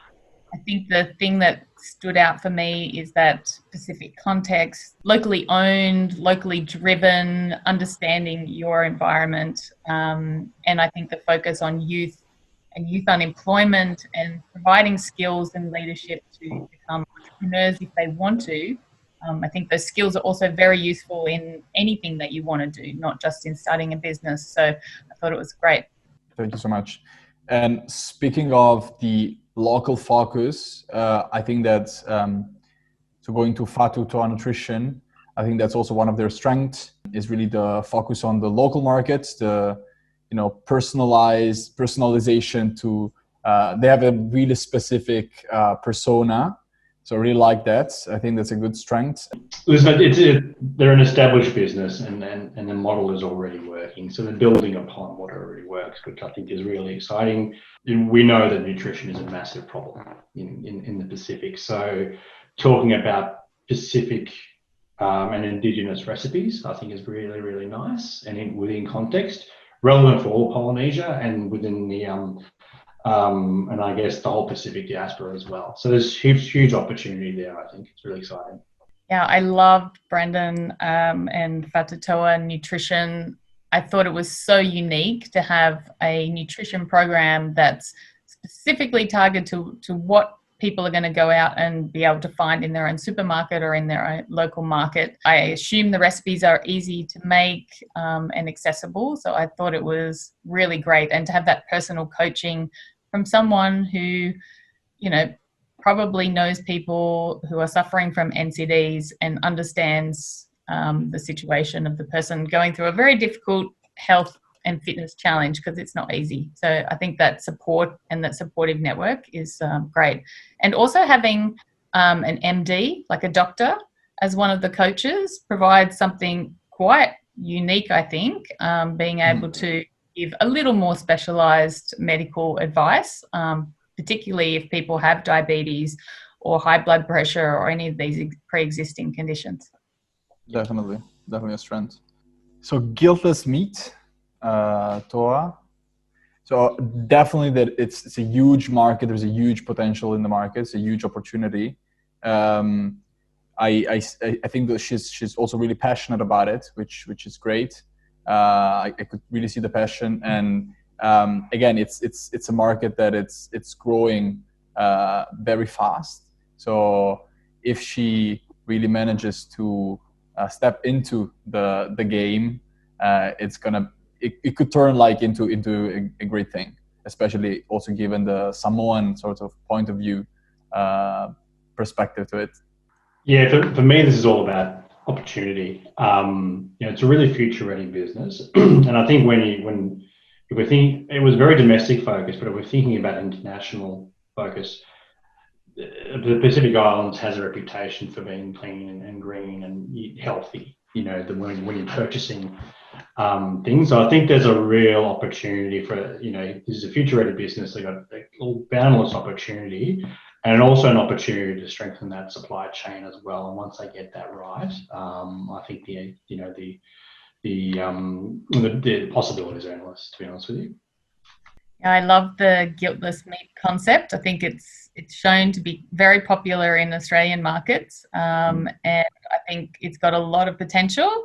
I think the thing that stood out for me is that Pacific context, locally owned, locally driven, understanding your environment, and I think the focus on youth and youth unemployment and providing skills and leadership to become entrepreneurs if they want to. I think those skills are also very useful in anything that you want to do, not just in starting a business. So I thought it was great. Thank you so much. And speaking of the local focus, I think that so going to Fatu Toa Nutrition, I think that's also one of their strengths, is really the focus on the local markets, the personalization to they have a really specific persona. So I really like that. I think that's a good strength. Listen, they're an established business, and the model is already working. So they're building upon what already works, which I think is really exciting. We know that nutrition is a massive problem in the Pacific. So talking about Pacific and Indigenous recipes, I think is really, really nice, and within context, relevant for all Polynesia and within the and I guess the whole Pacific diaspora as well. So there's huge opportunity there. I think it's really exciting. Yeah, I loved Brendan and Fatatoa Nutrition. I thought it was so unique to have a nutrition program that's specifically targeted to what people are going to go out and be able to find in their own supermarket or in their own local market. I assume the recipes are easy to make and accessible, so I thought it was really great. And to have that personal coaching from someone who, you know, probably knows people who are suffering from NCDs and understands the situation of the person going through a very difficult health and fitness challenge, because it's not easy. So I think that support and that supportive network is great. And also having an MD, like a doctor, as one of the coaches provides something quite unique, I think, being able to give a little more specialised medical advice, particularly if people have diabetes or high blood pressure or any of these pre-existing conditions. Definitely a strength. So Guiltless Meat, Toa. So definitely that it's a huge market. There's a huge potential in the market. It's a huge opportunity. I think that she's also really passionate about it, which is great. I could really see the passion, and again, it's a market that it's growing very fast. So if she really manages to step into the game, it could turn like into a great thing, especially also given the Samoan sort of point of view perspective to it. Yeah, for me, this is all about opportunity. It's a really future-ready business, and I think if we think, it was very domestic focused, but if we're thinking about international focus, the Pacific Islands has a reputation for being clean and green and healthy. When you're purchasing things, so I think there's a real opportunity for this is a future-ready business. They've got a boundless opportunity. And also an opportunity to strengthen that supply chain as well. And once they get that right, I think the possibilities are endless, to be honest with you. I love the Guiltless Meat concept. I think it's shown to be very popular in Australian markets, and I think it's got a lot of potential.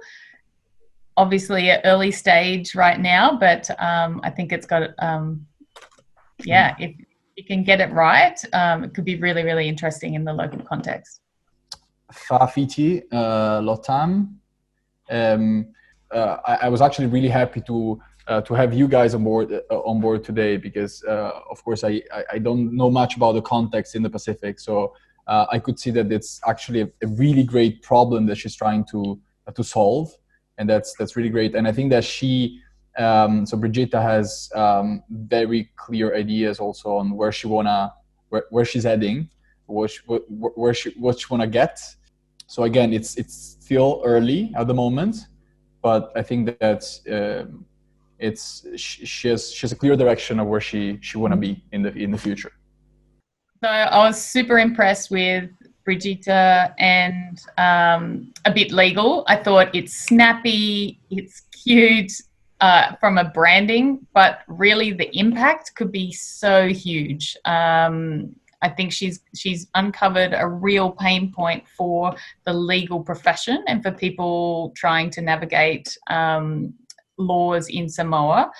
Obviously, at early stage right now, but I think it's got if you can get it right, it could be really, really interesting in the local context. Fa'afiti, Lotam. I was actually really happy to have you guys on board today, because of course I don't know much about the context in the Pacific, so I could see that it's actually a really great problem that she's trying to solve, and that's really great. And I think that she. So Brigitta has very clear ideas also on where she's heading, what she wanna get. So again, it's still early at the moment, but I think that she has a clear direction of where she wanna be in the future. So I was super impressed with Brigitta, and a bit legal. I thought it's snappy, it's cute. From a branding, but really the impact could be so huge. I think she's uncovered a real pain point for the legal profession and for people trying to navigate laws in Samoa,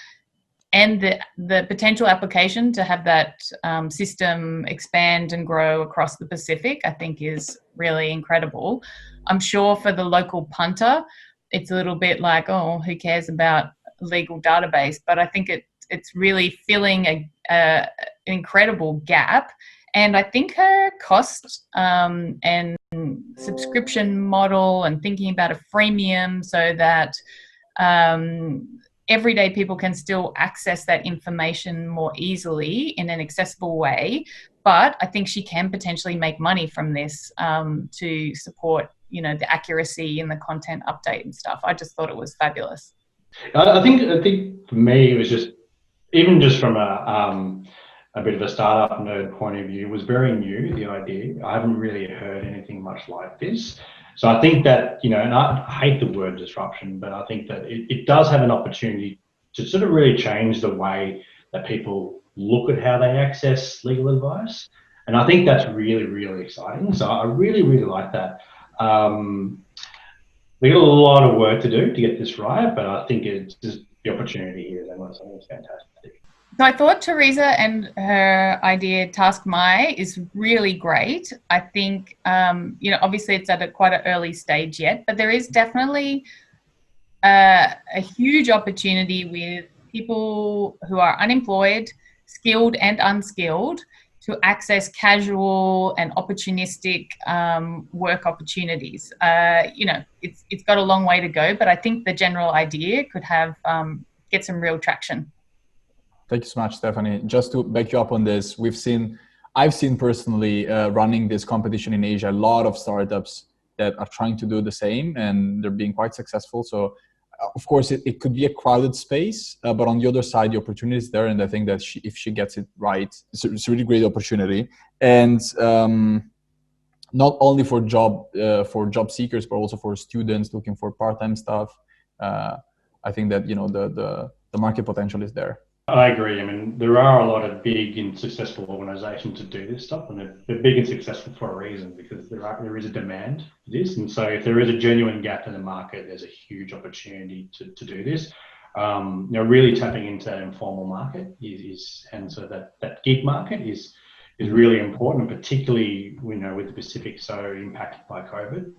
and the potential application to have that system expand and grow across the Pacific, I think is really incredible. I'm sure for the local punter, it's a little bit like, oh, who cares about legal database, but I think it's really filling an incredible gap. And I think her cost and subscription model, and thinking about a freemium so that everyday people can still access that information more easily in an accessible way, but I think she can potentially make money from this to support the accuracy in the content update and stuff. I just thought it was fabulous. I think for me, it was just from a bit of a startup nerd point of view, it was very new, the idea. I haven't really heard anything much like this. So I think that, and I hate the word disruption, but I think that it does have an opportunity to sort of really change the way that people look at how they access legal advice. And I think that's really, really exciting. So I really, really like that. We got a lot of work to do to get this right, but I think it's just the opportunity here. I think it's fantastic. So I thought Teresa and her idea, Task My, is really great. I think, obviously it's at quite an early stage yet, but there is definitely a huge opportunity with people who are unemployed, skilled and unskilled, to access casual and opportunistic work opportunities. It's got a long way to go, but I think the general idea could have get some real traction. Thank you so much, Stephanie. Just to back you up on this, I've seen personally running this competition in Asia, a lot of startups that are trying to do the same, and they're being quite successful. So of course, it could be a crowded space, but on the other side, the opportunity is there. And I think that if she gets it right, it's a really great opportunity. And not only for job seekers, but also for students looking for part-time stuff. I think that, the market potential is there. I agree. I mean, there are a lot of big and successful organizations to do this stuff, and they're big and successful for a reason, because there is a demand for this. And so if there is a genuine gap in the market, there's a huge opportunity to do this. Really tapping into that informal market and so that gig market is really important, particularly, with the Pacific so impacted by COVID.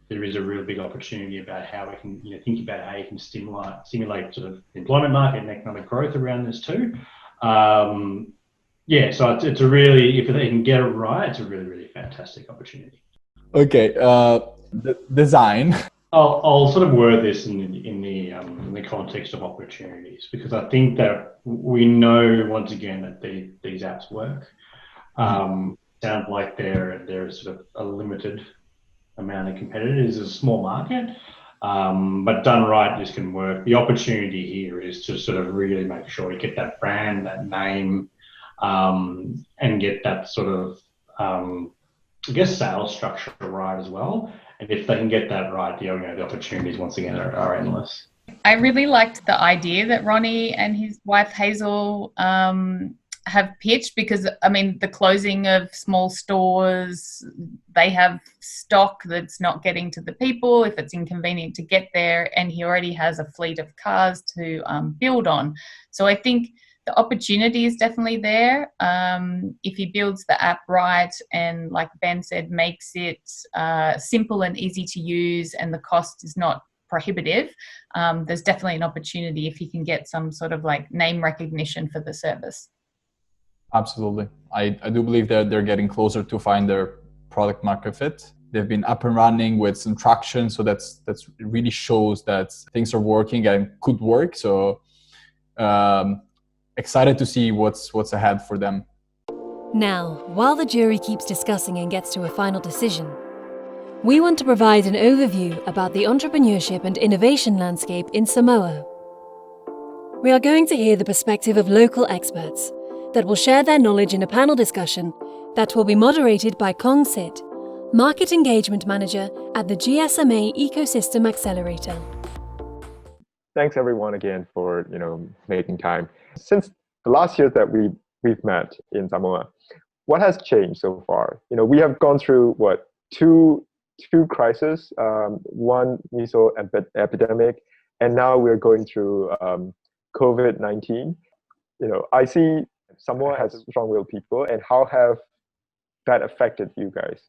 There is a real big opportunity about how we can, think about how you can stimulate sort of employment market and economic growth around this too. So it's a really, if they can get it right, it's a really, really fantastic opportunity. Okay, the design. I'll sort of word this in the context of opportunities, because I think that we know once again that these apps work. Sound like they're sort of a limited amount of competitors. It's a small market, but done right, this can work. The opportunity here is to sort of really make sure you get that brand, that name, and get that sort of, sales structure right as well. And if they can get that right, the opportunities once again are endless. I really liked the idea that Ronnie and his wife Hazel have pitched, because the closing of small stores, they have stock that's not getting to the people if it's inconvenient to get there, and he already has a fleet of cars to build on. So I think the opportunity is definitely there if he builds the app right, and like Ben said, makes it simple and easy to use, and the cost is not prohibitive. There's definitely an opportunity if he can get some sort of like name recognition for the service. Absolutely. I do believe that they're getting closer to find their product market fit. They've been up and running with some traction, so that's really shows that things are working and could work. So excited to see what's ahead for them. Now, while the jury keeps discussing and gets to a final decision, we want to provide an overview about the entrepreneurship and innovation landscape in Samoa. We are going to hear the perspective of local experts that will share their knowledge in a panel discussion that will be moderated by Kong Sit, Market Engagement Manager at the GSMA Ecosystem Accelerator. Thanks everyone again for making time. Since the last year that we've met in Samoa, what has changed so far? We have gone through two crises, one measles epidemic, and now we're going through COVID-19. I see Samoa has strong-willed people, and how have that affected you guys?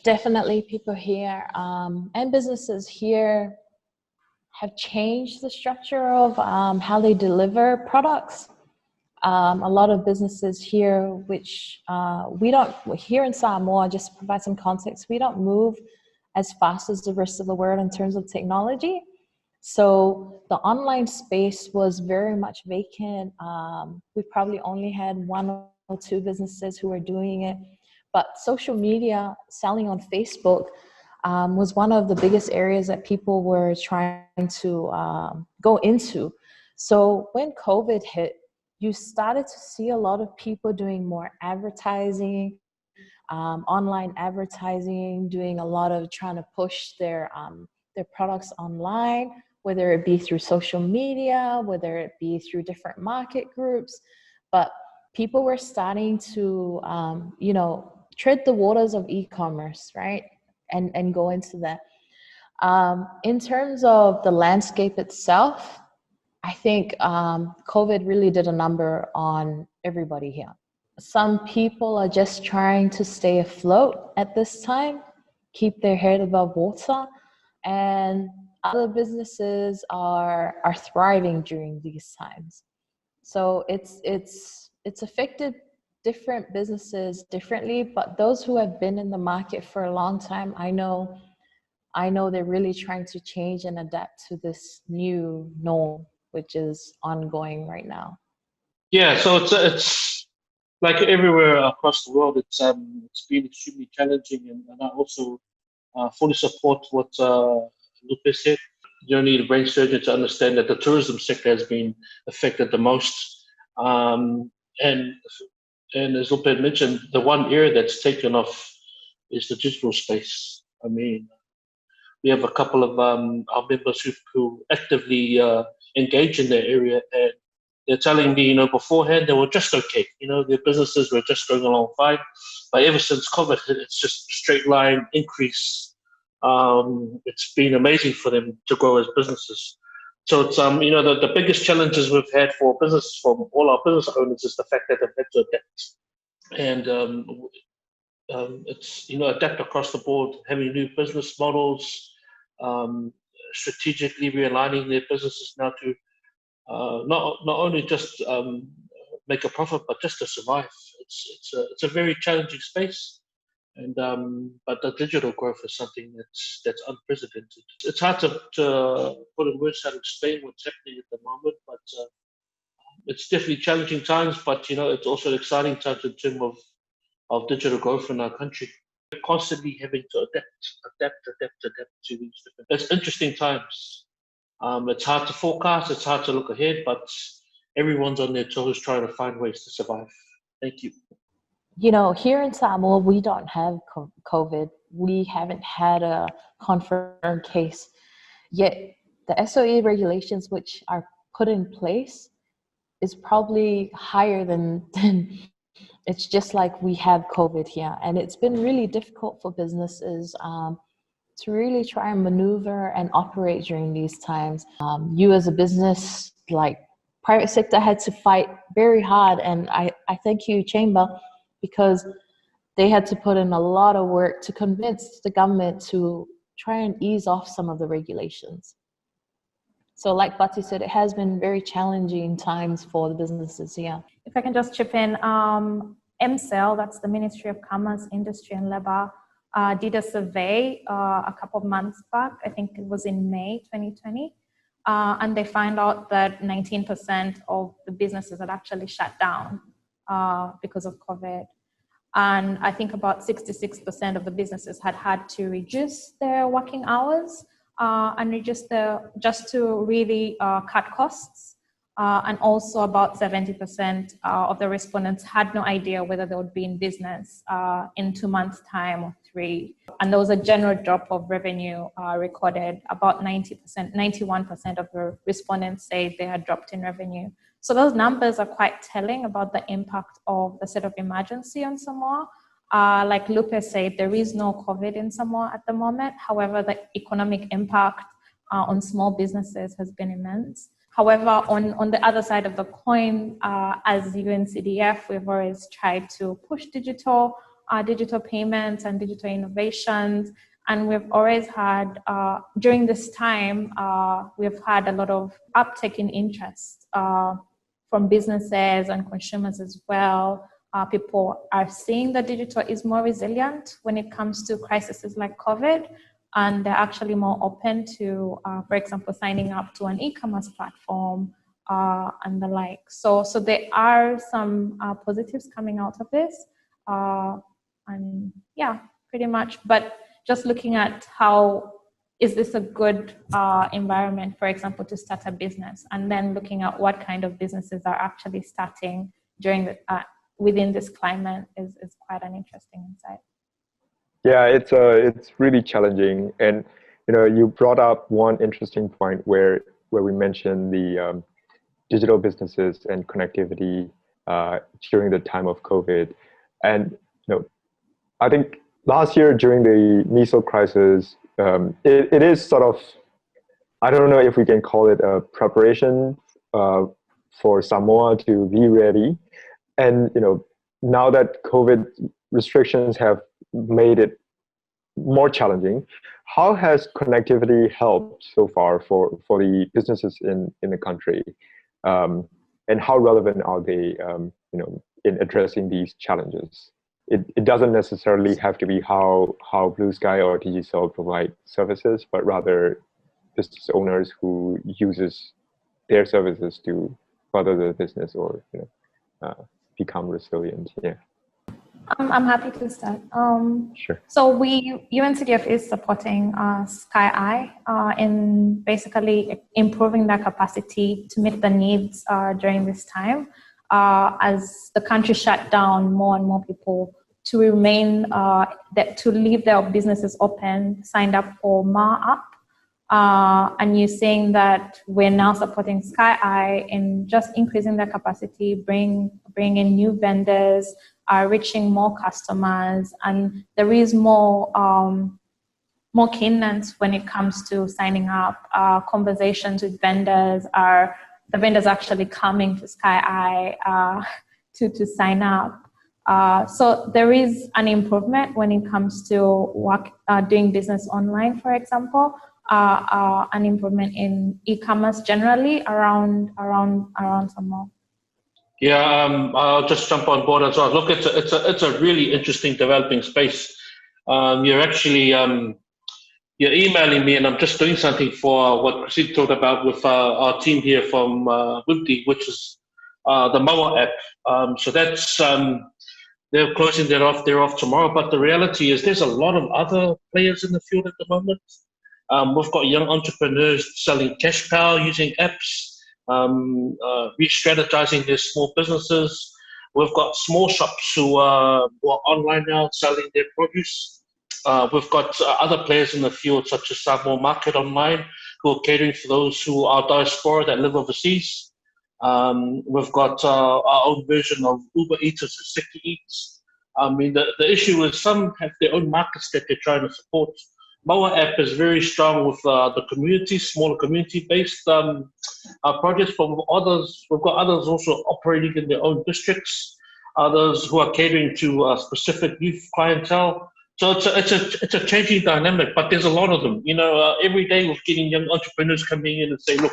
Definitely, people here and businesses here have changed the structure of how they deliver products. A lot of businesses here, which here in Samoa, just to provide some context, we don't move as fast as the rest of the world in terms of technology. So the online space was very much vacant. We probably only had one or two businesses who were doing it. But social media, selling on Facebook, was one of the biggest areas that people were trying to go into. So when COVID hit, you started to see a lot of people doing more advertising, online advertising, doing a lot of trying to push their products online, whether it be through social media, whether it be through different market groups. but people were starting to, tread the waters of e-commerce, right? And go into that. In terms of the landscape itself, I think COVID really did a number on everybody here. Some people are just trying to stay afloat at this time, keep their head above water, and other businesses are thriving during these times. So it's affected different businesses differently, but those who have been in the market for a long time, I know they're really trying to change and adapt to this new norm, which is ongoing right now. Yeah, so it's like everywhere across the world. It's been extremely challenging, and I also fully support what Lupe said. You don't need a brain surgeon to understand that the tourism sector has been affected the most. And as Lupe mentioned, the one area that's taken off is the digital space. I mean, we have a couple of our members who actively engage in that area, and they're telling me, beforehand they were just okay. Their businesses were just going along fine, but ever since COVID, it's just straight line increase. It's been amazing for them to grow as businesses. So it's the biggest challenges we've had for business, from all our business owners, is the fact that they've had to adapt, and it's adapt across the board, having new business models, strategically realigning their businesses now to not only just make a profit, but just to survive. It's a very challenging space, and but the digital growth is something that's unprecedented. It's hard to put in words how to explain what's happening at the moment, but it's definitely challenging times. But it's also exciting times in terms of digital growth in our country. We're constantly having to adapt to these different. It's interesting times. It's hard to forecast. It's hard to look ahead, but everyone's on their toes trying to find ways to survive. Thank you. Here in Samoa, we don't have COVID. We haven't had a confirmed case. Yet the SOE regulations which are put in place is probably higher than it's just like we have COVID here. And it's been really difficult for businesses to really try and maneuver and operate during these times. You as a business, like private sector, had to fight very hard. And I thank you, Chamber, because they had to put in a lot of work to convince the government to try and ease off some of the regulations. So like Bati said, it has been very challenging times for the businesses here. If I can just chip in, MCEL, that's the Ministry of Commerce, Industry and Labour, did a survey a couple of months back. I think it was in May 2020. And they found out that 19% of the businesses had actually shut down because of COVID. And I think about 66% of the businesses had to reduce their working hours and reduce just to really cut costs. And also about 70% of the respondents had no idea whether they would be in business in 2 months' time or 3. And there was a general drop of revenue recorded. About 91% of the respondents say they had dropped in revenue. So those numbers are quite telling about the impact of the state of emergency on Samoa. Like Lupe said, there is no COVID in Samoa at the moment. However, the economic impact on small businesses has been immense. However, on the other side of the coin, as UNCDF, we've always tried to push digital payments and digital innovations. And we've always had, during this time, we've had a lot of uptake in interest from businesses and consumers as well. People are seeing that digital is more resilient when it comes to crises like COVID, and they're actually more open to, for example, signing up to an e-commerce platform and the like. So there are some positives coming out of this, and yeah, pretty much. But just looking at how is this a good environment, for example, to start a business, and then looking at what kind of businesses are actually starting during the within this climate is quite an interesting insight. Yeah, it's really challenging, and you brought up one interesting point where we mentioned the digital businesses and connectivity during the time of COVID. And I think last year during the miso crisis, it is sort of, I don't know if we can call it a preparation for Samoa to be ready. And now that COVID restrictions have made it more challenging, how has connectivity helped so far for the businesses in the country, and how relevant are they in addressing these challenges? It doesn't necessarily have to be how Blue Sky or Digicel provide services, but rather business owners who uses their services to further their business or become resilient. Yeah. I'm happy to start. Sure. So UNCDF is supporting Sky Eye in basically improving their capacity to meet the needs during this time. As the country shut down, more and more people to remain, to leave their businesses open, signed up for Ma Up. And you're saying that we're now supporting Sky Eye in just increasing their capacity, bring in new vendors, reaching more customers, and there is more keenness when it comes to signing up. Conversations with vendors are the vendors actually coming to Sky Eye to sign up. So there is an improvement when it comes to doing business online, for example. An improvement in e-commerce generally around Samoa. Yeah, I'll just jump on board as well. Look, it's a really interesting developing space. You're actually you're emailing me, and I'm just doing something for what Christine talked about with our team here from Wimty, which is the Moa app. So that's they're closing that off. They're off tomorrow. But the reality is, there's a lot of other players in the field at the moment. We've got young entrepreneurs selling cash cow using apps. Re-strategizing their small businesses. We've got small shops who are online now selling their produce. We've got other players in the field such as Samoa Market Online who are catering for those who are diaspora that live overseas. We've got our own version of Uber Eats or City Eats. I mean, the issue is some have their own markets that they're trying to support. Moa app is very strong with the community, smaller community-based projects. But we've got others also operating in their own districts. Others who are catering to a specific youth clientele. So it's a changing dynamic, but there's a lot of them. Every day we're getting young entrepreneurs coming in and say, "Look,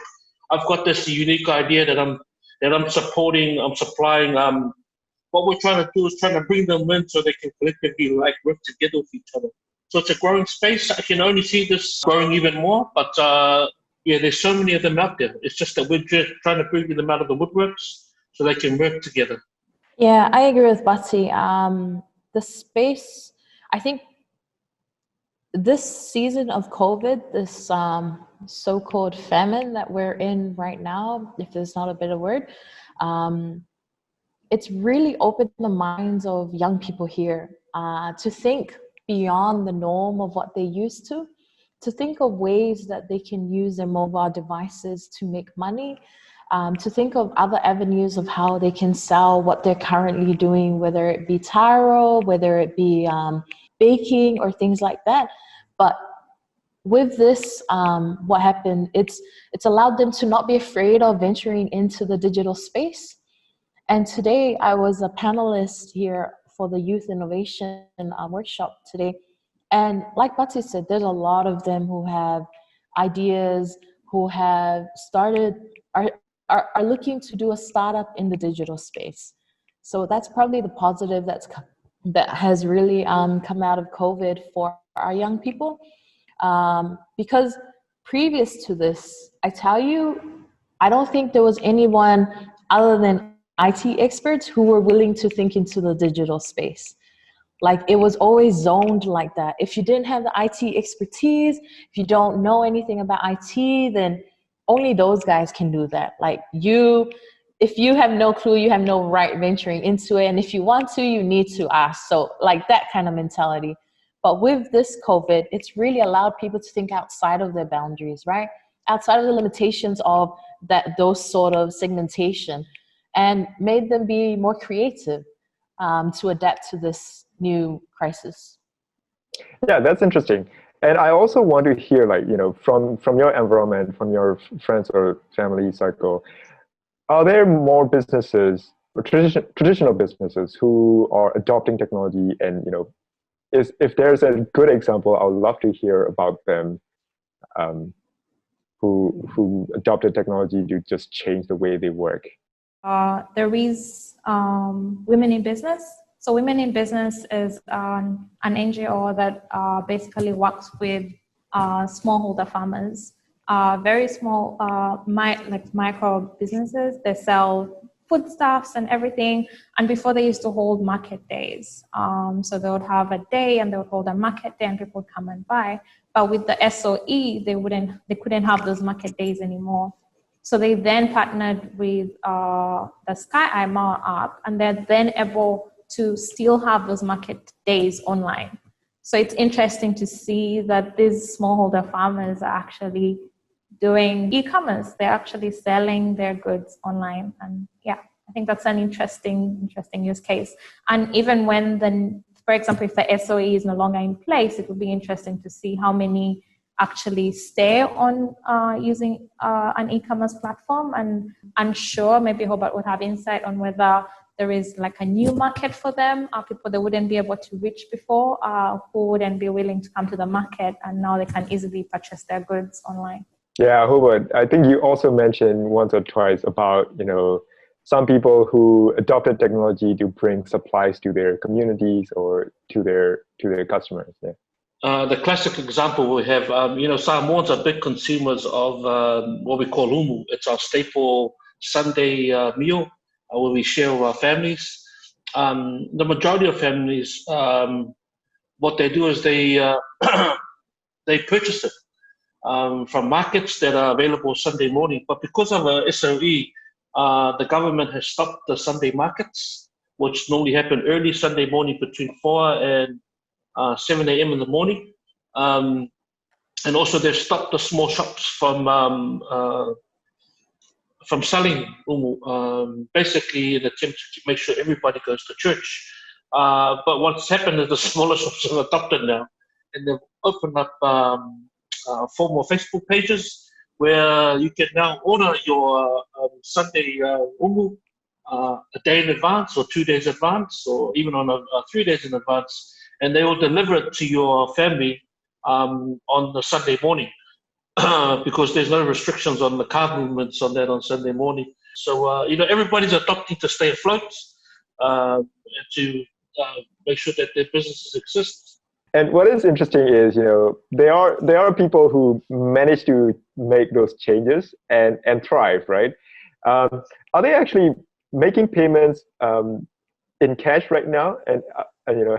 I've got this unique idea that I'm supporting. I'm supplying." What we're trying to do is trying to bring them in so they can collectively work together with each other. So it's a growing space. I can only see this growing even more, but there's so many of them out there. It's just that we're just trying to bring them out of the woodworks so they can work together. Yeah, I agree with Bati. The space, I think this season of COVID, this so-called famine that we're in right now, if there's not a better word, it's really opened the minds of young people here to think beyond the norm of what they used to think of ways that they can use their mobile devices to make money, to think of other avenues of how they can sell what they're currently doing, whether it be taro, whether it be baking or things like that. But with this, what happened, it's allowed them to not be afraid of venturing into the digital space. And today I was a panelist here for the Youth Innovation workshop today. And like Bati said, there's a lot of them who have ideas, who have started, are looking to do a startup in the digital space. So that's probably the positive that has really come out of COVID for our young people. Because previous to this, I tell you, I don't think there was anyone other than IT experts who were willing to think into the digital space. Like, it was always zoned like that. If you didn't have the IT expertise, if you don't know anything about IT, then only those guys can do that. Like, if you have no clue, you have no right venturing into it. And if you want to, you need to ask. So like that kind of mentality. But with this COVID, it's really allowed people to think outside of their boundaries, right? Outside of the limitations of those sort of segmentation. and made them be more creative to adapt to this new crisis. Yeah, that's interesting. And I also want to hear, like, from your environment, from your friends or family circle, are there more businesses or traditional businesses who are adopting technology? And if there's a good example, I would love to hear about them, who adopted technology to just change the way they work. There is Women in Business. So Women in Business is an NGO that basically works with smallholder farmers, very small, like micro businesses. They sell foodstuffs and everything. And before they used to hold market days. So they would have a day and they would hold a market day and people would come and buy. But with the SOE, they couldn't have those market days anymore. So they then partnered with the Sky IMA app, and they're then able to still have those market days online. So it's interesting to see that these smallholder farmers are actually doing e-commerce. They're actually selling their goods online. And yeah, I think that's an interesting use case. And even when for example, if the SOE is no longer in place, it would be interesting to see how many actually stay on using an e-commerce platform. And I'm sure maybe Hobart would have insight on whether there is like a new market for them, people they wouldn't be able to reach before, who wouldn't be willing to come to the market, and now they can easily purchase their goods online. Yeah, Hobart, I think you also mentioned once or twice about, some people who adopted technology to bring supplies to their communities or to their customers. Yeah. The classic example we have, Samoans are big consumers of what we call umu. It's our staple Sunday meal where we share with our families. The majority of families, what they do is they purchase it from markets that are available Sunday morning. But because of a SOE, the government has stopped the Sunday markets, which normally happen early Sunday morning between 4 and 7 a.m. in the morning. And also they've stopped the small shops from selling umu, basically in an attempt to make sure everybody goes to church. But what's happened is the smaller shops have adopted now, and they've opened up 4 more Facebook pages where you can now order your Sunday umu a day in advance or 2 days in advance, or even on 3 days in advance, and they will deliver it to your family on the Sunday morning. Because there's no restrictions on the car movements on that on Sunday morning. So, everybody's adopting to stay afloat, to make sure that their businesses exist. And what is interesting is, there are people who manage to make those changes and thrive, right? Are they actually making payments in cash right now? And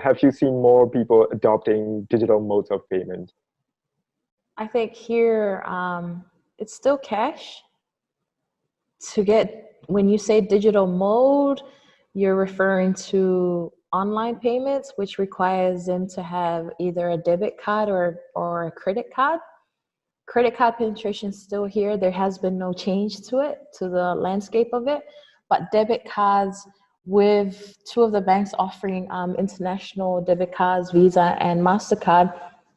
have you seen more people adopting digital modes of payment? I think here it's still cash. When you say digital mode, you're referring to online payments, which requires them to have either a debit card or a credit card. Credit card penetration is still here. There has been no change to it, to the landscape of it. But debit cards, with 2 of the banks offering international debit cards, Visa and MasterCard,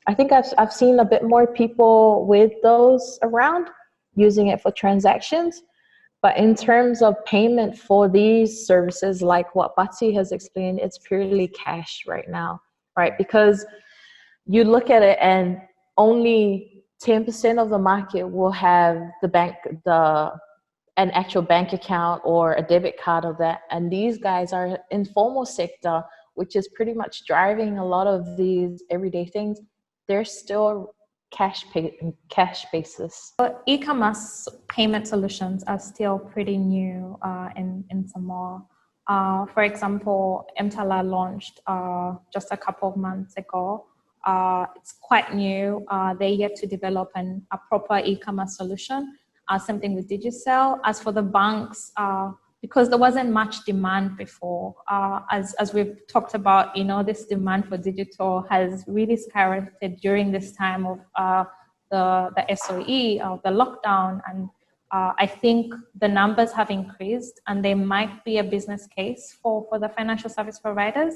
I think I've seen a bit more people with those around using it for transactions. But in terms of payment for these services, like what Bati has explained, it's purely cash right now, right? Because you look at it and only 10% of the market will have an actual bank account or a debit card of that. And these guys are informal sector, which is pretty much driving a lot of these everyday things. They're still cash basis. But e-commerce payment solutions are still pretty new in Samoa. For example, Mtala launched just a couple of months ago. It's quite new. They're yet to develop a proper e-commerce solution. Same thing with Digicel. As for the banks, because there wasn't much demand before, as we've talked about, this demand for digital has really skyrocketed during this time of the SOE, of the lockdown, and I think the numbers have increased and there might be a business case for the financial service providers,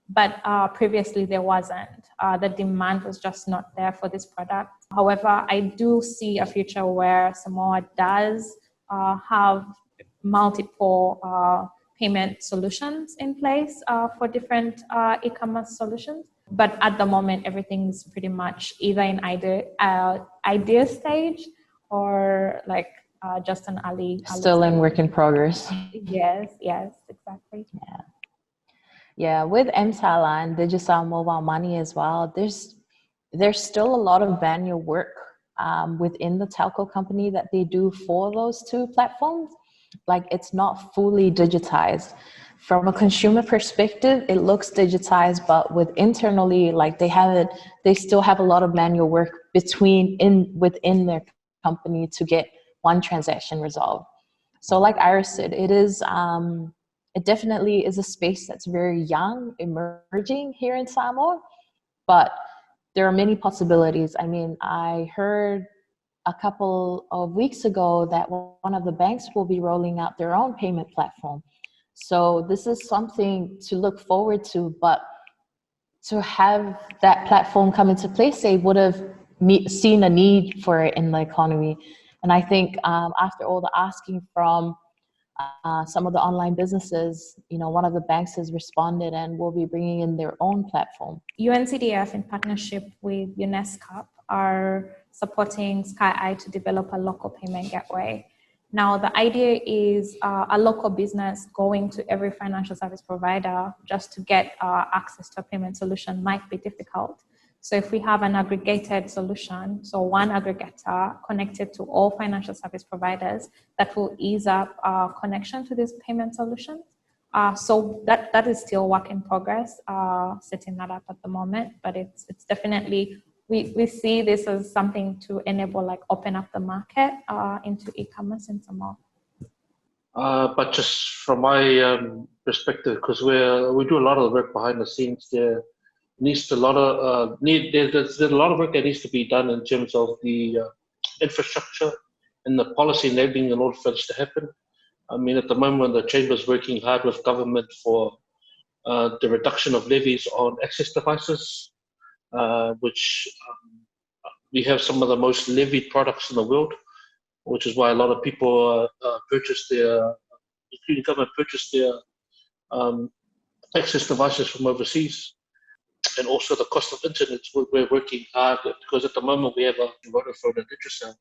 but previously there wasn't. The demand was just not there for this product. However, I do see a future where Samoa does have multiple payment solutions in place for different e-commerce solutions. But at the moment, everything is pretty much either in idea stage or like just an early Still in work in progress. Yes, exactly. Yeah, with MTALA and digital mobile money as well, there's still a lot of manual work within the telco company that they do for those two platforms. Like, it's not fully digitized. From a consumer perspective, it looks digitized, but internally, like they still have a lot of manual work within their company to get one transaction resolved. So like Iris said, it definitely is a space that's very young, emerging here in Samoa, but there are many possibilities. I mean, I heard a couple of weeks ago that one of the banks will be rolling out their own payment platform. So this is something to look forward to, but to have that platform come into place, they would have seen a need for it in the economy. And I think after all the asking from some of the online businesses, one of the banks has responded and will be bringing in their own platform. UNCDF, in partnership with UNESCO, are supporting SkyEye to develop a local payment gateway. Now, the idea is a local business going to every financial service provider just to get access to a payment solution might be difficult. So if we have an aggregated solution, so one aggregator connected to all financial service providers, that will ease up connection to this payment solution. So that is still work in progress, setting that up at the moment, but it's definitely, we see this as something to enable, like, open up the market into e-commerce in Samoa. But just from my perspective, because we do a lot of work behind the scenes, there's a lot of work that needs to be done in terms of the infrastructure and the policy enabling in order for this to happen. I mean, at the moment, the Chamber is working hard with government for the reduction of levies on access devices, which we have some of the most levied products in the world, which is why a lot of people including government, purchase their access devices from overseas. And also the cost of internet, we're working hard because at the moment we have a Vodafone and Intracel.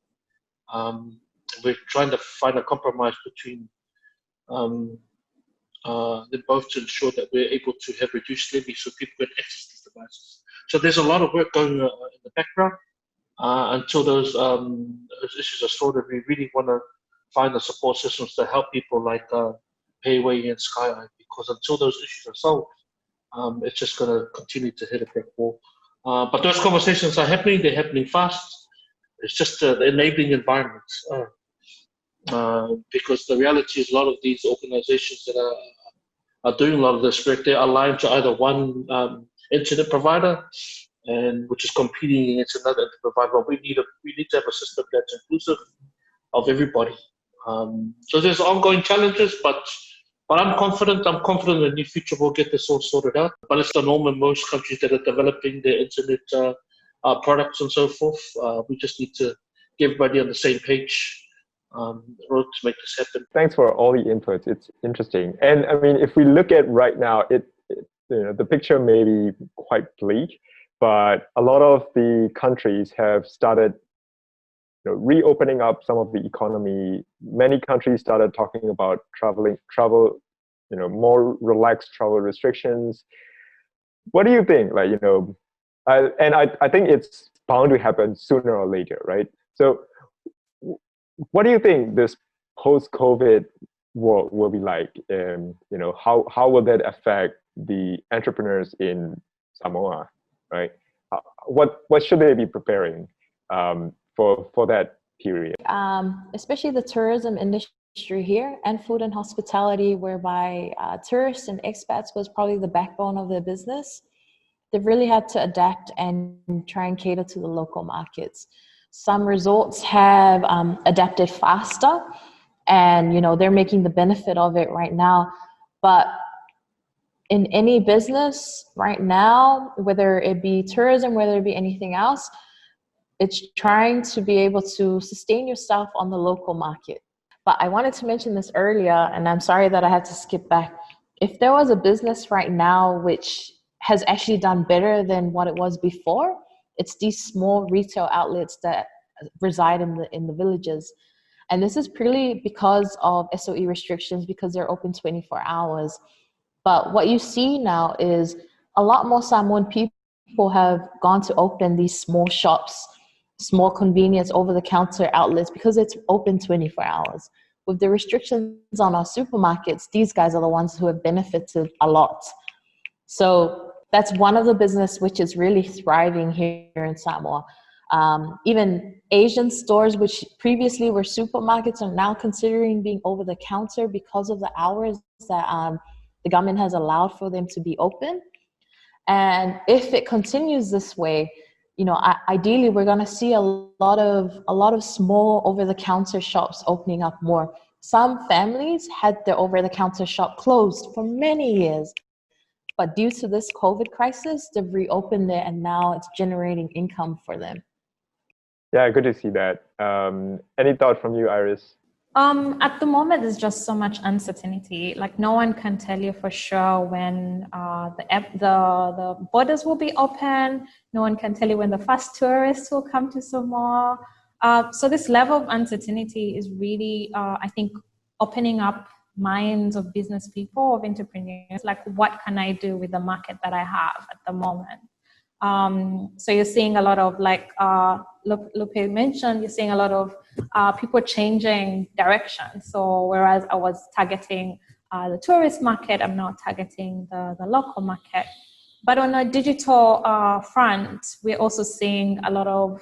We're trying to find a compromise between them both to ensure that we're able to have reduced levies so people can access these devices. So there's a lot of work going on in the background until those issues are sorted. We really want to find the support systems to help people like Payway and SkyEye, because until those issues are solved, it's just going to continue to hit a brick wall. But those conversations are happening. They're happening fast. It's just the enabling environment. Because the reality is a lot of these organizations that are doing a lot of this work, they're aligned to either one internet provider, and which is competing against another internet provider. But we need to have a system that's inclusive of everybody. So there's ongoing challenges, but I'm confident. I'm confident the near future will get this all sorted out. But it's the norm in most countries that are developing their internet products and so forth. We just need to get everybody on the same page in order to make this happen. Thanks for all the inputs. It's interesting. And I mean, if we look at right now, the picture may be quite bleak, but a lot of the countries have started reopening up some of the economy. Many countries started talking about travel, more relaxed travel restrictions. What do you think? I think it's bound to happen sooner or later, right? So what do you think this post-COVID world will be like? How will that affect the entrepreneurs in Samoa, right? What should they be preparing for that period? Especially the tourism industry here and food and hospitality, whereby tourists and expats was probably the backbone of their business. They've really had to adapt and try and cater to the local markets. Some resorts have adapted faster, and they're making the benefit of it right now. But in any business right now, whether it be tourism, whether it be anything else, it's trying to be able to sustain yourself on the local market. But I wanted to mention this earlier, and I'm sorry that I had to skip back. If there was a business right now which has actually done better than what it was before, it's these small retail outlets that reside in the villages. And this is purely because of SOE restrictions, because they're open 24 hours. But what you see now is a lot more Samoan people have gone to open these small shops, small convenience over-the-counter outlets, because it's open 24 hours. With the restrictions on our supermarkets, these guys are the ones who have benefited a lot. So that's one of the business which is really thriving here in Samoa. Even Asian stores, which previously were supermarkets, are now considering being over-the-counter because of the hours that the government has allowed for them to be open. And if it continues this way, ideally we're going to see a lot of small over-the-counter shops opening up more. Some families had their over-the-counter shop closed for many years, but due to this COVID crisis, they've reopened it, and now it's generating income for them. Yeah, good to see that. Any thought from you, Iris? At the moment, there's just so much uncertainty. Like, no one can tell you for sure when the borders will be open. No one can tell you when the first tourists will come to Samoa. So this level of uncertainty is really, I think, opening up minds of business people, of entrepreneurs. Like, what can I do with the market that I have at the moment? So you're seeing a lot of, like Lupe mentioned, you're seeing a lot of people changing direction. So whereas I was targeting the tourist market, I'm now targeting the local market. But on a digital front, we're also seeing a lot of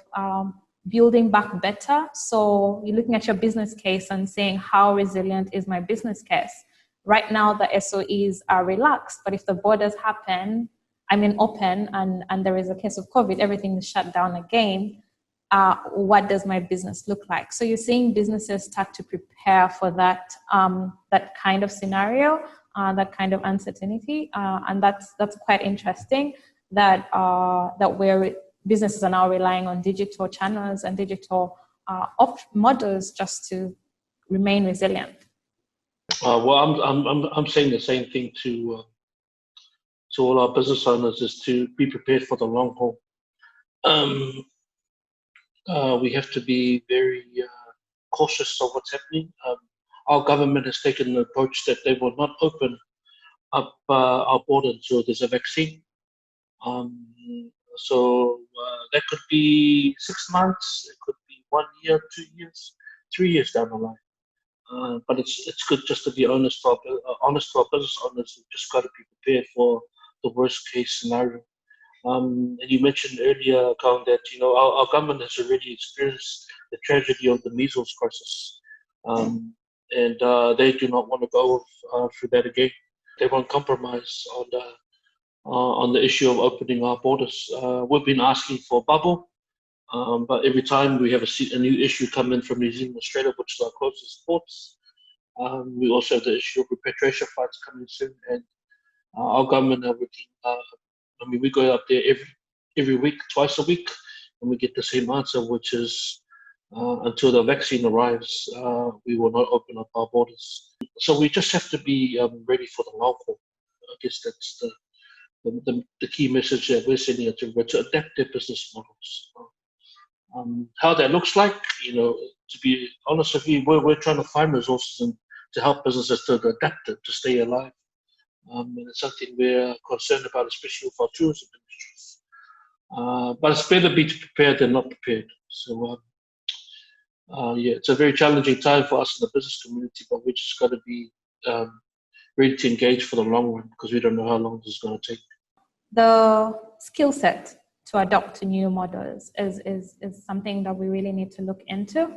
building back better. So you're looking at your business case and saying, how resilient is my business case? Right now, the SOEs are relaxed, but if the borders open and there is a case of COVID, everything is shut down again, what does my business look like? So you're seeing businesses start to prepare for that kind of scenario, that kind of uncertainty, and that's quite interesting. That where businesses are now relying on digital channels and digital models just to remain resilient. Well, I'm saying the same thing to all our business owners, is to be prepared for the long haul. We have to be very cautious of what's happening. Our government has taken the approach that they will not open up our border until there's a vaccine. So that could be 6 months, it could be 1 year, 2 years, 3 years down the line. But it's good just to be honest to our business owners. We've just got to be prepared for the worst case scenario. And you mentioned earlier, Kang, that our government has already experienced the tragedy of the measles crisis, and they do not want to go through that again. They won't compromise on the issue of opening our borders. We've been asking for a bubble, but every time we have a new issue come in from New Zealand, Australia, which is our closest ports, we also have the issue of repatriation flights coming soon, and our government are working. We go up there every week, twice a week, and we get the same answer, which is until the vaccine arrives, we will not open up our borders. So we just have to be ready for the long haul. I guess that's the key message that we're sending out to everyone, to adapt their business models. How that looks like, to be honest with you, we're trying to find resources and to help businesses to adapt it, to stay alive. And it's something we're concerned about, especially with our tourism industries. But it's better to be prepared than not prepared. So, it's a very challenging time for us in the business community, but we just got to be ready to engage for the long run, because we don't know how long this is going to take. The skill set to adopt to new models is something that we really need to look into.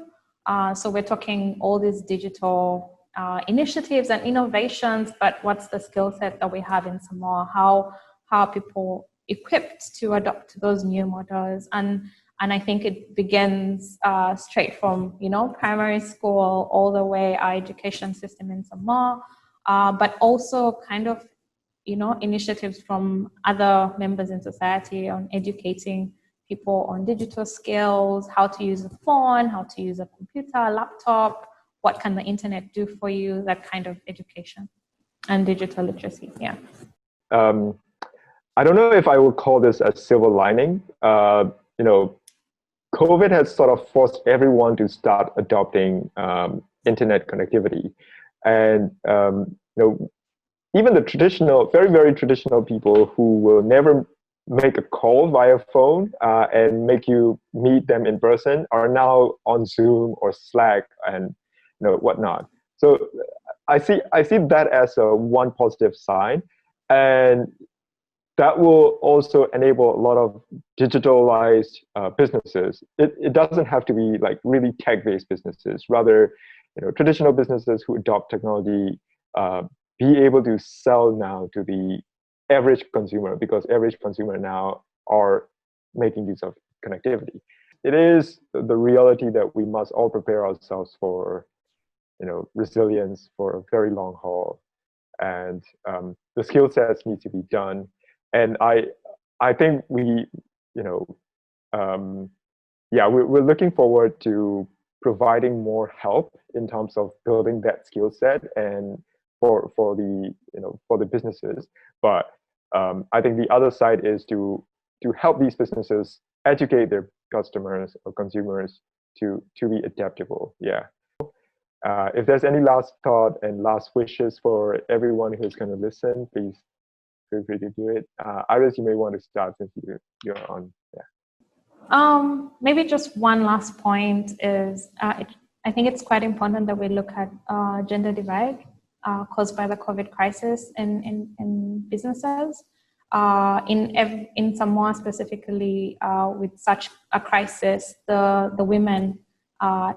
So we're talking all these digital initiatives and innovations, but what's the skill set that we have in Samoa? How are people equipped to adopt those new models? And And I think it begins straight from, primary school all the way our education system in Samoa, but also kind of, initiatives from other members in society on educating people on digital skills, how to use a phone, how to use a computer, laptop, what can the internet do for you, that kind of education and digital literacy, yeah. I don't know if I would call this a silver lining. COVID has sort of forced everyone to start adopting internet connectivity. And even the traditional, very, very traditional people who will never make a call via phone and make you meet them in person are now on Zoom or Slack and whatnot. So I see that as one positive sign, and that will also enable a lot of digitalized businesses. It doesn't have to be like really tech-based businesses. Rather, traditional businesses who adopt technology be able to sell now to the average consumer, because average consumer now are making use of connectivity. It is the reality that we must all prepare ourselves for, resilience for a very long haul, and the skill sets need to be done. And I think we're looking forward to providing more help in terms of building that skill set and for the businesses. But I think the other side is to help these businesses educate their customers or consumers to be adaptable. Yeah. If there's any last thought and last wishes for everyone who's going to listen, please feel free to do it. Iris, you may want to start since you're on. Yeah. Maybe just one last point is I think it's quite important that we look at gender divide caused by the COVID crisis in businesses. In Samoa specifically, with such a crisis, the women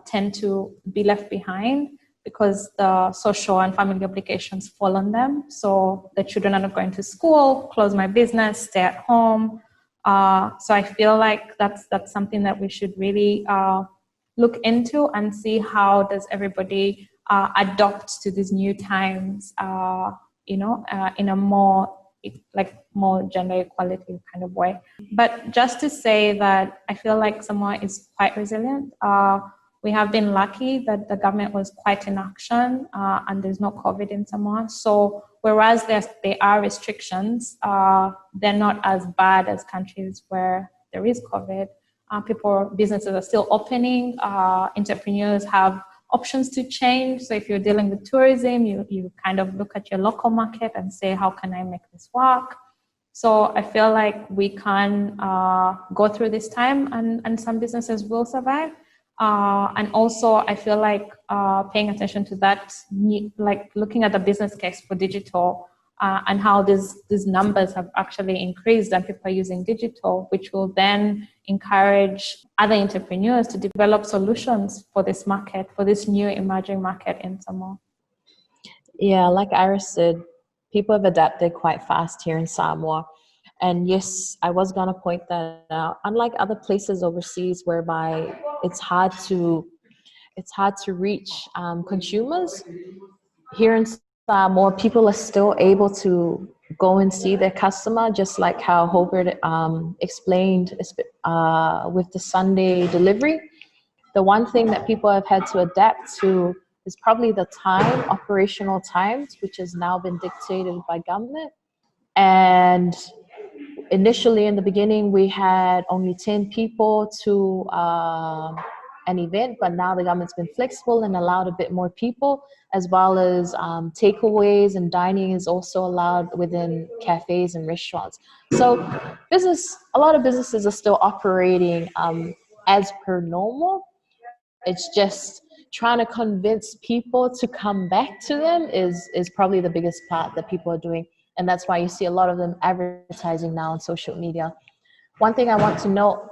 tend to be left behind because the social and family obligations fall on them. So the children are not going to school, close my business, stay at home. So I feel like that's something that we should really look into and see how does everybody adopt to these new times, in a more gender equality kind of way. But just to say that I feel like Samoa is quite resilient. We have been lucky that the government was quite in action and there's no COVID in Samoa. So whereas there are restrictions, they're not as bad as countries where there is COVID. Businesses are still opening. Entrepreneurs have options to change. So if you're dealing with tourism, you kind of look at your local market and say, how can I make this work? So I feel like we can go through this time and some businesses will survive. And also I feel like paying attention to that, like looking at the business case for digital and how these numbers have actually increased and people are using digital, which will then encourage other entrepreneurs to develop solutions for this market, for this new emerging market in Samoa. Yeah, like Iris said, people have adapted quite fast here in Samoa. And yes, I was going to point that out. Unlike other places overseas whereby it's hard to reach consumers, here in Samoa, people are still able to go and see their customer, just like how Hobart explained with the Sunday delivery. The one thing that people have had to adapt to is probably the operational times, which has now been dictated by government. And initially in the beginning, we had only 10 people to an event, but now the government's been flexible and allowed a bit more people, as well as takeaways and dining is also allowed within cafes and restaurants. So a lot of businesses are still operating as per normal. It's just trying to convince people to come back to them is probably the biggest part that people are doing. And that's why you see a lot of them advertising now on social media. One thing I want to note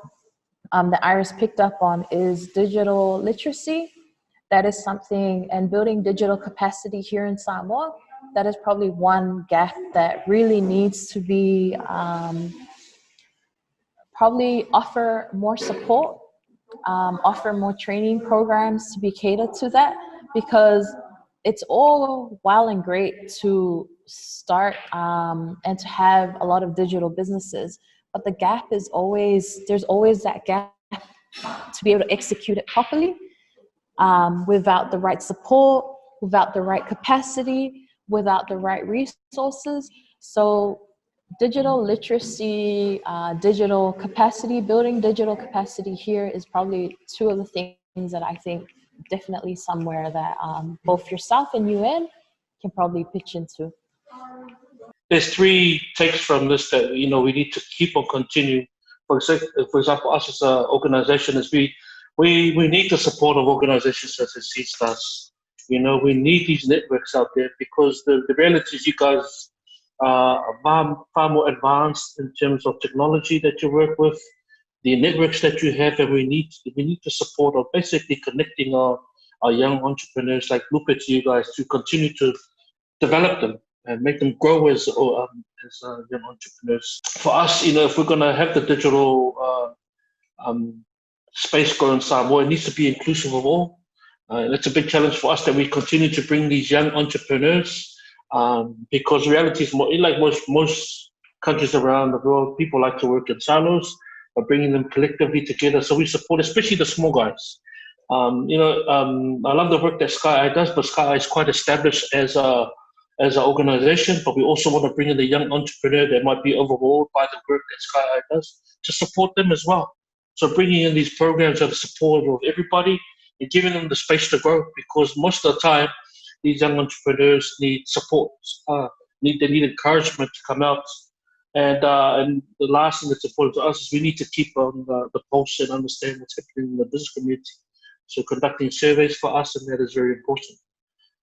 that Iris picked up on is digital literacy. That is something, and building digital capacity here in Samoa, that is probably one gap that really needs to be probably offer more support, offer more training programs to be catered to that, because it's all well and great to start and to have a lot of digital businesses, but the gap is always, there's always that gap to be able to execute it properly without the right support, without the right capacity, without the right resources. So digital literacy, digital capacity, building digital capacity here is probably two of the things that I think definitely somewhere that both yourself and UN can probably pitch into. There's three takes from this that we need to keep on continuing. For example, us as an organization, is we need the support of organizations such as Seedstars. We need these networks out there, because the reality is you guys are far more advanced in terms of technology that you work with, the networks that you have, and we need the support of basically connecting our young entrepreneurs like Lupe to you guys to continue to develop them and make them grow as young entrepreneurs. For us, if we're going to have the digital space grow in Samoa, it needs to be inclusive of all. It's a big challenge for us that we continue to bring these young entrepreneurs, because reality is more, like most countries around the world, people like to work in silos, but bringing them collectively together. So we support, especially the small guys. I love the work that Sky Eye does, but Sky Eye is quite established as an organization, but we also want to bring in the young entrepreneur that might be overwhelmed by the work that Sky Eye does to support them as well. So bringing in these programs are the support of everybody and giving them the space to grow, because most of the time, these young entrepreneurs need support, they need encouragement to come out. And the last thing that's important to us is we need to keep on the pulse and understand what's happening in the business community. So conducting surveys for us, and that is very important.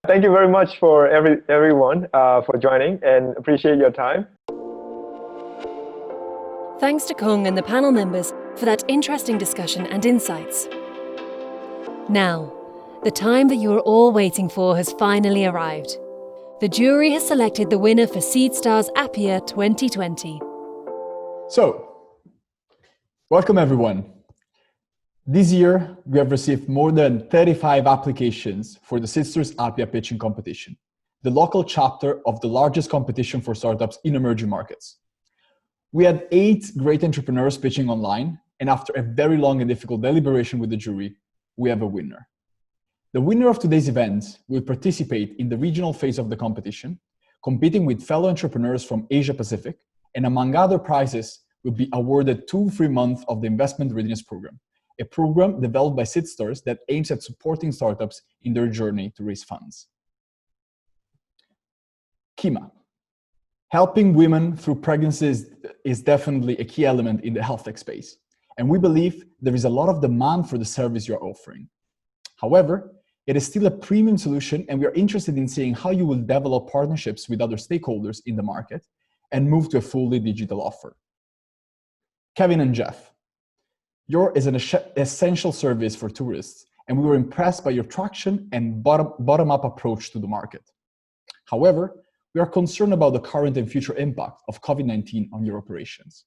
Thank you very much for everyone for joining, and appreciate your time. Thanks to Kung and the panel members for that interesting discussion and insights. Now, the time that you were all waiting for has finally arrived. The jury has selected the winner for Seedstars Appia 2020. So, welcome everyone. This year, we have received more than 35 applications for the Seedstars Appia pitching competition, the local chapter of the largest competition for startups in emerging markets. We had 8 great entrepreneurs pitching online, and after a very long and difficult deliberation with the jury, we have a winner. The winner of today's event will participate in the regional phase of the competition, competing with fellow entrepreneurs from Asia Pacific, and among other prizes, will be awarded 2 free months of the Investment Readiness Program, a program developed by Seedstars that aims at supporting startups in their journey to raise funds. Kima. Helping women through pregnancy is definitely a key element in the health tech space, and we believe there is a lot of demand for the service you're offering. However, it is still a premium solution, and we are interested in seeing how you will develop partnerships with other stakeholders in the market and move to a fully digital offer. Kevin and Jeff, yours is an essential service for tourists, and we were impressed by your traction and bottom-up approach to the market. However, we are concerned about the current and future impact of COVID-19 on your operations.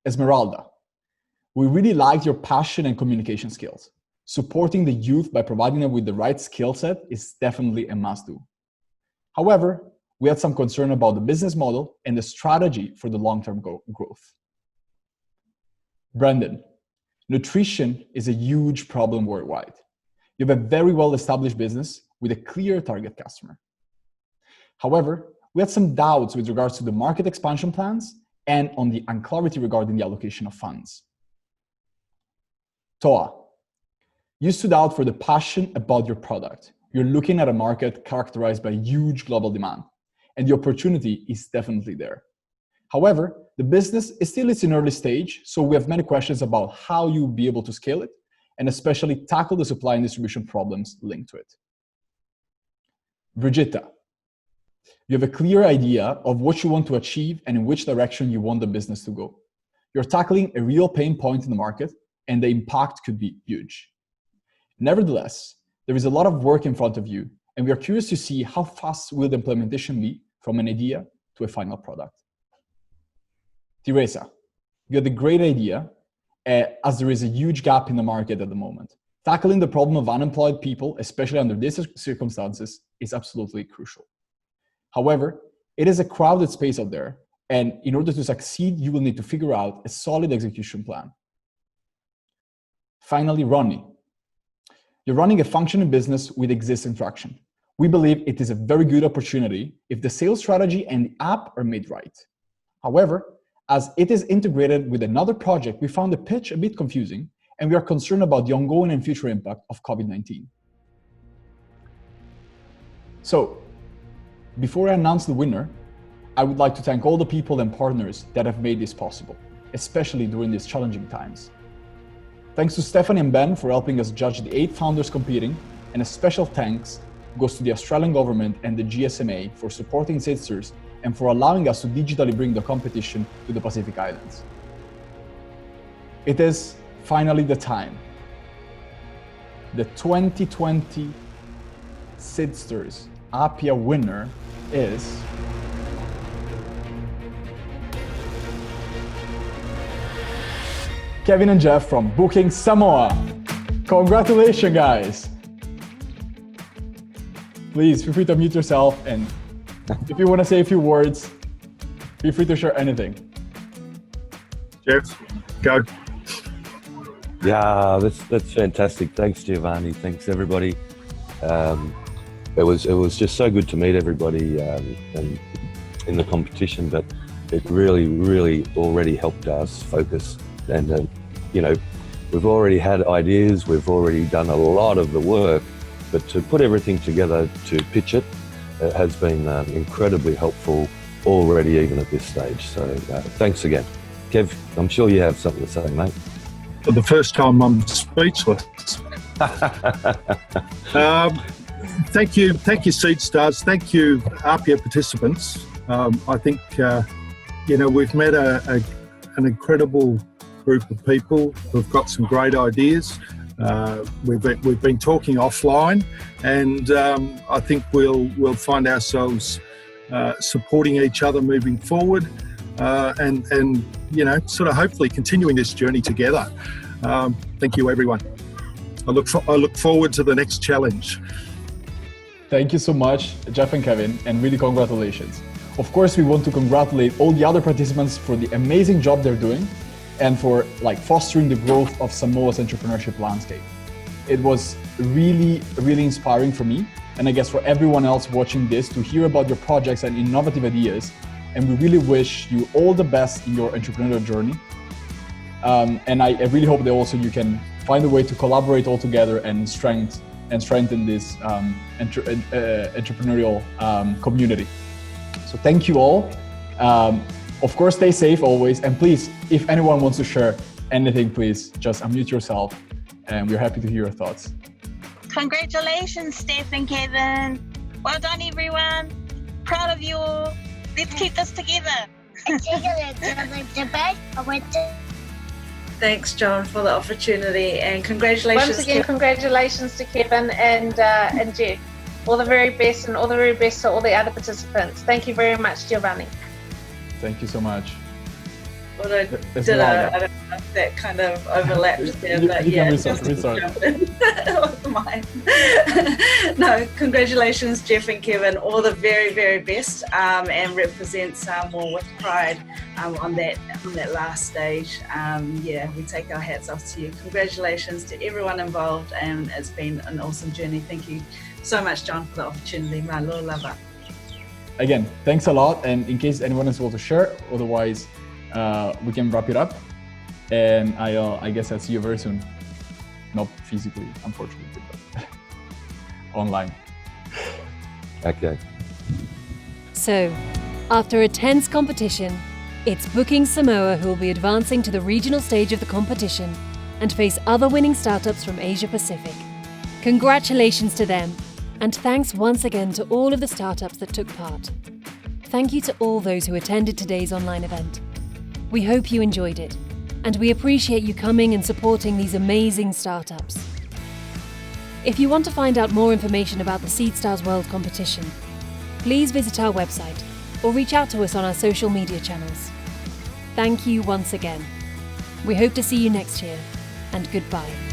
Esmeralda, we really liked your passion and communication skills. Supporting the youth by providing them with the right skill set is definitely a must-do. However, we had some concern about the business model and the strategy for the long-term growth. Brandon, nutrition is a huge problem worldwide. You have a very well-established business with a clear target customer. However, we had some doubts with regards to the market expansion plans and on the unclarity regarding the allocation of funds. Toa, you stood out for the passion about your product. You're looking at a market characterized by huge global demand, and the opportunity is definitely there. However, the business is still in early stage, so we have many questions about how you'll be able to scale it, and especially tackle the supply and distribution problems linked to it. Brigitta, you have a clear idea of what you want to achieve and in which direction you want the business to go. You're tackling a real pain point in the market, and the impact could be huge. Nevertheless, there is a lot of work in front of you, and we are curious to see how fast will the implementation be from an idea to a final product. Teresa, you had a great idea, as there is a huge gap in the market at the moment. Tackling the problem of unemployed people, especially under these circumstances, is absolutely crucial. However, it is a crowded space out there, and in order to succeed, you will need to figure out a solid execution plan. Finally, Ronnie. You're running a functioning business with existing traction. We believe it is a very good opportunity if the sales strategy and the app are made right. However, as it is integrated with another project, we found the pitch a bit confusing, and we are concerned about the ongoing and future impact of COVID-19. So, before I announce the winner, I would like to thank all the people and partners that have made this possible, especially during these challenging times. Thanks to Stephanie and Ben for helping us judge the 8 founders competing, and a special thanks goes to the Australian government and the GSMA for supporting Seedstars and for allowing us to digitally bring the competition to the Pacific Islands. It is finally the time. The 2020 Seedstars Apia winner is Kevin and Jeff from Booking Samoa. Congratulations, guys. Please feel free to unmute yourself, and if you want to say a few words, feel free to share anything. Jeff, go. Yeah, that's fantastic. Thanks, Giovanni. Thanks, everybody. It was just so good to meet everybody and in the competition, but it really already helped us focus. And we've already had ideas. We've already done a lot of the work, but to put everything together to pitch it has been incredibly helpful already, even at this stage. So thanks again. Kev, I'm sure you have something to say, mate. For the first time, I'm speechless. Thank you, Seedstars. Thank you, Apia participants. I think we've met an incredible group of people who've got some great ideas. We've been talking offline, and I think we'll find ourselves supporting each other moving forward, and sort of hopefully continuing this journey together. Thank you, everyone. I look forward to the next challenge. Thank you so much, Jeff and Kevin, and really congratulations. Of course, we want to congratulate all the other participants for the amazing job they're doing and for fostering the growth of Samoa's entrepreneurship landscape. It was really inspiring for me, and I guess for everyone else watching this, to hear about your projects and innovative ideas. And we really wish you all the best in your entrepreneurial journey. And I really hope that also you can find a way to collaborate all together and strengthen this entrepreneurial community. So thank you all. Of course, stay safe always. And please, if anyone wants to share anything, please just unmute yourself, and we're happy to hear your thoughts. Congratulations, Steph and Kevin. Well done, everyone. Proud of you all. Let's keep this together. Thanks, John, for the opportunity, and congratulations. Once again, congratulations to Kevin and Jeff. All the very best, and all the very best to all the other participants. Thank you very much, Giovanni. Thank you so much. Well, I don't know if that kind of overlapped there, but you yeah. Can restart. Mine. No, congratulations, Jeff and Kevin. All the very, very best, and represent Samoa with pride on that last stage. We take our hats off to you. Congratulations to everyone involved, and it's been an awesome journey. Thank you so much, John, for the opportunity. Malo lava. Again, thanks a lot. And in case anyone else wants to share, otherwise we can wrap it up. And I guess I'll see you very soon. Not physically, unfortunately, but online. Okay. So, after a tense competition, it's Booking Samoa who will be advancing to the regional stage of the competition and face other winning startups from Asia Pacific. Congratulations to them, and thanks once again to all of the startups that took part. Thank you to all those who attended today's online event. We hope you enjoyed it, and we appreciate you coming and supporting these amazing startups. If you want to find out more information about the Seedstars World Competition, please visit our website or reach out to us on our social media channels. Thank you once again. We hope to see you next year, and goodbye.